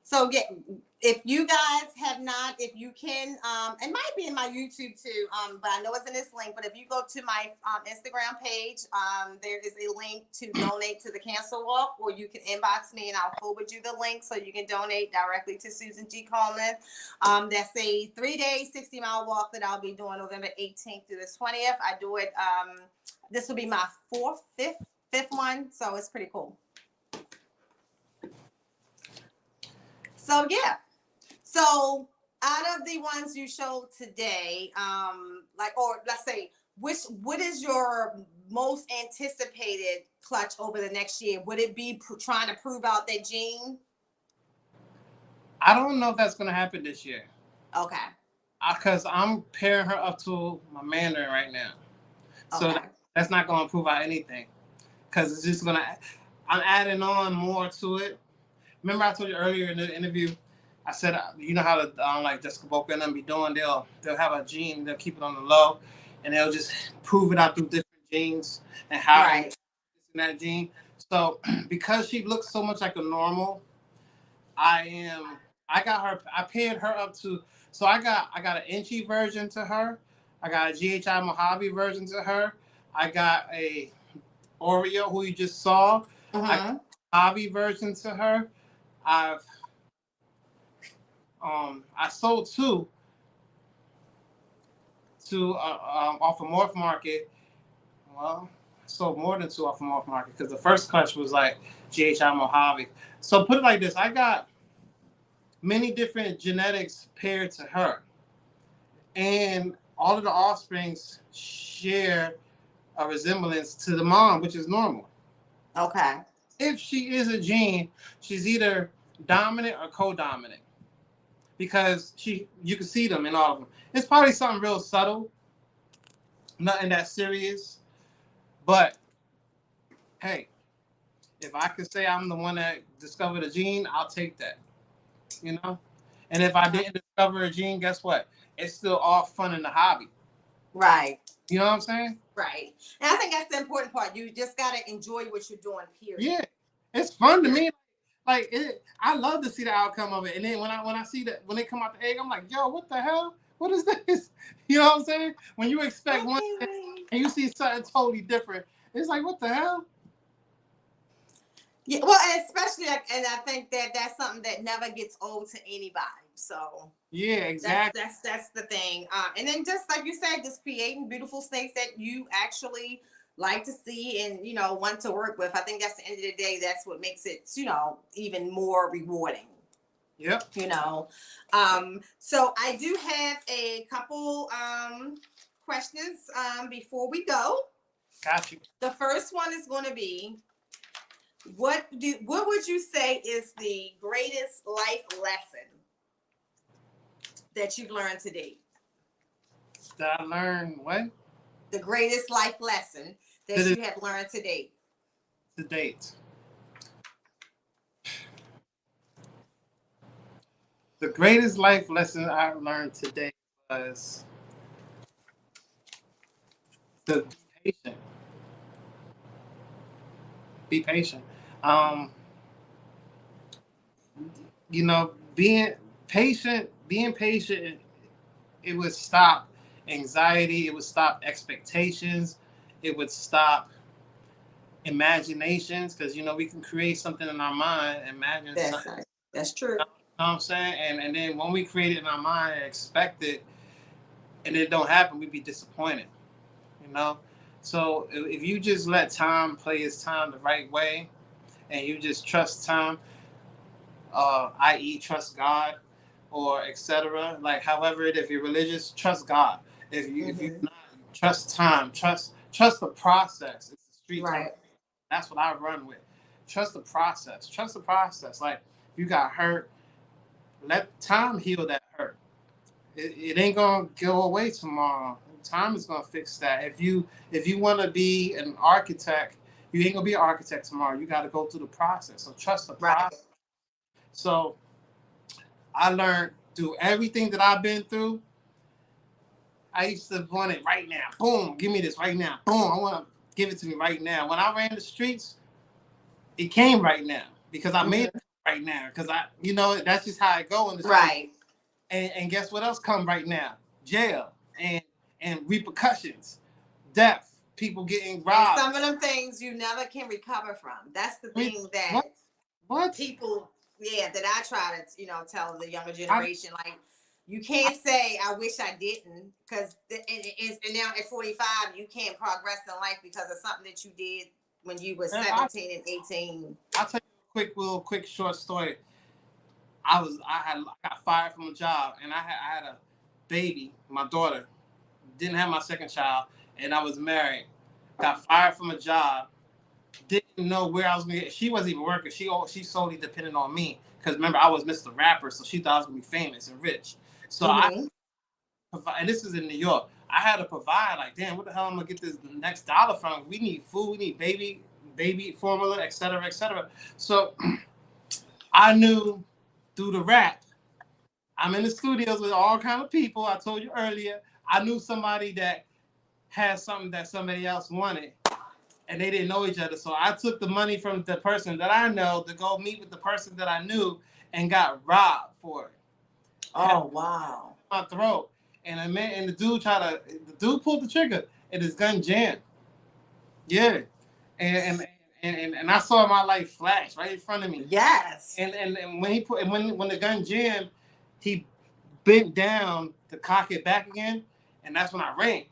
So yeah, if you guys have not, if you can, it might be in my YouTube too, but I know it's in this link. But if you go to my Instagram page, there is a link to donate to the Cancer Walk, or you can inbox me and I'll forward you the link so you can donate directly to Susan G. Coleman. That's a 3-day, 60-mile walk that I'll be doing November 18th through the 20th. I do it. This will be my fifth one, so it's pretty cool. So yeah, so out of the ones you showed today, or let's say, what is your most anticipated clutch over the next year? Would it be trying to prove out that gene? I don't know if that's going to happen this year. Okay. Because I'm pairing her up to my Mandarin right now. So that's not going to prove out anything. Because it's just going to, I'm adding on more to it. Remember I told you earlier in the interview, I said, you know how like Jessica Boca and them be doing, they'll have a gene, they'll keep it on the low, and they'll just prove it out through different genes and how in that gene. So because she looks so much like a normal, I paired her up to, so I got an Inchy version to her, I got a GHI Mojave version to her, I got a Oreo who you just saw, I got a Mojave version to her. I sold two off of Morph Market. Well, I sold more than two off of Morph Market because the first clutch was like GHI Mojave. So put it like this: I got many different genetics paired to her, and all of the offsprings share a resemblance to the mom, which is normal. Okay. If she is a gene, she's either dominant or co-dominant. Because you can see them in all of them. It's probably something real subtle, nothing that serious. But hey, if I could say I'm the one that discovered a gene, I'll take that. You know? And if I didn't discover a gene, guess what? It's still all fun in the hobby. Right. You know what I'm saying? Right. And I think that's the important part. You just gotta enjoy what you're doing, period. Yeah. It's fun to me. Like I love to see the outcome of it, and then when I see that when they come out the egg, I'm like, yo, what the hell? What is this? You know what I'm saying? When you expect one thing and you see something totally different, it's like, what the hell? Yeah, well, and especially, and I think that's something that never gets old to anybody. So yeah, exactly. That's the thing. And then just like you said, just creating beautiful snakes that you actually like to see and want to work with. I think that's the end of the day. That's what makes it even more rewarding. Yep. So I do have a couple questions before we go. Got you. The first one is going to be, what would you say is the greatest life lesson that you've learned to date? That I learned what? The greatest life lesson that you have learned to date. To date. The greatest life lesson I learned today was to be patient. Be patient. Um, being patient, it would stop anxiety. It would stop expectations. It would stop imaginations because we can create something in our mind, imagine That's something. right. That's true. You know what I'm saying? And then when we create it in our mind and expect it, and it don't happen, we'd be disappointed. You know. So if you just let time play its time the right way, and you just trust time, i.e., trust God, or etc. Like, however it, if you're religious, trust God. If you Mm-hmm. not, trust time, trust the process. It's the street term. Right. That's what I run with. Trust the process. Trust the process. Like, if you got hurt, let time heal that hurt. It ain't gonna go away tomorrow. Time is gonna fix that. If you want to be an architect, you ain't gonna be an architect tomorrow. You got to go through the process. So trust the Right. process. So I learned through everything that I've been through. I used to want it right now. Boom, give me this right now. Boom, I want to give it to me right now. When I ran the streets, it came right now because I made Mm-hmm. it right now. Because that's just how I go in the street. Right. And guess what else come right now? Jail and repercussions, death, people getting And robbed. some of them things you never can recover from. That's the I mean, thing that what? people, yeah, that I try to, tell the younger I, generation. Like, you can't say, I wish I didn't, because and now at 45, you can't progress in life because of something that you did when you were 17 and 18. I'll tell you a quick short story. I got fired from a job, and I had a baby, my daughter. Didn't have my second child, and I was married. Got fired from a job. Didn't know where I was gonna get. She wasn't even working. She solely depended on me because remember I was Mr. Rapper, so she thought I was gonna be famous and rich. So I Mm-hmm. and this is in New York. I had to provide. Like, damn, what the hell am I gonna get this next dollar from? We need food. We need baby formula, etc., etc. So I knew through the rap. I'm in the studios with all kind of people. I told you earlier. I knew somebody that had something that somebody else wanted, and they didn't know each other. So I took the money from the person that I know to go meet with the person that I knew, and got robbed for it. Had Oh, wow. my throat, and the dude pulled the trigger, and his gun jammed. Yeah, and I saw my life flash right in front of me. Yes. And when the gun jammed, he bent down to cock it back again, and that's when I ran.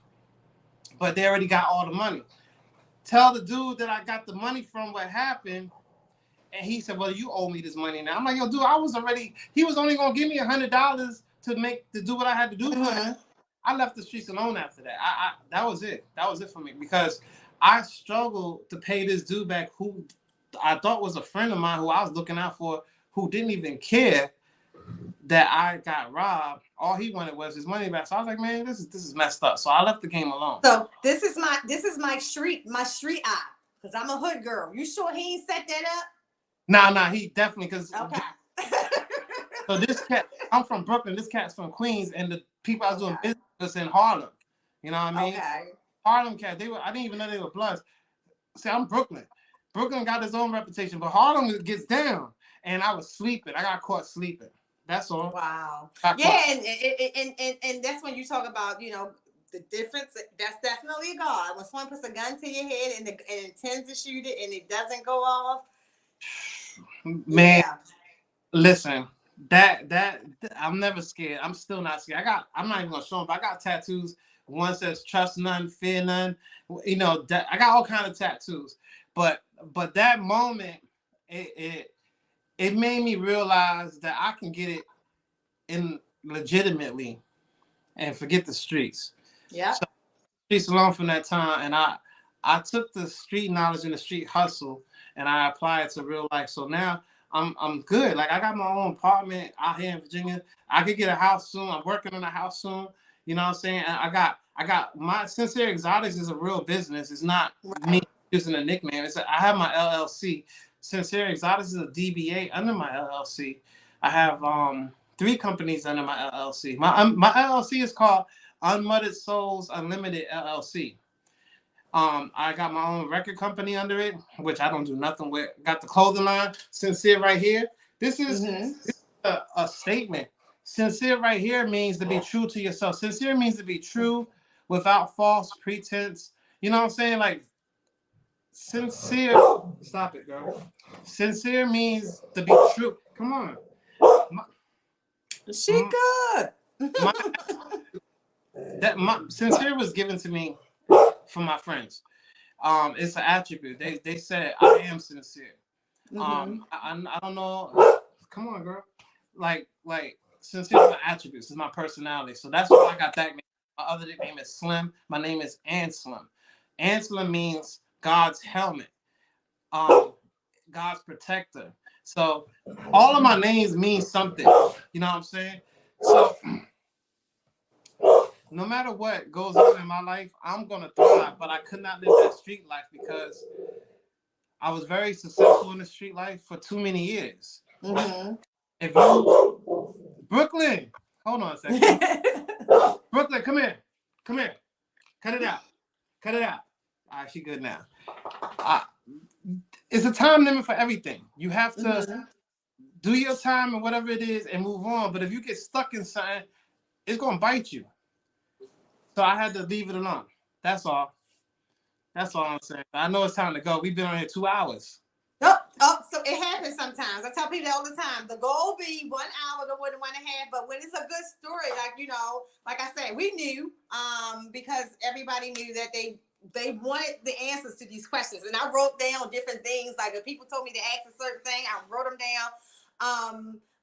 But they already got all the money. Tell the dude that I got the money from what happened, and he said, "Well, you owe me this money now." I'm like, "Yo, dude, He was only gonna give me $100 to do what I had to do for him." Mm-hmm. I left the streets alone after that. That was it. That was it for me because I struggled to pay this dude back who I thought was a friend of mine who I was looking out for, who didn't even care that I got robbed. All he wanted was his money back. So I was like, man, this is messed up. So I left the game alone. So this is my street eye, because I'm a hood girl. You sure he ain't set that up? Nah, he definitely because Okay. so this cat, I'm from Brooklyn. This cat's from Queens, and the people I was doing business was in Harlem. You know what I mean? Okay. Harlem cat. I didn't even know they were Bloods. See, I'm Brooklyn. Brooklyn got its own reputation, but Harlem gets down. And I was sleeping. I got caught sleeping. That's all. Wow. Yeah, and that's when you talk about, the difference. That's definitely God. When someone puts a gun to your head and intends to shoot it and it doesn't go off. Man, yeah. Listen, that I'm never scared. I'm still not scared. I'm not even gonna show them, but I got tattoos. One says trust none, fear none. I got all kind of tattoos. But that moment, it made me realize that I can get it in legitimately and forget the streets. Yeah. So streets alone from that time, and I took the street knowledge and the street hustle and I applied it to real life. So now I'm good. Like, I got my own apartment out here in Virginia. I could get a house soon. I'm working on a house soon. You know what I'm saying? And I got my Sincere Exotics is a real business. It's not me using a nickname. I have my LLC. Sincere Exotics is a DBA under my LLC. I have 3 companies under my LLC. My LLC is called Unmudded Souls Unlimited LLC. I got my own record company under it, which I don't do nothing with. Got the clothing line, Sincere right here. This is a statement. Sincere right here means to be true to yourself. Sincere means to be true without false pretense. You know what I'm saying? Like, sincere. Stop it, girl. Sincere means to be true. Come on. She good. My sincere was given to me from my friends. It's an attribute. They said I am sincere. I don't know. Come on, girl. Like sincere is my attributes. It's my personality. So that's why I got that name. My other name is Slim. My name is Anselm. Anselm means God's helmet. God's protector. So all of my names mean something. You know what I'm saying? So no matter what goes on in my life, I'm gonna thrive. But I could not live that street life because I was very successful in the street life for too many years. If you Brooklyn, hold on a second. Brooklyn, come here. Cut it out. All right, she good now. It's a time limit for everything. You have to do your time and whatever it is and move on. But if you get stuck in something, it's gonna bite you. So I had to leave it alone. That's all. That's all I'm saying. I know it's time to go. We've been on here 2 hours. So it happens sometimes. I tell people that all the time. The goal be 1 hour to 1.5, but when it's a good story, like I said, we knew, because everybody knew that they wanted the answers to these questions. And I wrote down different things. Like if people told me to ask a certain thing, I wrote them down.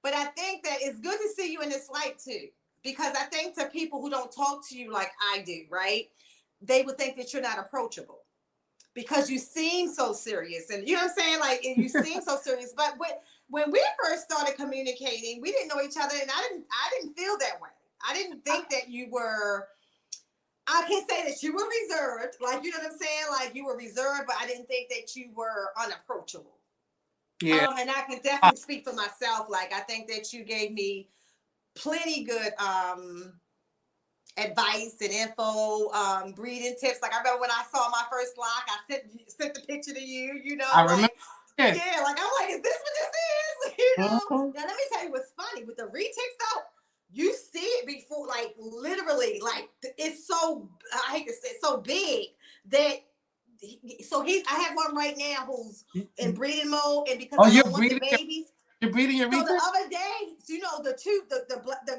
But I think that it's good to see you in this light too, because I think to people who don't talk to you like I do, right? They would think that you're not approachable because you seem so serious. And you know what I'm saying? Like, you seem so serious. But when we first started communicating, we didn't know each other, and I didn't feel that way. I didn't think that you were, I can say that you were reserved, like, you know what I'm saying? Like, you were reserved, but I didn't think that you were unapproachable. Yeah. And I can definitely speak for myself. Like, I think that you gave me plenty good advice and info, breeding tips. Like, I remember when I saw my first lock, I sent the picture to you, you know. I remember. Like, yeah, like, I'm like, is this what this is? You know? Now, let me tell you what's funny. With the retics, though, you see it before, like, literally, like, it's so, I hate to say it, so big that, I have one right now who's in breeding mode, and because I don't want the babies. You're breeding your So the other day, you know, the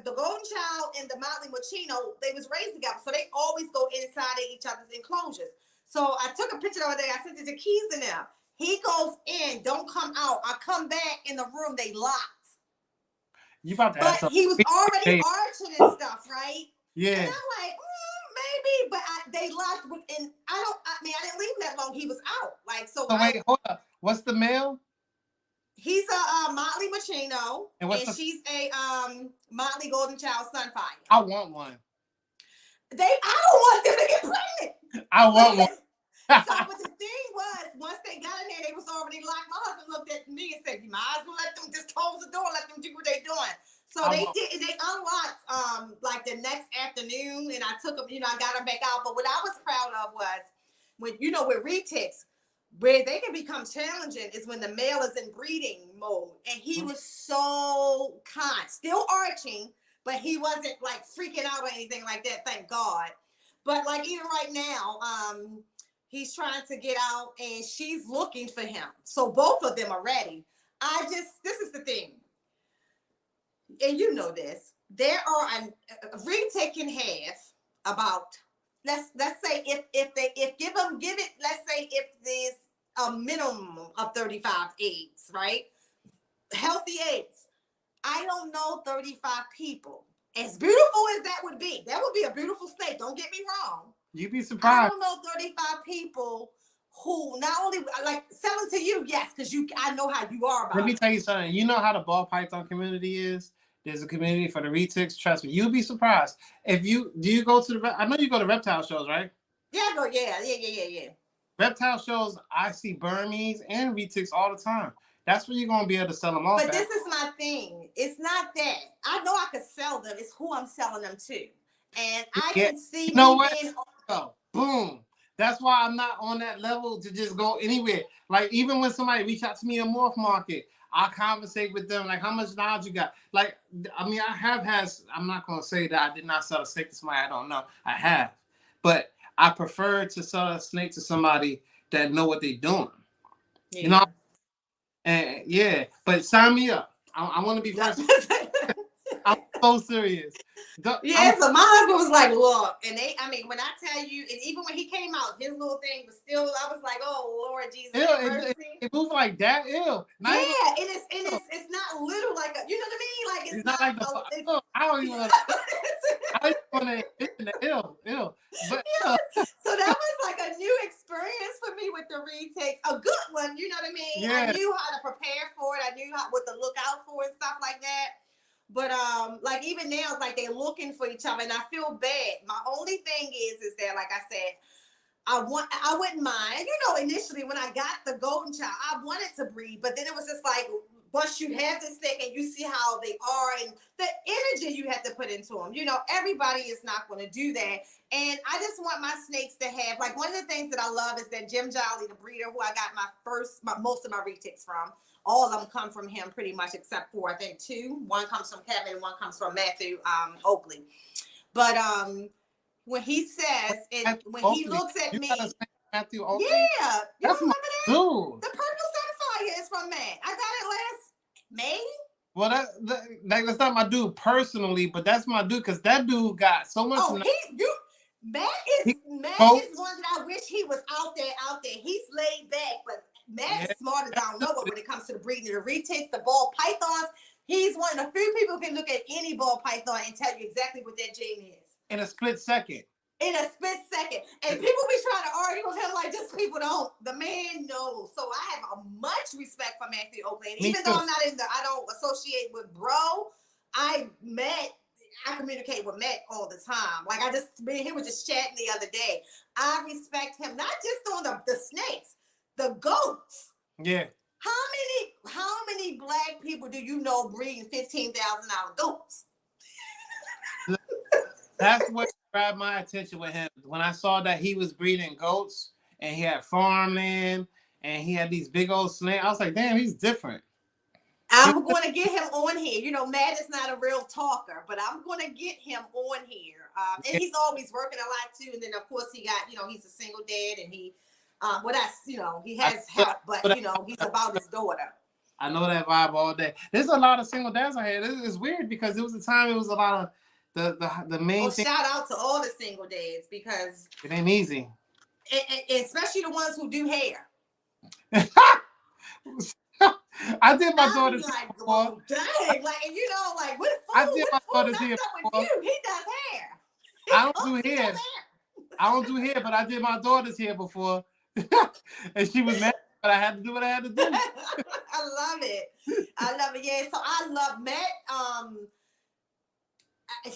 golden child and the Motley Machino, they was raised together, so they always go inside of each other's enclosures. So I took a picture the other day. I sent it to Keys in there. He goes in, don't come out. I come back in the room, they locked. You about to but he was already arching and stuff, right? Yeah. And I'm like, maybe, but they locked. And I didn't leave him that long. He was out. Like, so wait, hold up. What's the male? He's a Motley Machino, and she's a Motley Golden Child Sunfire. I want one. I don't want them to get pregnant. I want one. So, but the thing was, once they got in there, they was already locked. My husband looked at me and said, "You might as well let them just close the door, let them do what they're doing." So they did. They unlocked like the next afternoon, and I took them. You know, I got them back out. But what I was proud of was when, you know, with retics, where they can become challenging is when the male is in breeding mode. And he was so kind, still arching, but he wasn't like freaking out or anything like that, thank God. But like even right now, he's trying to get out and she's looking for him. So both of them are ready. This is the thing. And you know this. There are a retic can have about, let's say let's say if there's a minimum of 35 eggs, right? Healthy eggs. I don't know 35 people. As beautiful as that would be a beautiful state. Don't get me wrong. You'd be surprised. I don't know 35 people who not only like selling to you, yes, because I know how you are about it. Let me tell you something. You know how the ball python community is? There's a community for the retics. Trust me, you'll be surprised. Do you go to I know you go to reptile shows, right? Yeah, I go. Yeah. Reptile shows, I see Burmese and retics all the time. that's where you're gonna be able to sell them off. But this is my thing. It's not that. I know I could sell them. It's who I'm selling them to. And I can see you know me what? being Oh, boom. That's why I'm not on that level to just go anywhere. Like even when somebody reach out to me in Morph Market, I conversate with them like, how much knowledge you got? Like, I mean, I have had. I'm not gonna say that I did not sell a snake to somebody I don't know. I have, but I prefer to sell a snake to somebody that know what they're doing. yeah. You know, and yeah. But sign me up. I want to be first. I'm so serious. Yeah, so my husband was like, look, and I mean, when I tell you, and even when he came out, his little thing was still, I was like, oh, Lord Jesus, it moves like that, ew. Yeah, it's not little like you know what I mean? Like, it's not like I don't even want to envision the ill. But so that was like a new experience for me with the retakes, a good one, you know what I mean? Yeah. I knew how to prepare for it. I knew what to look out for and stuff like that. But like even now, it's like they're looking for each other, and I feel bad. My only thing is that, like I said, I wouldn't mind. You know, initially when I got the golden child, I wanted to breed, but then it was just like once you have this thing and you see how they are and the energy you have to put into them. You know, everybody is not going to do that, and I just want my snakes to have like one of the things that I love is that Jim Jolly, the breeder, who I got most of my retakes from. All of them come from him pretty much, except for I think 2. One comes from Kevin, and one comes from Matthew Oakley. But when he says, and when he looks at me, Matthew Oakley? Yeah, you that's remember that? Dude. The Purple Sapphire is from Matt. I got it last May. Well, that's not my dude personally, but that's my dude because that dude got so much. Oh, Matt is one that I wish he was out there. He's laid back, but Matt is smart as I don't know what when it comes to the breeding of the retakes, the ball pythons. He's one of the few people who can look at any ball python and tell you exactly what that gene is. In a split second. In a split second. And people be trying to argue with him like just people don't. The man knows. So I have much respect for Matthew Oakley. And even though I don't associate with bro, I communicate with Matt all the time. Like he was just chatting the other day. I respect him, not just on the snakes, the goats. Yeah. How many black people do you know breeding $15,000 goats? That's what grabbed my attention with him. When I saw that he was breeding goats and he had farmland and he had these big old snakes, I was like, damn, he's different. I'm going to get him on here. You know, Matt is not a real talker, but I'm going to get him on here. And he's always working a lot too. And then of course he got, he's a single dad and he, he has help, but he's about his daughter. I know that vibe all day. There's a lot of single dads I had. It's weird because there was a time it was a lot of the main thing. Shout out to all the single dads because it ain't easy. Especially the ones who do hair. I did my daughter's hair before. Dang, what I did my daughter's hair before. He does hair. I don't do hair. I don't do hair, but I did my daughter's hair before. And she was mad, but I had to do what I had to do. I love it. Yeah, so I love Matt.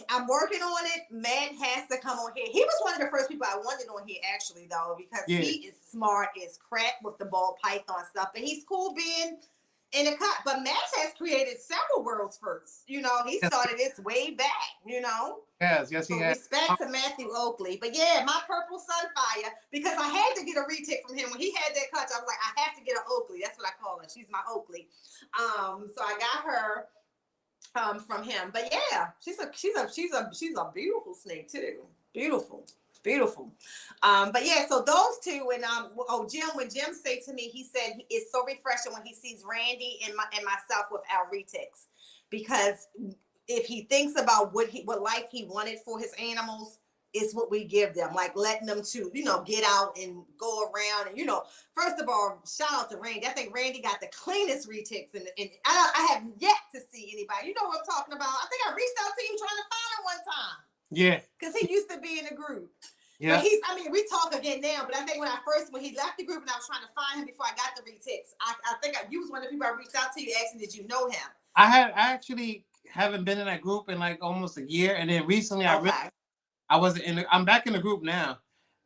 I'm working on it. Matt has to come on here. He was one of the first people I wanted on here, actually, though, because he is smart as crap with the ball python stuff. But he's cool being in the cut. But Matt has created several worlds first. He started this way back, Yes, he has. Respect to Matthew Oakley. But yeah, my Purple Sunfire, because I had to get a retake from him. When he had that clutch, I was like, I have to get an Oakley. That's what I call her. She's my Oakley. So I got her from him. But yeah, she's a beautiful snake too. Beautiful. But yeah, so those two, and when Jim said to me, he said it's so refreshing when he sees Randy and myself with our retakes, because if he thinks about what life he wanted for his animals, it's what we give them, like letting them to get out and go around. And first of all, shout out to Randy. I think Randy got the cleanest retakes, and I have yet to see anybody. You know what I'm talking about? I think I reached out to him trying to find him one time. Yeah, because he used to be in a group. Yeah, but we talk again now. But I think when he left the group and I was trying to find him before I got the retakes, I think you was one of the people I reached out to you asking, did you know him? I actually haven't been in that group in like almost a year, and then recently I wasn't in I'm back in the group now.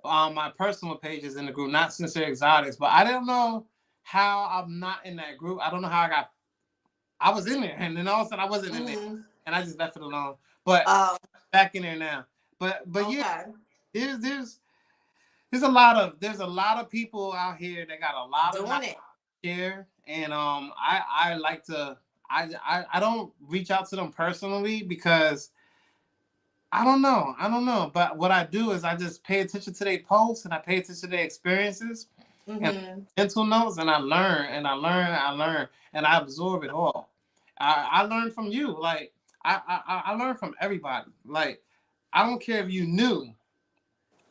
My personal page is in the group, not Sincere Exotics, but I don't know how I'm not in that group. I don't know how I was in there, and then all of a sudden I wasn't in there, and I just left it alone. But back in there now. But yeah, there's a lot of people out here that got a lot of knowledge to share, and I like to I don't reach out to them personally because I don't know. But what I do is I just pay attention to their posts and I pay attention to their experiences and mental notes, and I learn and I absorb it all. I learn from you. Like I learn from everybody. Like I don't care if you knew,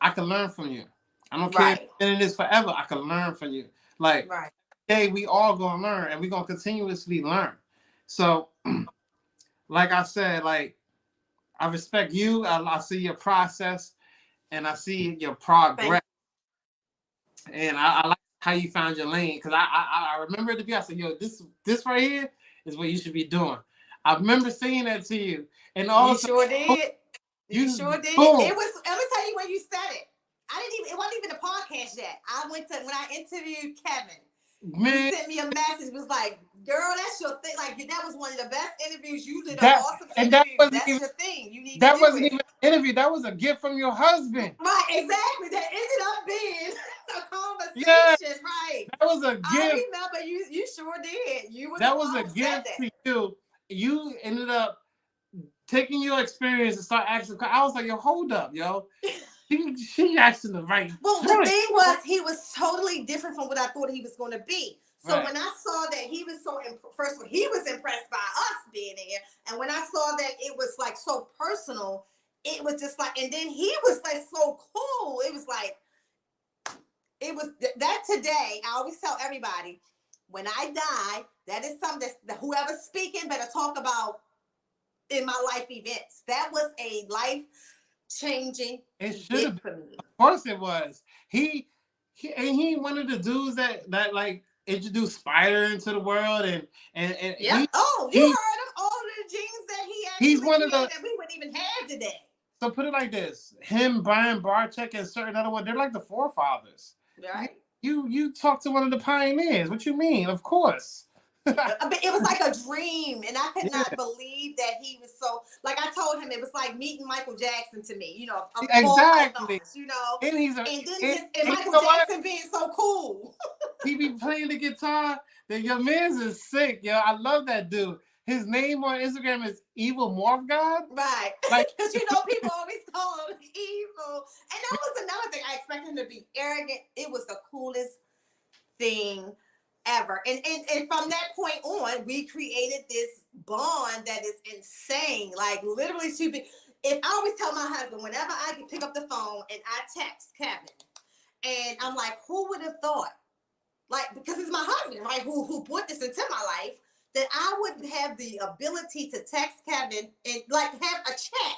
I can learn from you. I don't care if you've been in this forever, I can learn from you. Like hey, we all gonna learn and we're gonna continuously learn. So like I said, like I respect you. I see your process and I see your progress. And I like how you found your lane, because I remember the I said, yo, this right here is what you should be doing. I remember saying that to you, and all you sure did. You sure did. Boom. It was. I'm gonna tell you when you said it. It wasn't even a podcast yet. I went to when I interviewed Kevin. Man, he sent me a message. Was like, girl, that's your thing. Like that was one of the best interviews. You did an awesome interview. That's your thing. You need. That wasn't even an interview. That was a gift from your husband. Right. Exactly. That ended up being a conversation. Right. That was a gift. I remember you sure did. You were that was a gift to you. You ended up taking your experience and start asking. I was like, yo, hold up, yo. She asking the right. Well, the thing was, he was totally different from what I thought he was going to be. So when I saw that he was first of all, he was impressed by us being there, and when I saw that it was like so personal, it was just like, and then he was like so cool. It was like, it was that today. I always tell everybody, when I die, that is something that whoever's speaking better talk about in my life events. That was a life changing. It should have been. Of course it was. He one of the dudes that like introduced Spider into the world and yeah. You heard him, all of the genes that he actually he's one of the that we wouldn't even have today. So put it like this: him, Brian Barczyk, and certain other one, they're like the forefathers. Right. You talk to one of the pioneers. What you mean? Of course. It was like a dream, and I could not believe that he was so. Like I told him, it was like meeting Michael Jackson to me. You know, exactly. You know, and Michael Jackson being so cool. He be playing the guitar. Your man's is sick, yo. I love that dude. His name on Instagram is Evil Morph God. Right. Like, because people always call him evil, and that was another thing. I expected him to be arrogant. It was the coolest thing ever, and from that point on, we created this bond that is insane. Like literally, if I always tell my husband, whenever I can pick up the phone and I text Kevin, and I'm like, who would have thought? Like, because it's my husband, right? Who put this into my life, that I would have the ability to text Kevin and like have a chat.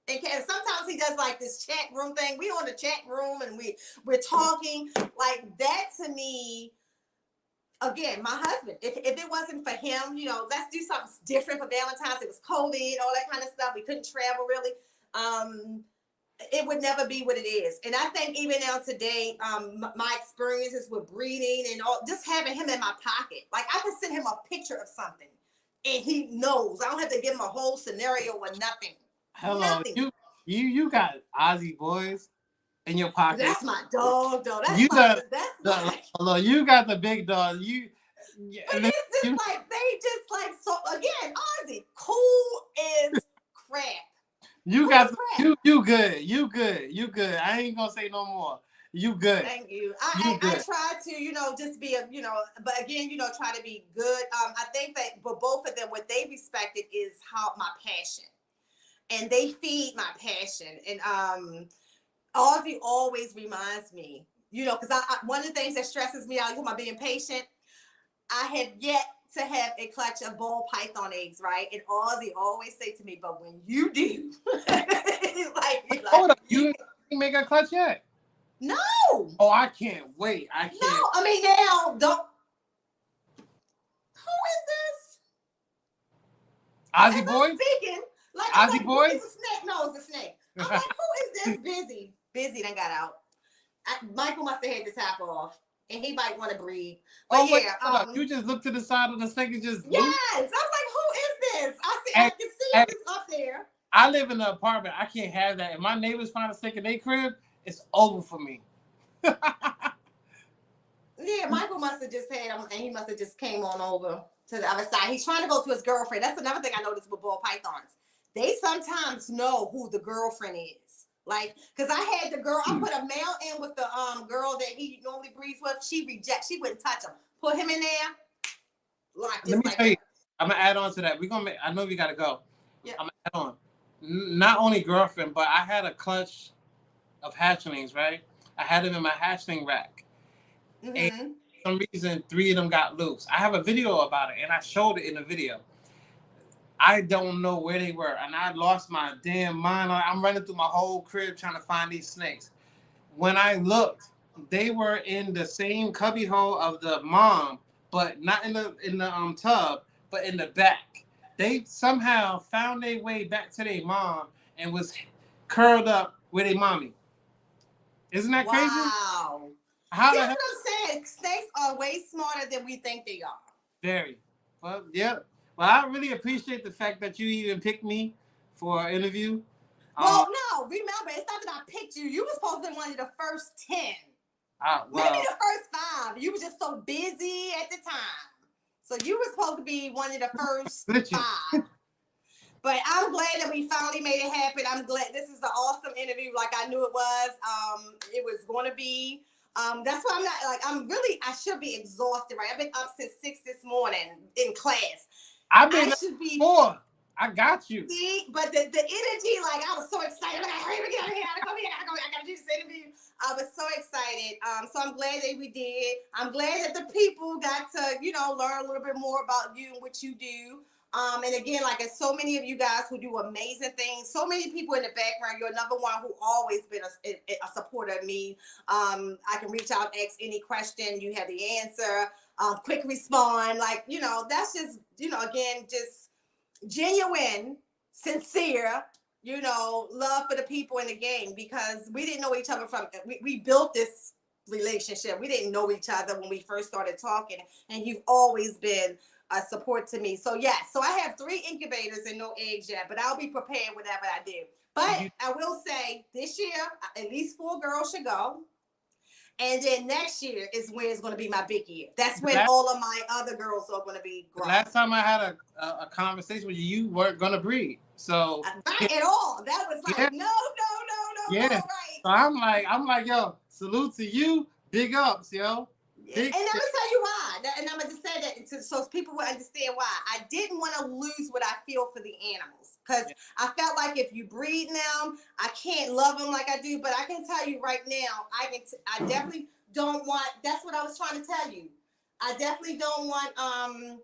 And sometimes he does like this chat room thing. We on the chat room and we're talking like that. To me, again, my husband, if it wasn't for him, you know, let's do something different for Valentine's. It was COVID, all that kind of stuff. We couldn't travel really. It would never be what it is. And I think even now today, my experiences with breeding and all, just having him in my pocket, like I can send him a picture of something and he knows. I don't have to give him a whole scenario or nothing. Hello, nothing. You got Ozzy boys in your pocket. That's my dog, though. Hello, you got the big dog. But it's just like they just like so again, Ozzy, cool as crap. You got you good. You good. I ain't gonna say no more. You good. Thank you. I try to, you know, just be but again, you know, try to be good. I think that for both of them, what they respected is how my passion, and they feed my passion. And Ozzy always reminds me, you know, because one of the things that stresses me out, by being patient, I have yet to have a clutch of ball python eggs, right? And Ozzy always say to me, but when you do, hold up, you didn't make a clutch yet? No. Oh, I can't wait. I can't. No, I mean, now, don't. Who is this? Ozzy boy? Speaking. Like, Ozzy boy? It's a snake. No, it's a snake. I'm like, who is this busy? Busy done got out. Michael must have had the top off. and he might want to breed. But Oh, wait, yeah, hold up. You just look to the side of the snake and just yes. loop? I was like, who is this? Hey, I can see hey, this up there. I live in an apartment. I can't have that. If my neighbors find a snake in their crib, it's over for me. Yeah, Michael must have just had him, and he must have just came on over to the other side. He's trying to go to his girlfriend. That's another thing I noticed with ball pythons. They sometimes know who the girlfriend is. Like, because I had the girl, I put a male in with the girl that he normally breeds with. She wouldn't touch him. Put him in there, locked. Let me tell you, I'm gonna add on to that. I know we gotta go. Yeah. I'm gonna add on. Not only girlfriend, but I had a clutch of hatchlings, right? I had them in my hatchling rack. And for some reason, 3 of them got loose. I have a video about it, and I showed it in the video. I don't know where they were, and I lost my damn mind. I'm running through my whole crib trying to find these snakes. When I looked, they were in the same cubby hole of the mom, but not in the tub, but in the back. They somehow found their way back to their mom and was curled up with their mommy. Isn't that crazy? Wow. How That's what I'm saying. Snakes are way smarter than we think they are. Very. Well, yeah. Well, I really appreciate the fact that you even picked me for an interview. Well, no, remember, it's not that I picked you. You were supposed to be one of the first 10. Well, maybe the first 5. You were just so busy at the time. So you were supposed to be one of the first 5. But I'm glad that we finally made it happen. I'm glad this is an awesome interview, like I knew it was. It was going to be. That's why I'm not like I should be exhausted, right? I've been up since 6 this morning in class. I've been up 4. I got you. See, but the energy, like I was so excited. Like, hurry, we get out of here. I gotta do this interview. I was so excited. So I'm glad that we did. I'm glad that the people got to, learn a little bit more about you and what you do. And again, like there's so many of you guys who do amazing things. So many people in the background. You're another one who always been a supporter of me. I can reach out, ask any question. You have the answer. Quick respond. Like, that's just, again, just genuine, sincere, love for the people in the game, because we didn't know each other we built this relationship. We didn't know each other when we first started talking, and you've always been a support to me. So yes, so I have 3 incubators and no eggs yet, but I'll be prepared whenever I do. But I will say this year, at least 4 girls should go. And then next year is when it's going to be my big year. That's when all of my other girls are going to be grown. Last time I had a conversation with you, you weren't going to breed. So not at all. That was like, no, yeah. Right. So I'm like, yo, salute to you. Big ups, yo. And I'm going to tell you why. And I'm going to just say that so people will understand why. I didn't want to lose what I feel for the animals. Because I felt like if you breed them, I can't love them like I do. But I can tell you right now, I definitely don't want, that's what I was trying to tell you. I definitely don't want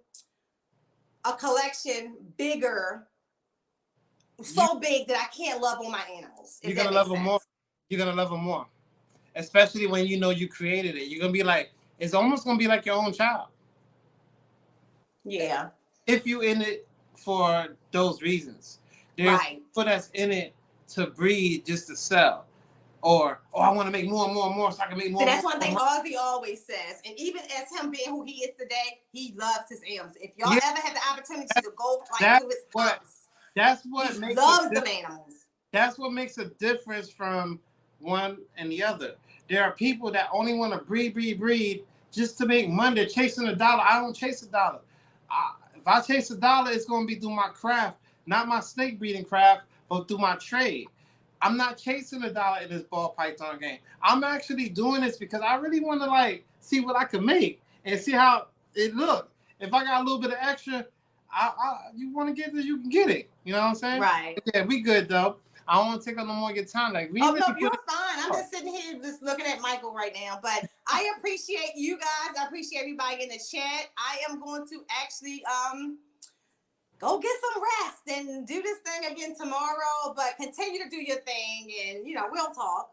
a collection bigger, so big that I can't love all my animals. You're going to love them more. You're going to love them more. Especially when you created it. You're going to be like, it's almost going to be like your own child. Yeah. If you in it for those reasons. There's people that's in it to breed just to sell. Or, I want to make more and more and more so I can make more. So that's one thing Ozzy always says. And even as him being who he is today, he loves his animals. If y'all ever have the opportunity to go to his house, that's what makes loves the animals. That's what makes a difference from one and the other. There are people that only want to breed just to make money. They're chasing $1. I don't chase $1. If I chase $1, it's going to be through my craft, not my snake breeding craft, but through my trade. I'm not chasing $1 in this ball python game. I'm actually doing this because I really want to see what I can make and see how it looks. If I got a little bit of extra, you want to get it, you can get it. You know what I'm saying? Right. Yeah, we good though. I don't want to take up no more of your time. No, you're fine. I'm just sitting here just looking at Michael right now. But I appreciate you guys. I appreciate everybody in the chat. I am going to actually go get some rest and do this thing again tomorrow. But continue to do your thing, and we'll talk.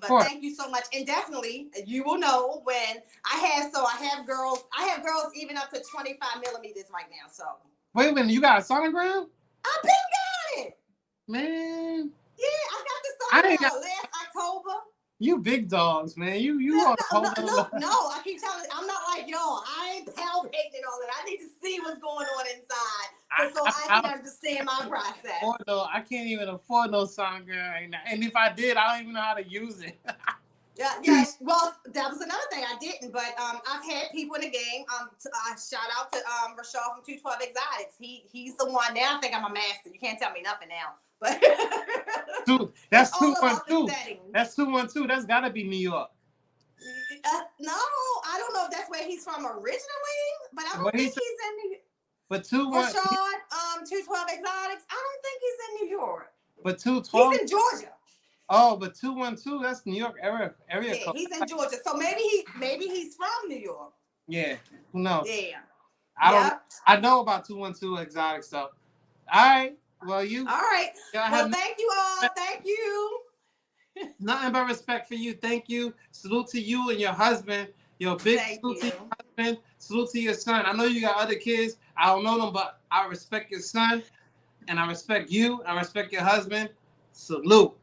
But thank you so much. And definitely, you will know when I have girls. I have girls even up to 25 millimeters right now. So wait a minute, you got a sonogram? I've been got it. Man. Yeah, I got the sonogram last October. You big dogs, man. You No, on a whole no, nother look, level. no, I keep telling you, I'm not like, yo, I ain't palpating and all that. I need to see what's going on inside so I can understand my process. I can't even afford no song girl right now. And if I did, I don't even know how to use it. Yeah. Well, that was another thing I didn't, but I've had people in the game. Shout out to Rashad from 212 Exotics. He's the one. Now I think I'm a master. You can't tell me nothing now. But That's it's all about the 212. settings. That's 212. That's gotta be New York. No, I don't know if that's where he's from originally, but I don't think he's in New York. But 212. Rashad, 212 Exotics. I don't think he's in New York. But 212. He's in Georgia. Oh, but 212, that's New York area Yeah, code. he's in Georgia. So maybe he's from New York. Yeah, who knows? Yeah. I know about 212 exotic stuff. All right. Well, all right. Well, thank you all. Thank you. Nothing but respect for you. Thank you. Salute to you and your husband. Your big salute to your husband. Salute to your son. I know you got other kids. I don't know them, but I respect your son and I respect you. I respect your husband. Salute.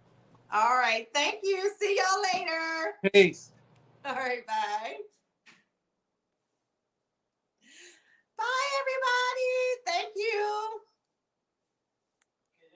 All right. Thank you. See y'all later. Peace. All right. Bye. Bye, everybody. Thank you.